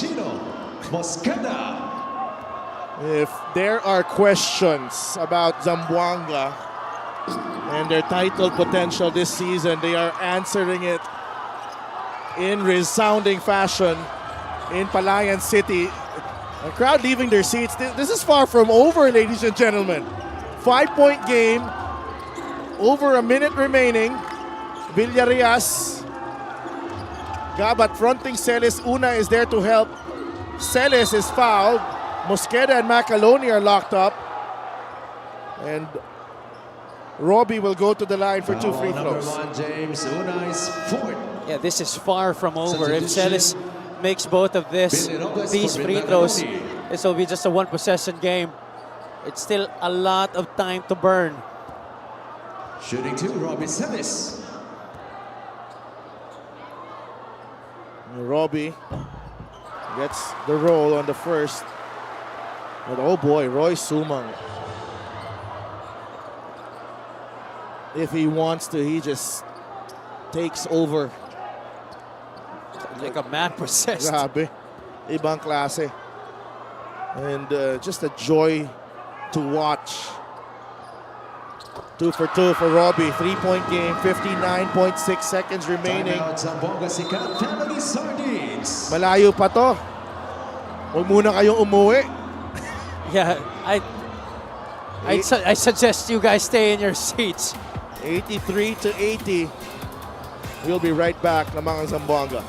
If there are questions about Zamboanga and their title potential this season, they are answering it in resounding fashion in Palayan City. A crowd leaving their seats. This is far from over, ladies and gentlemen. 5-point game, over a minute remaining. Villarias, Gabat fronting Celis. Una is there to help. Celis is fouled. Mosqueda and Macaloni are locked up. And Robbie will go to the line for 2 free throws. Yeah, this is far from over. If Celis makes both of these free throws, this will be just a 1-possession game. It's still a lot of time to burn. Shooting 2, Robbie Celis. Robbie gets the roll on the first. But oh boy, Roy Sumang. If he wants to, he just takes over. Like a man possessed. Grabe. Ibang klase. And just a joy to watch. 2 for 2 for Robbie. 3-point game, 59.6 seconds remaining. Malayo pa to. Huwag muna kayong umuwi. Yeah, I suggest you guys stay in your seats. 83-80. We'll be right back, Lamang Zamboanga.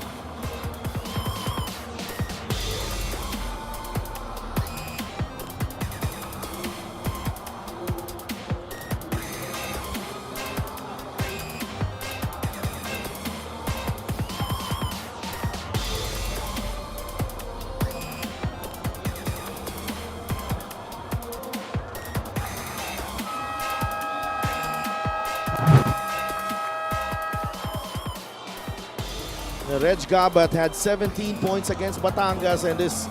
Reg Gabat had 17 points against Batangas, and this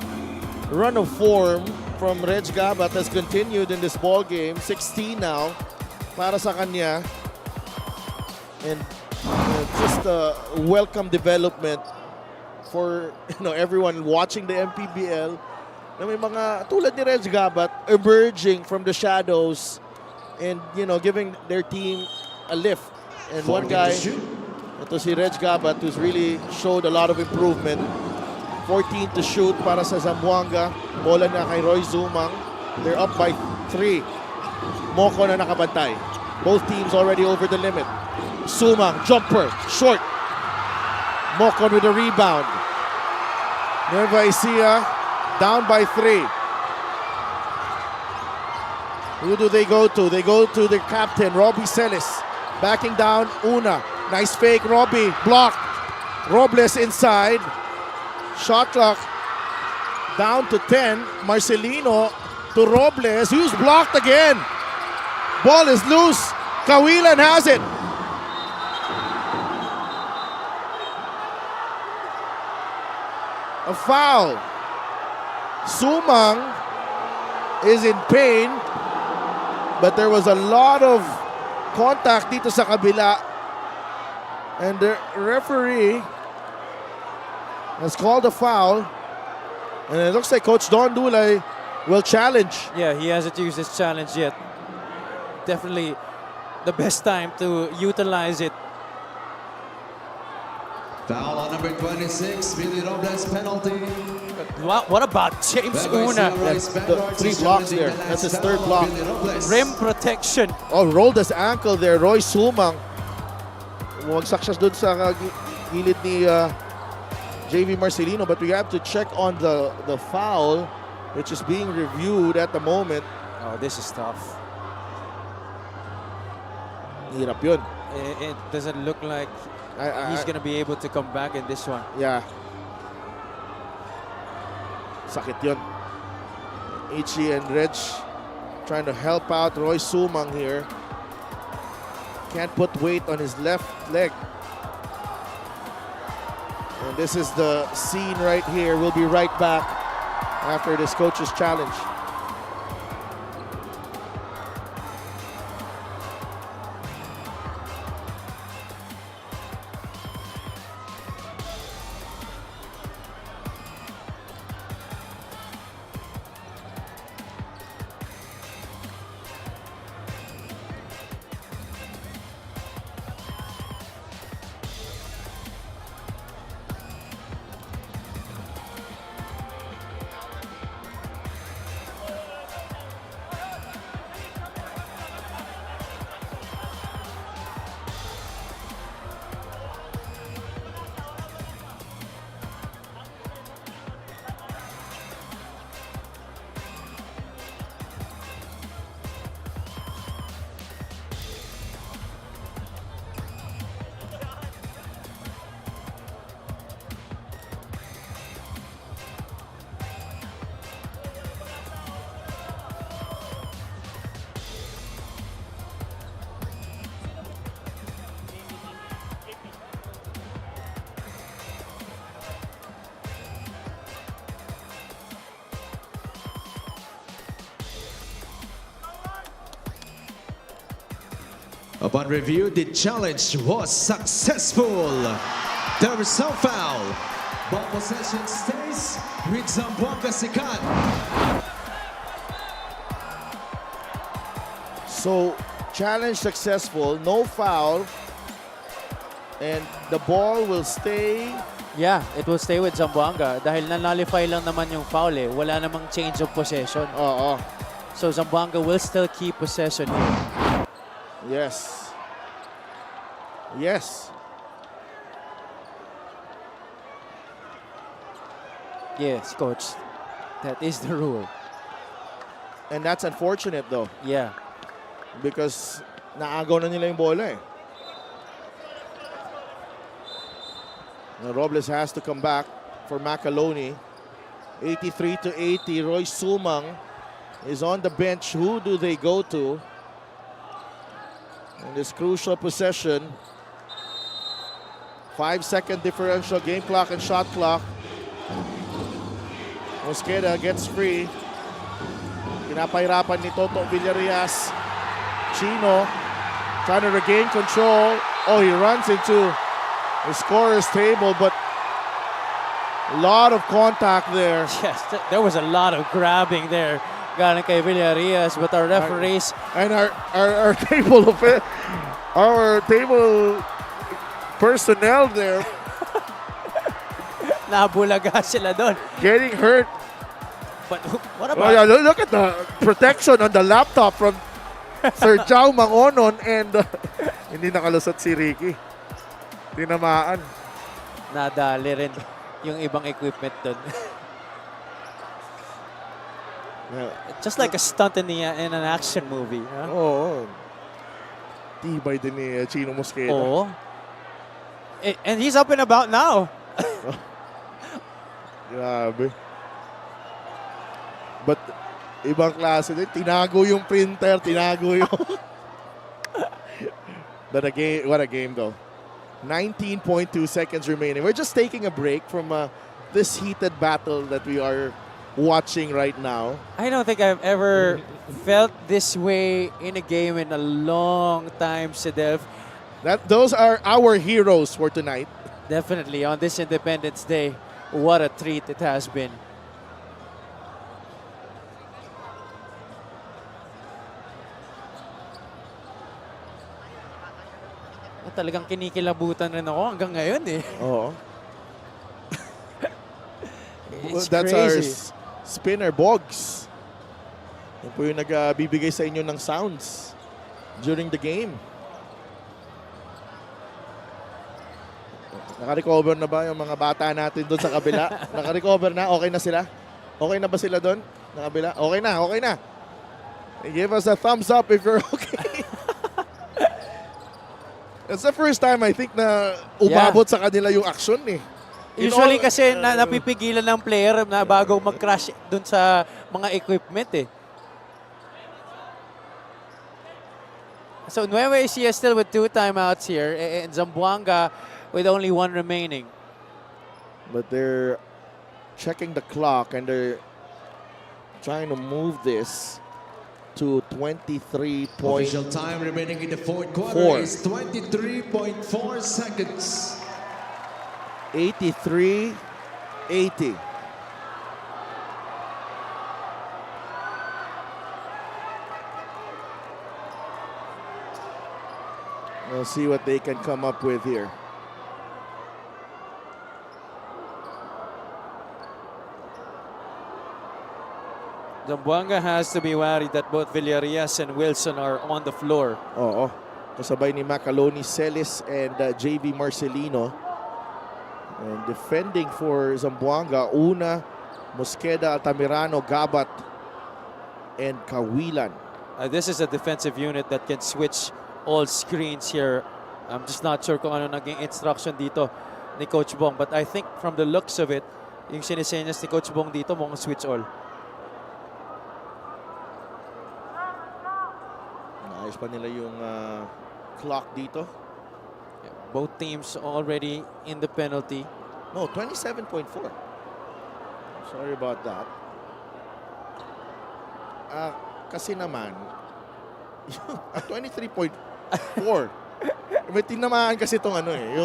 run of form from Reg Gabat has continued in this ball game. 16 now para sa kanya. And just a welcome development for everyone watching the MPBL. Na may mga tulad ni Reg Gabat emerging from the shadows and giving their team a lift. And one guy, ito si Reg Gabat, who's really showed a lot of improvement. 14 to shoot para sa Zamboanga. Bola na kay Roy Zumang. They're up by 3. Moko na nakabantay. Both teams already over the limit. Sumang, jumper, short. Moko with a rebound. Nueva Ecija down by 3. Who do they go to? They go to the captain, Robbie Celis. Backing down, Una. Nice fake, Robbie. Blocked. Robles inside. Shot clock down to 10. Marcelino to Robles, who's blocked again. Ball is loose. Kawilan has it. A foul. Sumang is in pain, but there was a lot of contact dito sa kabila. And the referee has called a foul. And it looks like Coach Don Dulay will challenge. Yeah, he hasn't used his challenge yet. Definitely the best time to utilize it. Foul on number 26, Billy Robles, penalty. What about James Una? That's the 3 blocks there. That's his 3rd block. Rim protection. Oh, rolled his ankle there. Roy Sumang. Wagsak siya dun sa gilid ni JV Marcelino, but we have to check on the foul, which is being reviewed at the moment. Oh, this is tough. Hirap yun. It doesn't look like he's going to be able to come back in this one. Yeah. Sakit yun. Ichi and Reg trying to help out Roy Sumang here. Can't put weight on his left leg. And this is the scene right here. We'll be right back after this coach's challenge. Upon review, the challenge was successful. There was some foul. Ball possession stays with Zamboanga Sikat. So, challenge successful, no foul, and the ball will stay. Yeah, it will stay with Zamboanga dahil nanalify lang naman yung foul eh. Wala namang change of possession. Oo. So Zamboanga will still keep possession here. Yes. Yes. Yes, coach. That is the rule. And that's unfortunate though, Yeah. because naagaw na nila yung bola eh. Now Robles has to come back for Macaloni. 83-80. Roy Sumang is on the bench. Who do they go to in this crucial possession? 5-second differential, game clock and shot clock. Mosqueda gets free. Pinapahirapan ni Toto Villarreal. Chino trying to regain control. Oh, he runs into the scorer's table, but a lot of contact there. Yes, there was a lot of grabbing there. Galing kay Villarreal, but our referees, And our table of it, our table personnel there nabulaga sila doon. getting hurt. But what Oh, about yeah, look at the protection on the laptop from Sir Jao Mangonon, and hindi nakalusot si Ricky. Tinamaan. nadali rin yung ibang equipment doon? Just like a stunt in an action movie. Huh? Oo. Tibay din ni Chino Mosqueda. Oo. And he's up and about now. Grabe. But ibang klase din. Tinago yung printer, tinago yung... But what a game though. 19.2 seconds remaining. We're just taking a break from this heated battle that we are watching right now. I don't think I've ever felt this way in a game in a long time, Sidelf. Those are our heroes for tonight. Definitely on this Independence Day. What a treat it has been. Talagang kinikilabutan rin ako hanggang ngayon eh. Oo. It's That's our crazy. spinner, Bogs. Yan po yung nagbibigay sa inyo ng sounds during the game. Naka-recover na ba yung mga bata natin doon sa kabila? Naka-recover na? Okay na sila? Okay na ba sila doon? Sa kabila? Okay na, okay na. Give us a thumbs up if you're okay. It's the first time I think na umabot sa kanila yung action eh. Usually kasi napipigilan ng player na bago mag-crash dun sa mga equipment eh. So Nueva Ecija still with 2 timeouts here and Zamboanga with only 1 remaining. But they're checking the clock and they're trying to move this to 23. Official time remaining in the fourth quarter is 23.4 seconds. 83-80. We'll see what they can come up with here. Zamboanga has to be worried that both Villarreal and Wilson are on the floor. Oo. Kasabay ni Macaloni Celis and JV Marcelino. And defending for Zamboanga, Una, Mosqueda, Altamirano, Gabat, and Kawilan. This is a defensive unit that can switch all screens here. I'm just not sure kung ano naging instruction dito ni Coach Bong. But I think from the looks of it, yung sinisenyas ni Coach Bong dito, mukhang switch all. Naayos pa nila yung clock dito. Both teams already in the penalty. No, 27.4. Sorry about that. Kasi naman, 23.4. May tinamaan kasi itong ano eh,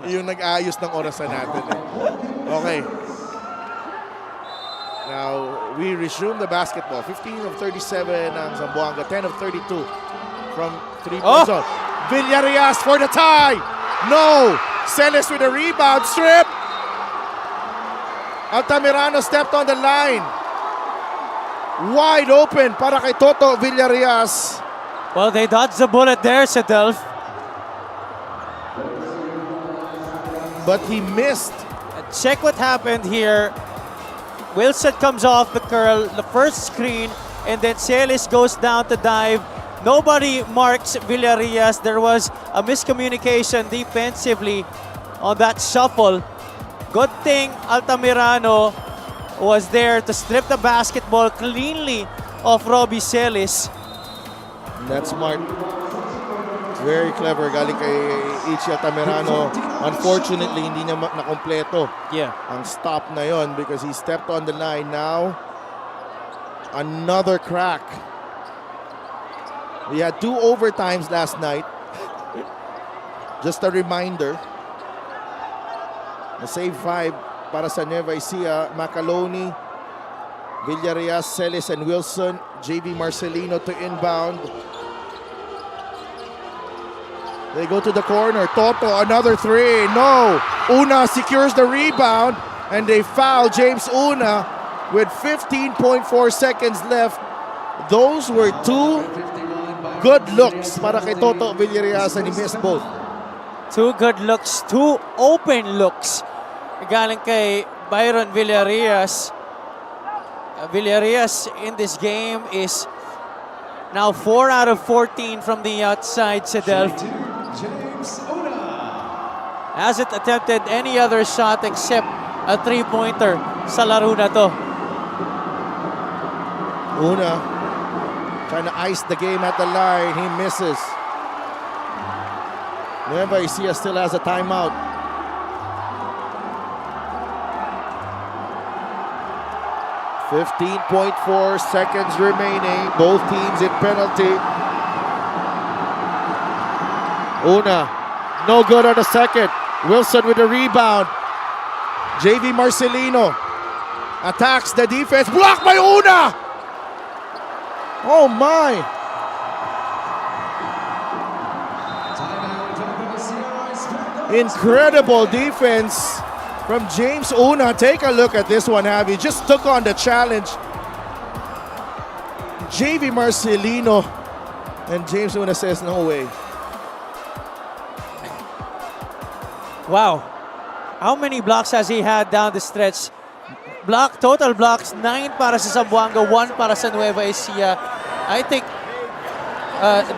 yung nag-aayos ng orasan natin eh. Okay. Now, we resume the basketball. 15 of 37 ang Zamboanga, 10 of 32 from 3-point zone. Villarreal for the tie. No. Celis with a rebound strip. Altamirano stepped on the line. Wide open para kay Toto Villarreal. Well, they dodged the bullet there, Sedelf. But he missed. Check what happened here. Wilson comes off the curl, the first screen, and then Celis goes down to dive. Nobody marks Villarreal. There was a miscommunication defensively on that shuffle. Good thing Altamirano was there to strip the basketball cleanly off Robbie Celis. That's smart. Very clever. Galing kay Ichi Altamirano. Unfortunately, hindi niya nakompleto Yeah. ang stop na yon because he stepped on the line now. Another crack. We had 2 overtimes last night. Just a reminder. The save 5 para sa Nueva Ecija. Macaloni, Villarreal, Celis, and Wilson. JV Marcelino to inbound. They go to the corner. Toto, another 3. No. Una secures the rebound. And they foul James Una with 15.4 seconds left. Those were 2 good looks para kay Toto Villarreal, and he missed both. 2 good looks, 2 open looks. Galing kay Byron Villarreal. Villarreal in this game is now 4 out of 14 from the outside, Sedel. Hasn't attempted any other shot except a 3-pointer sa laro na to. Una trying to ice the game at the line. He misses. Nueva Ecija still has a timeout. .4 seconds remaining. Both teams in penalty. Una, no good on the second. Wilson with the rebound. JV Marcelino attacks the defense. Blocked by Una! Oh my! Incredible defense from James Una. Take a look at this one, Javi. Just took on the challenge. JV Marcelino. And James Una says, no way. Wow. How many blocks has he had down the stretch? Total blocks, 9 para sa Zamboanga, 1 para sa Nueva Ecija. I think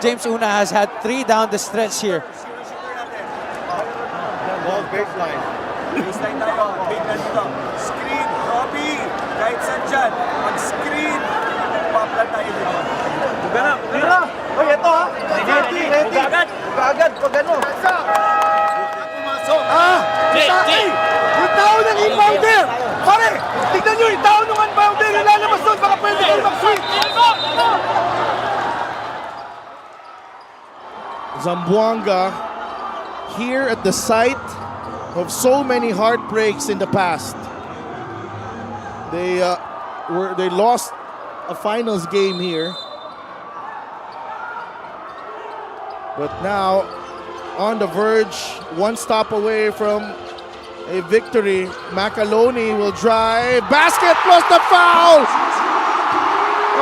James Una has had 3 down the stretch here. Ball baseline. Baseline tayo. Biglan dito. Screen. Robbie. Kahit saan dyan. Mag-screen. Paplan tayo dito. Buga na. Buga na. Uy, ito ha. Ready. Buga agad. Buga agad. Pag ano. Pumasok. Yung tao ng inbounder. Pare, tignan nyo. Yung tao ng inbounder. Yung lalabas doon. Baka pwede kayo mag-swing. Zamboanga here at the site of so many heartbreaks in the past. They lost a finals game here, but now on the verge, 1 stop away from a victory. Macaloni will drive, basket plus the foul,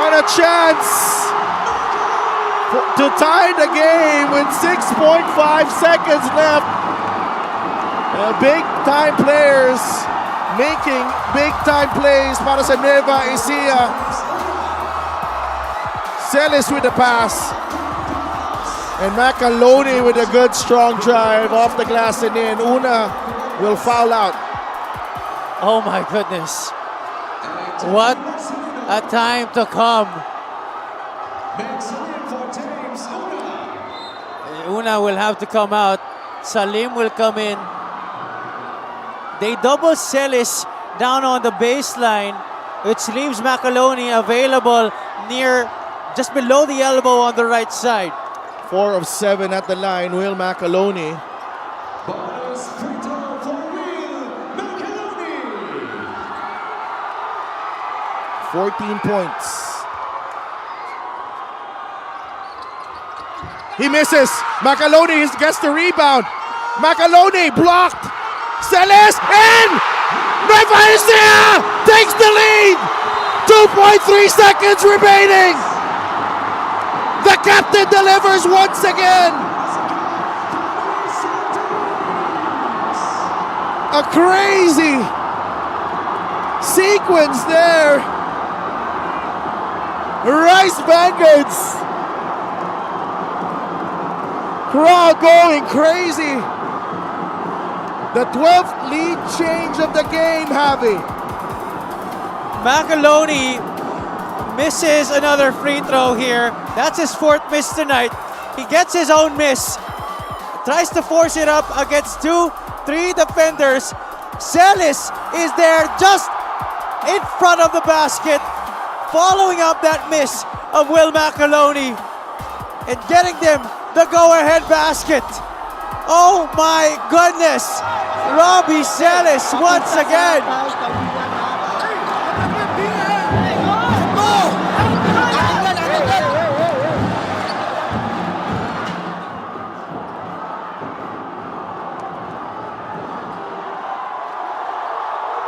on a chance to tie the game with 6.5 seconds left. Big-time players making big-time plays para sa Nueva Ecija. Celis with the pass. And Macaloni with a good, strong drive off the glass and in. Una will foul out. Oh my goodness. What a time to come. Una will have to come out. Salim will come in. They double Celis down on the baseline, which leaves Macaloni available near, just below the elbow on the right side. 4 of 7 at the line, Will Macaloni. 14 points. He misses. Macaloni gets the rebound. Macaloni blocked. Celis in! Nueva Ecija takes the lead! 2.3 seconds remaining! The captain delivers once again! A crazy sequence there! Rice Vanguards! Crowd going crazy! The 12th lead change of the game, Javi. Macaloni misses another free throw here. That's his 4th miss tonight. He gets his own miss. Tries to force it up against 2-3 defenders. Celis is there just in front of the basket. following up that miss of Will McAloney and getting them the go-ahead basket. Oh my goodness! Robbie Celis once again.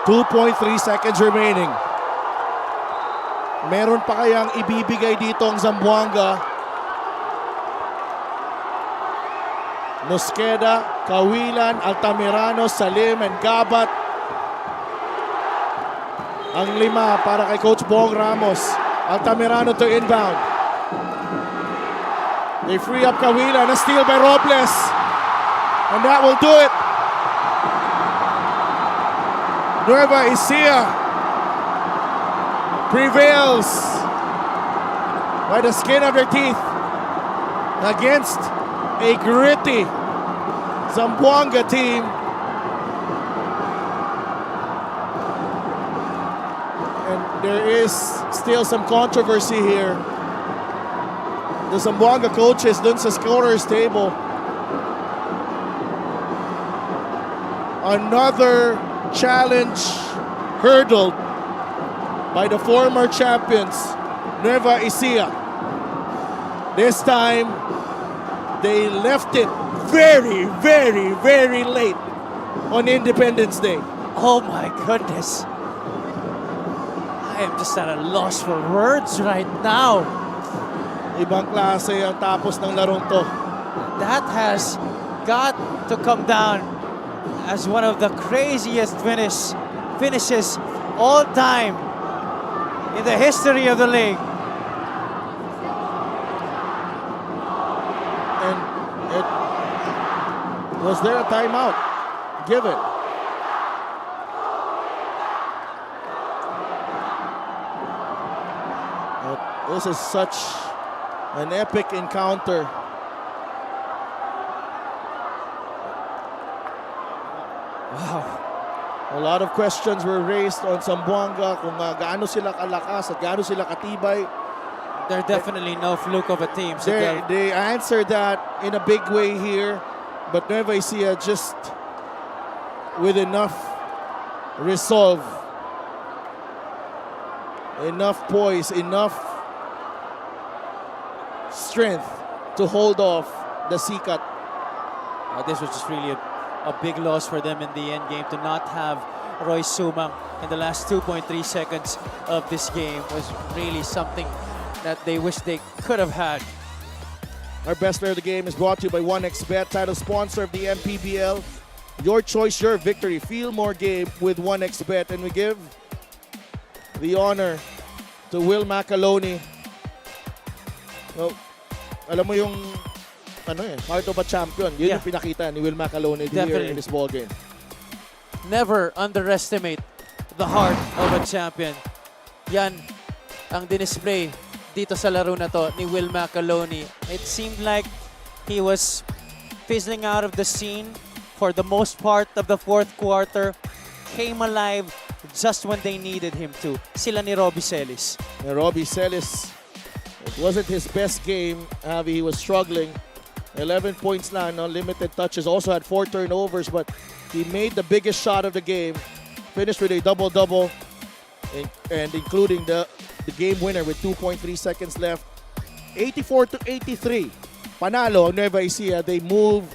.3 seconds remaining. Meron pa kayang ibibigay dito ang Zamboanga? Mosqueda, Kawilan, Altamirano, Salim, and Gabat. Ang 5 para kay Coach Bong Ramos. Altamirano to inbound. They free up Kawilan. A steal by Robles. And that will do it. Nueva Ecija prevails by the skin of their teeth against a gritty Zamboanga team. And there is still some controversy here. The Zamboanga coaches dun sa scorer's table. Another challenge hurdled by the former champions, Nueva Ecija. This time, they left it very, very, very late on Independence Day. Oh my goodness. I am just at a loss for words right now. Ibang klase ang tapos ng larong to. That has got to come down as one of the craziest finishes all time in the history of the league. And was there a timeout? Give it. This is such an epic encounter. Wow. A lot of questions were raised on Zamboanga kung gaano sila kalakas at gaano sila katibay. They're definitely no fluke of a team. So They answered that in a big way here, but Nueva Ecija just with enough resolve, enough poise, enough strength to hold off the Sikat. this was just really a big loss for them in the end game. To not have Roy Sumang in the last 2.3 seconds of this game was really something that they wish they could have had. Our best player of the game is brought to you by 1xBet, title sponsor of the MPBL. Your choice, your victory. Feel more game with 1xBet. And we give the honor to Will McAloney. Well, alam mo yung heart of a champion. Yun yung pinakita ni Will McAloney here in this ball game. Never underestimate the heart of a champion. Yan ang dinisplay dito sa laro na to ni Will McAloney. It seemed like he was fizzling out of the scene for the most part of the fourth quarter. Came alive just when they needed him to. Sila ni Robbie Celis. Robbie Celis, it wasn't his best game. He was struggling. 11 points lang, no? Limited touches. Also had 4 turnovers, but he made the biggest shot of the game. Finished with a double-double, and including the game winner with 2.3 seconds left. 84-83. Panalo ang Nueva Ecija. They move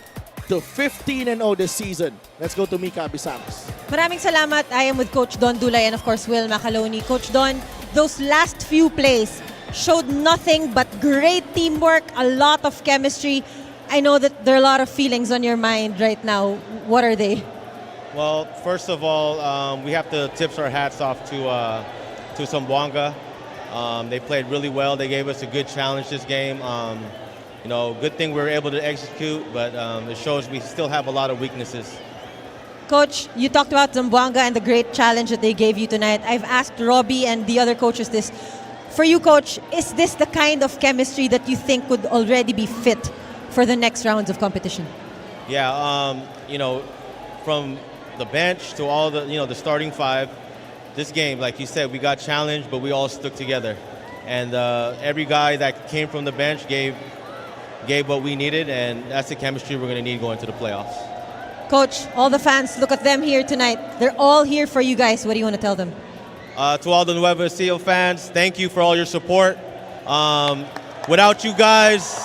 to 15-0 this season. Let's go to Mika Bisamas. Maraming salamat. I am with Coach Don Dulay and of course Will McAloney. Coach Don, those last few plays showed nothing but great teamwork, a lot of chemistry. I know that there are a lot of feelings on your mind right now. What are they? Well, first of all, we have to tip our hats off to Zamboanga. They played really well. They gave us a good challenge this game. Good thing we were able to execute, but it shows we still have a lot of weaknesses. Coach, you talked about Zamboanga and the great challenge that they gave you tonight. I've asked Robbie and the other coaches this. For you, Coach, is this the kind of chemistry that you think could already be fit for the next rounds of competition? Yeah, from the bench to all the starting five, this game, like you said, we got challenged, but we all stuck together. And every guy that came from the bench gave what we needed, and that's the chemistry we're going to need going to the playoffs. Coach, all the fans, look at them here tonight. They're all here for you guys. What do you want to tell them? To all the Nueva Ecija fans, thank you for all your support. Without you guys,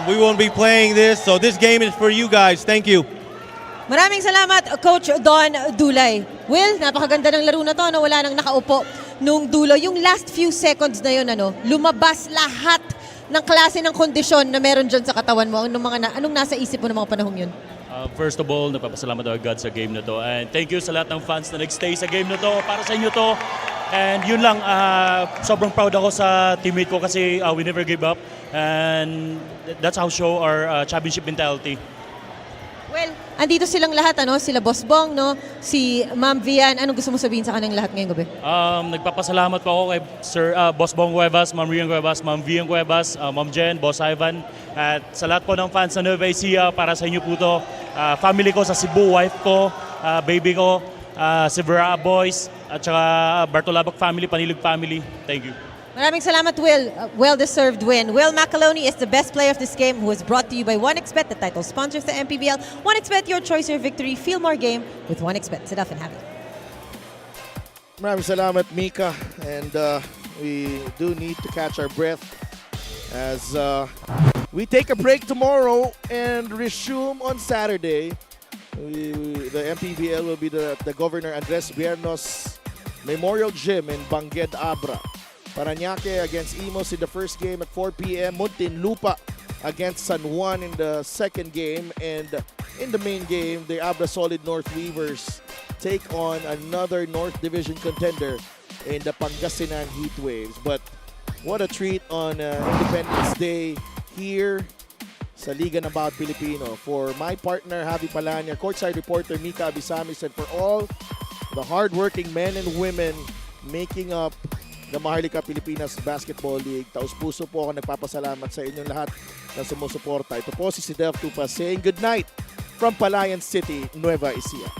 we won't be playing this. So this game is for you guys. Thank you. Maraming salamat, Coach Don Dulay. Will, napakaganda ng laro na to. No? Wala nang nakaupo nung dulo. Yung last few seconds na yun, lumabas lahat ng klase ng kondisyon na meron dyan sa katawan mo. Anong nasa isip mo ng mga panahong yun? First of all, nagpapasalamat ako agad sa game na to. And thank you sa lahat ng fans na nagstay sa game na to. Para sa inyo to. And yun lang, sobrang proud ako sa teammate ko kasi we never give up. And that's how show our championship mentality. Well, andito silang lahat, sila Boss Bong, si Ma'am Vian. Anong gusto mo sabihin sa kanilang lahat ngayong gabi? Nagpapasalamat po ako kay Sir Boss Bong Cuevas, Ma'am Rian Cuevas, Ma'am Vian Cuevas, Ma'am Jen, Boss Ivan. At sa lahat po ng fans ng Nueva Ecija, para sa inyo po to. Family ko sa Cebu, wife ko, baby ko, si Vera Boys, at saka Bartolabak family, Panilog family. Thank you. Maraming salamat, Will. Well-deserved win. Will Macaloni is the best player of this game, who is brought to you by 1xBet, the title sponsors the MPBL. 1xBet, your choice, your victory. Feel more game with 1xBet. Sit up and have it. Maraming salamat, Mika. And we do need to catch our breath as we take a break tomorrow and resume on Saturday. The MPBL will be the Governor Andres Biernos Memorial Gym in Bangued, Abra. Parañaque against Imos in the first game at 4 p.m. Muntinlupa against San Juan in the second game. And in the main game, the Abra Solid North Weavers take on another North Division contender in the Pangasinan Heatwaves. But what a treat on Independence Day here sa Liga ng Bawat Pilipino. For my partner, Javi Palanya, courtside reporter Mika Abisamis, and for all the hardworking men and women making up the Maharlika Pilipinas Basketball League. Taus-puso po ako nagpapasalamat sa inyong lahat na sumusuporta. Ito po si Delf Tupa saying good night from Palayan City, Nueva Ecija.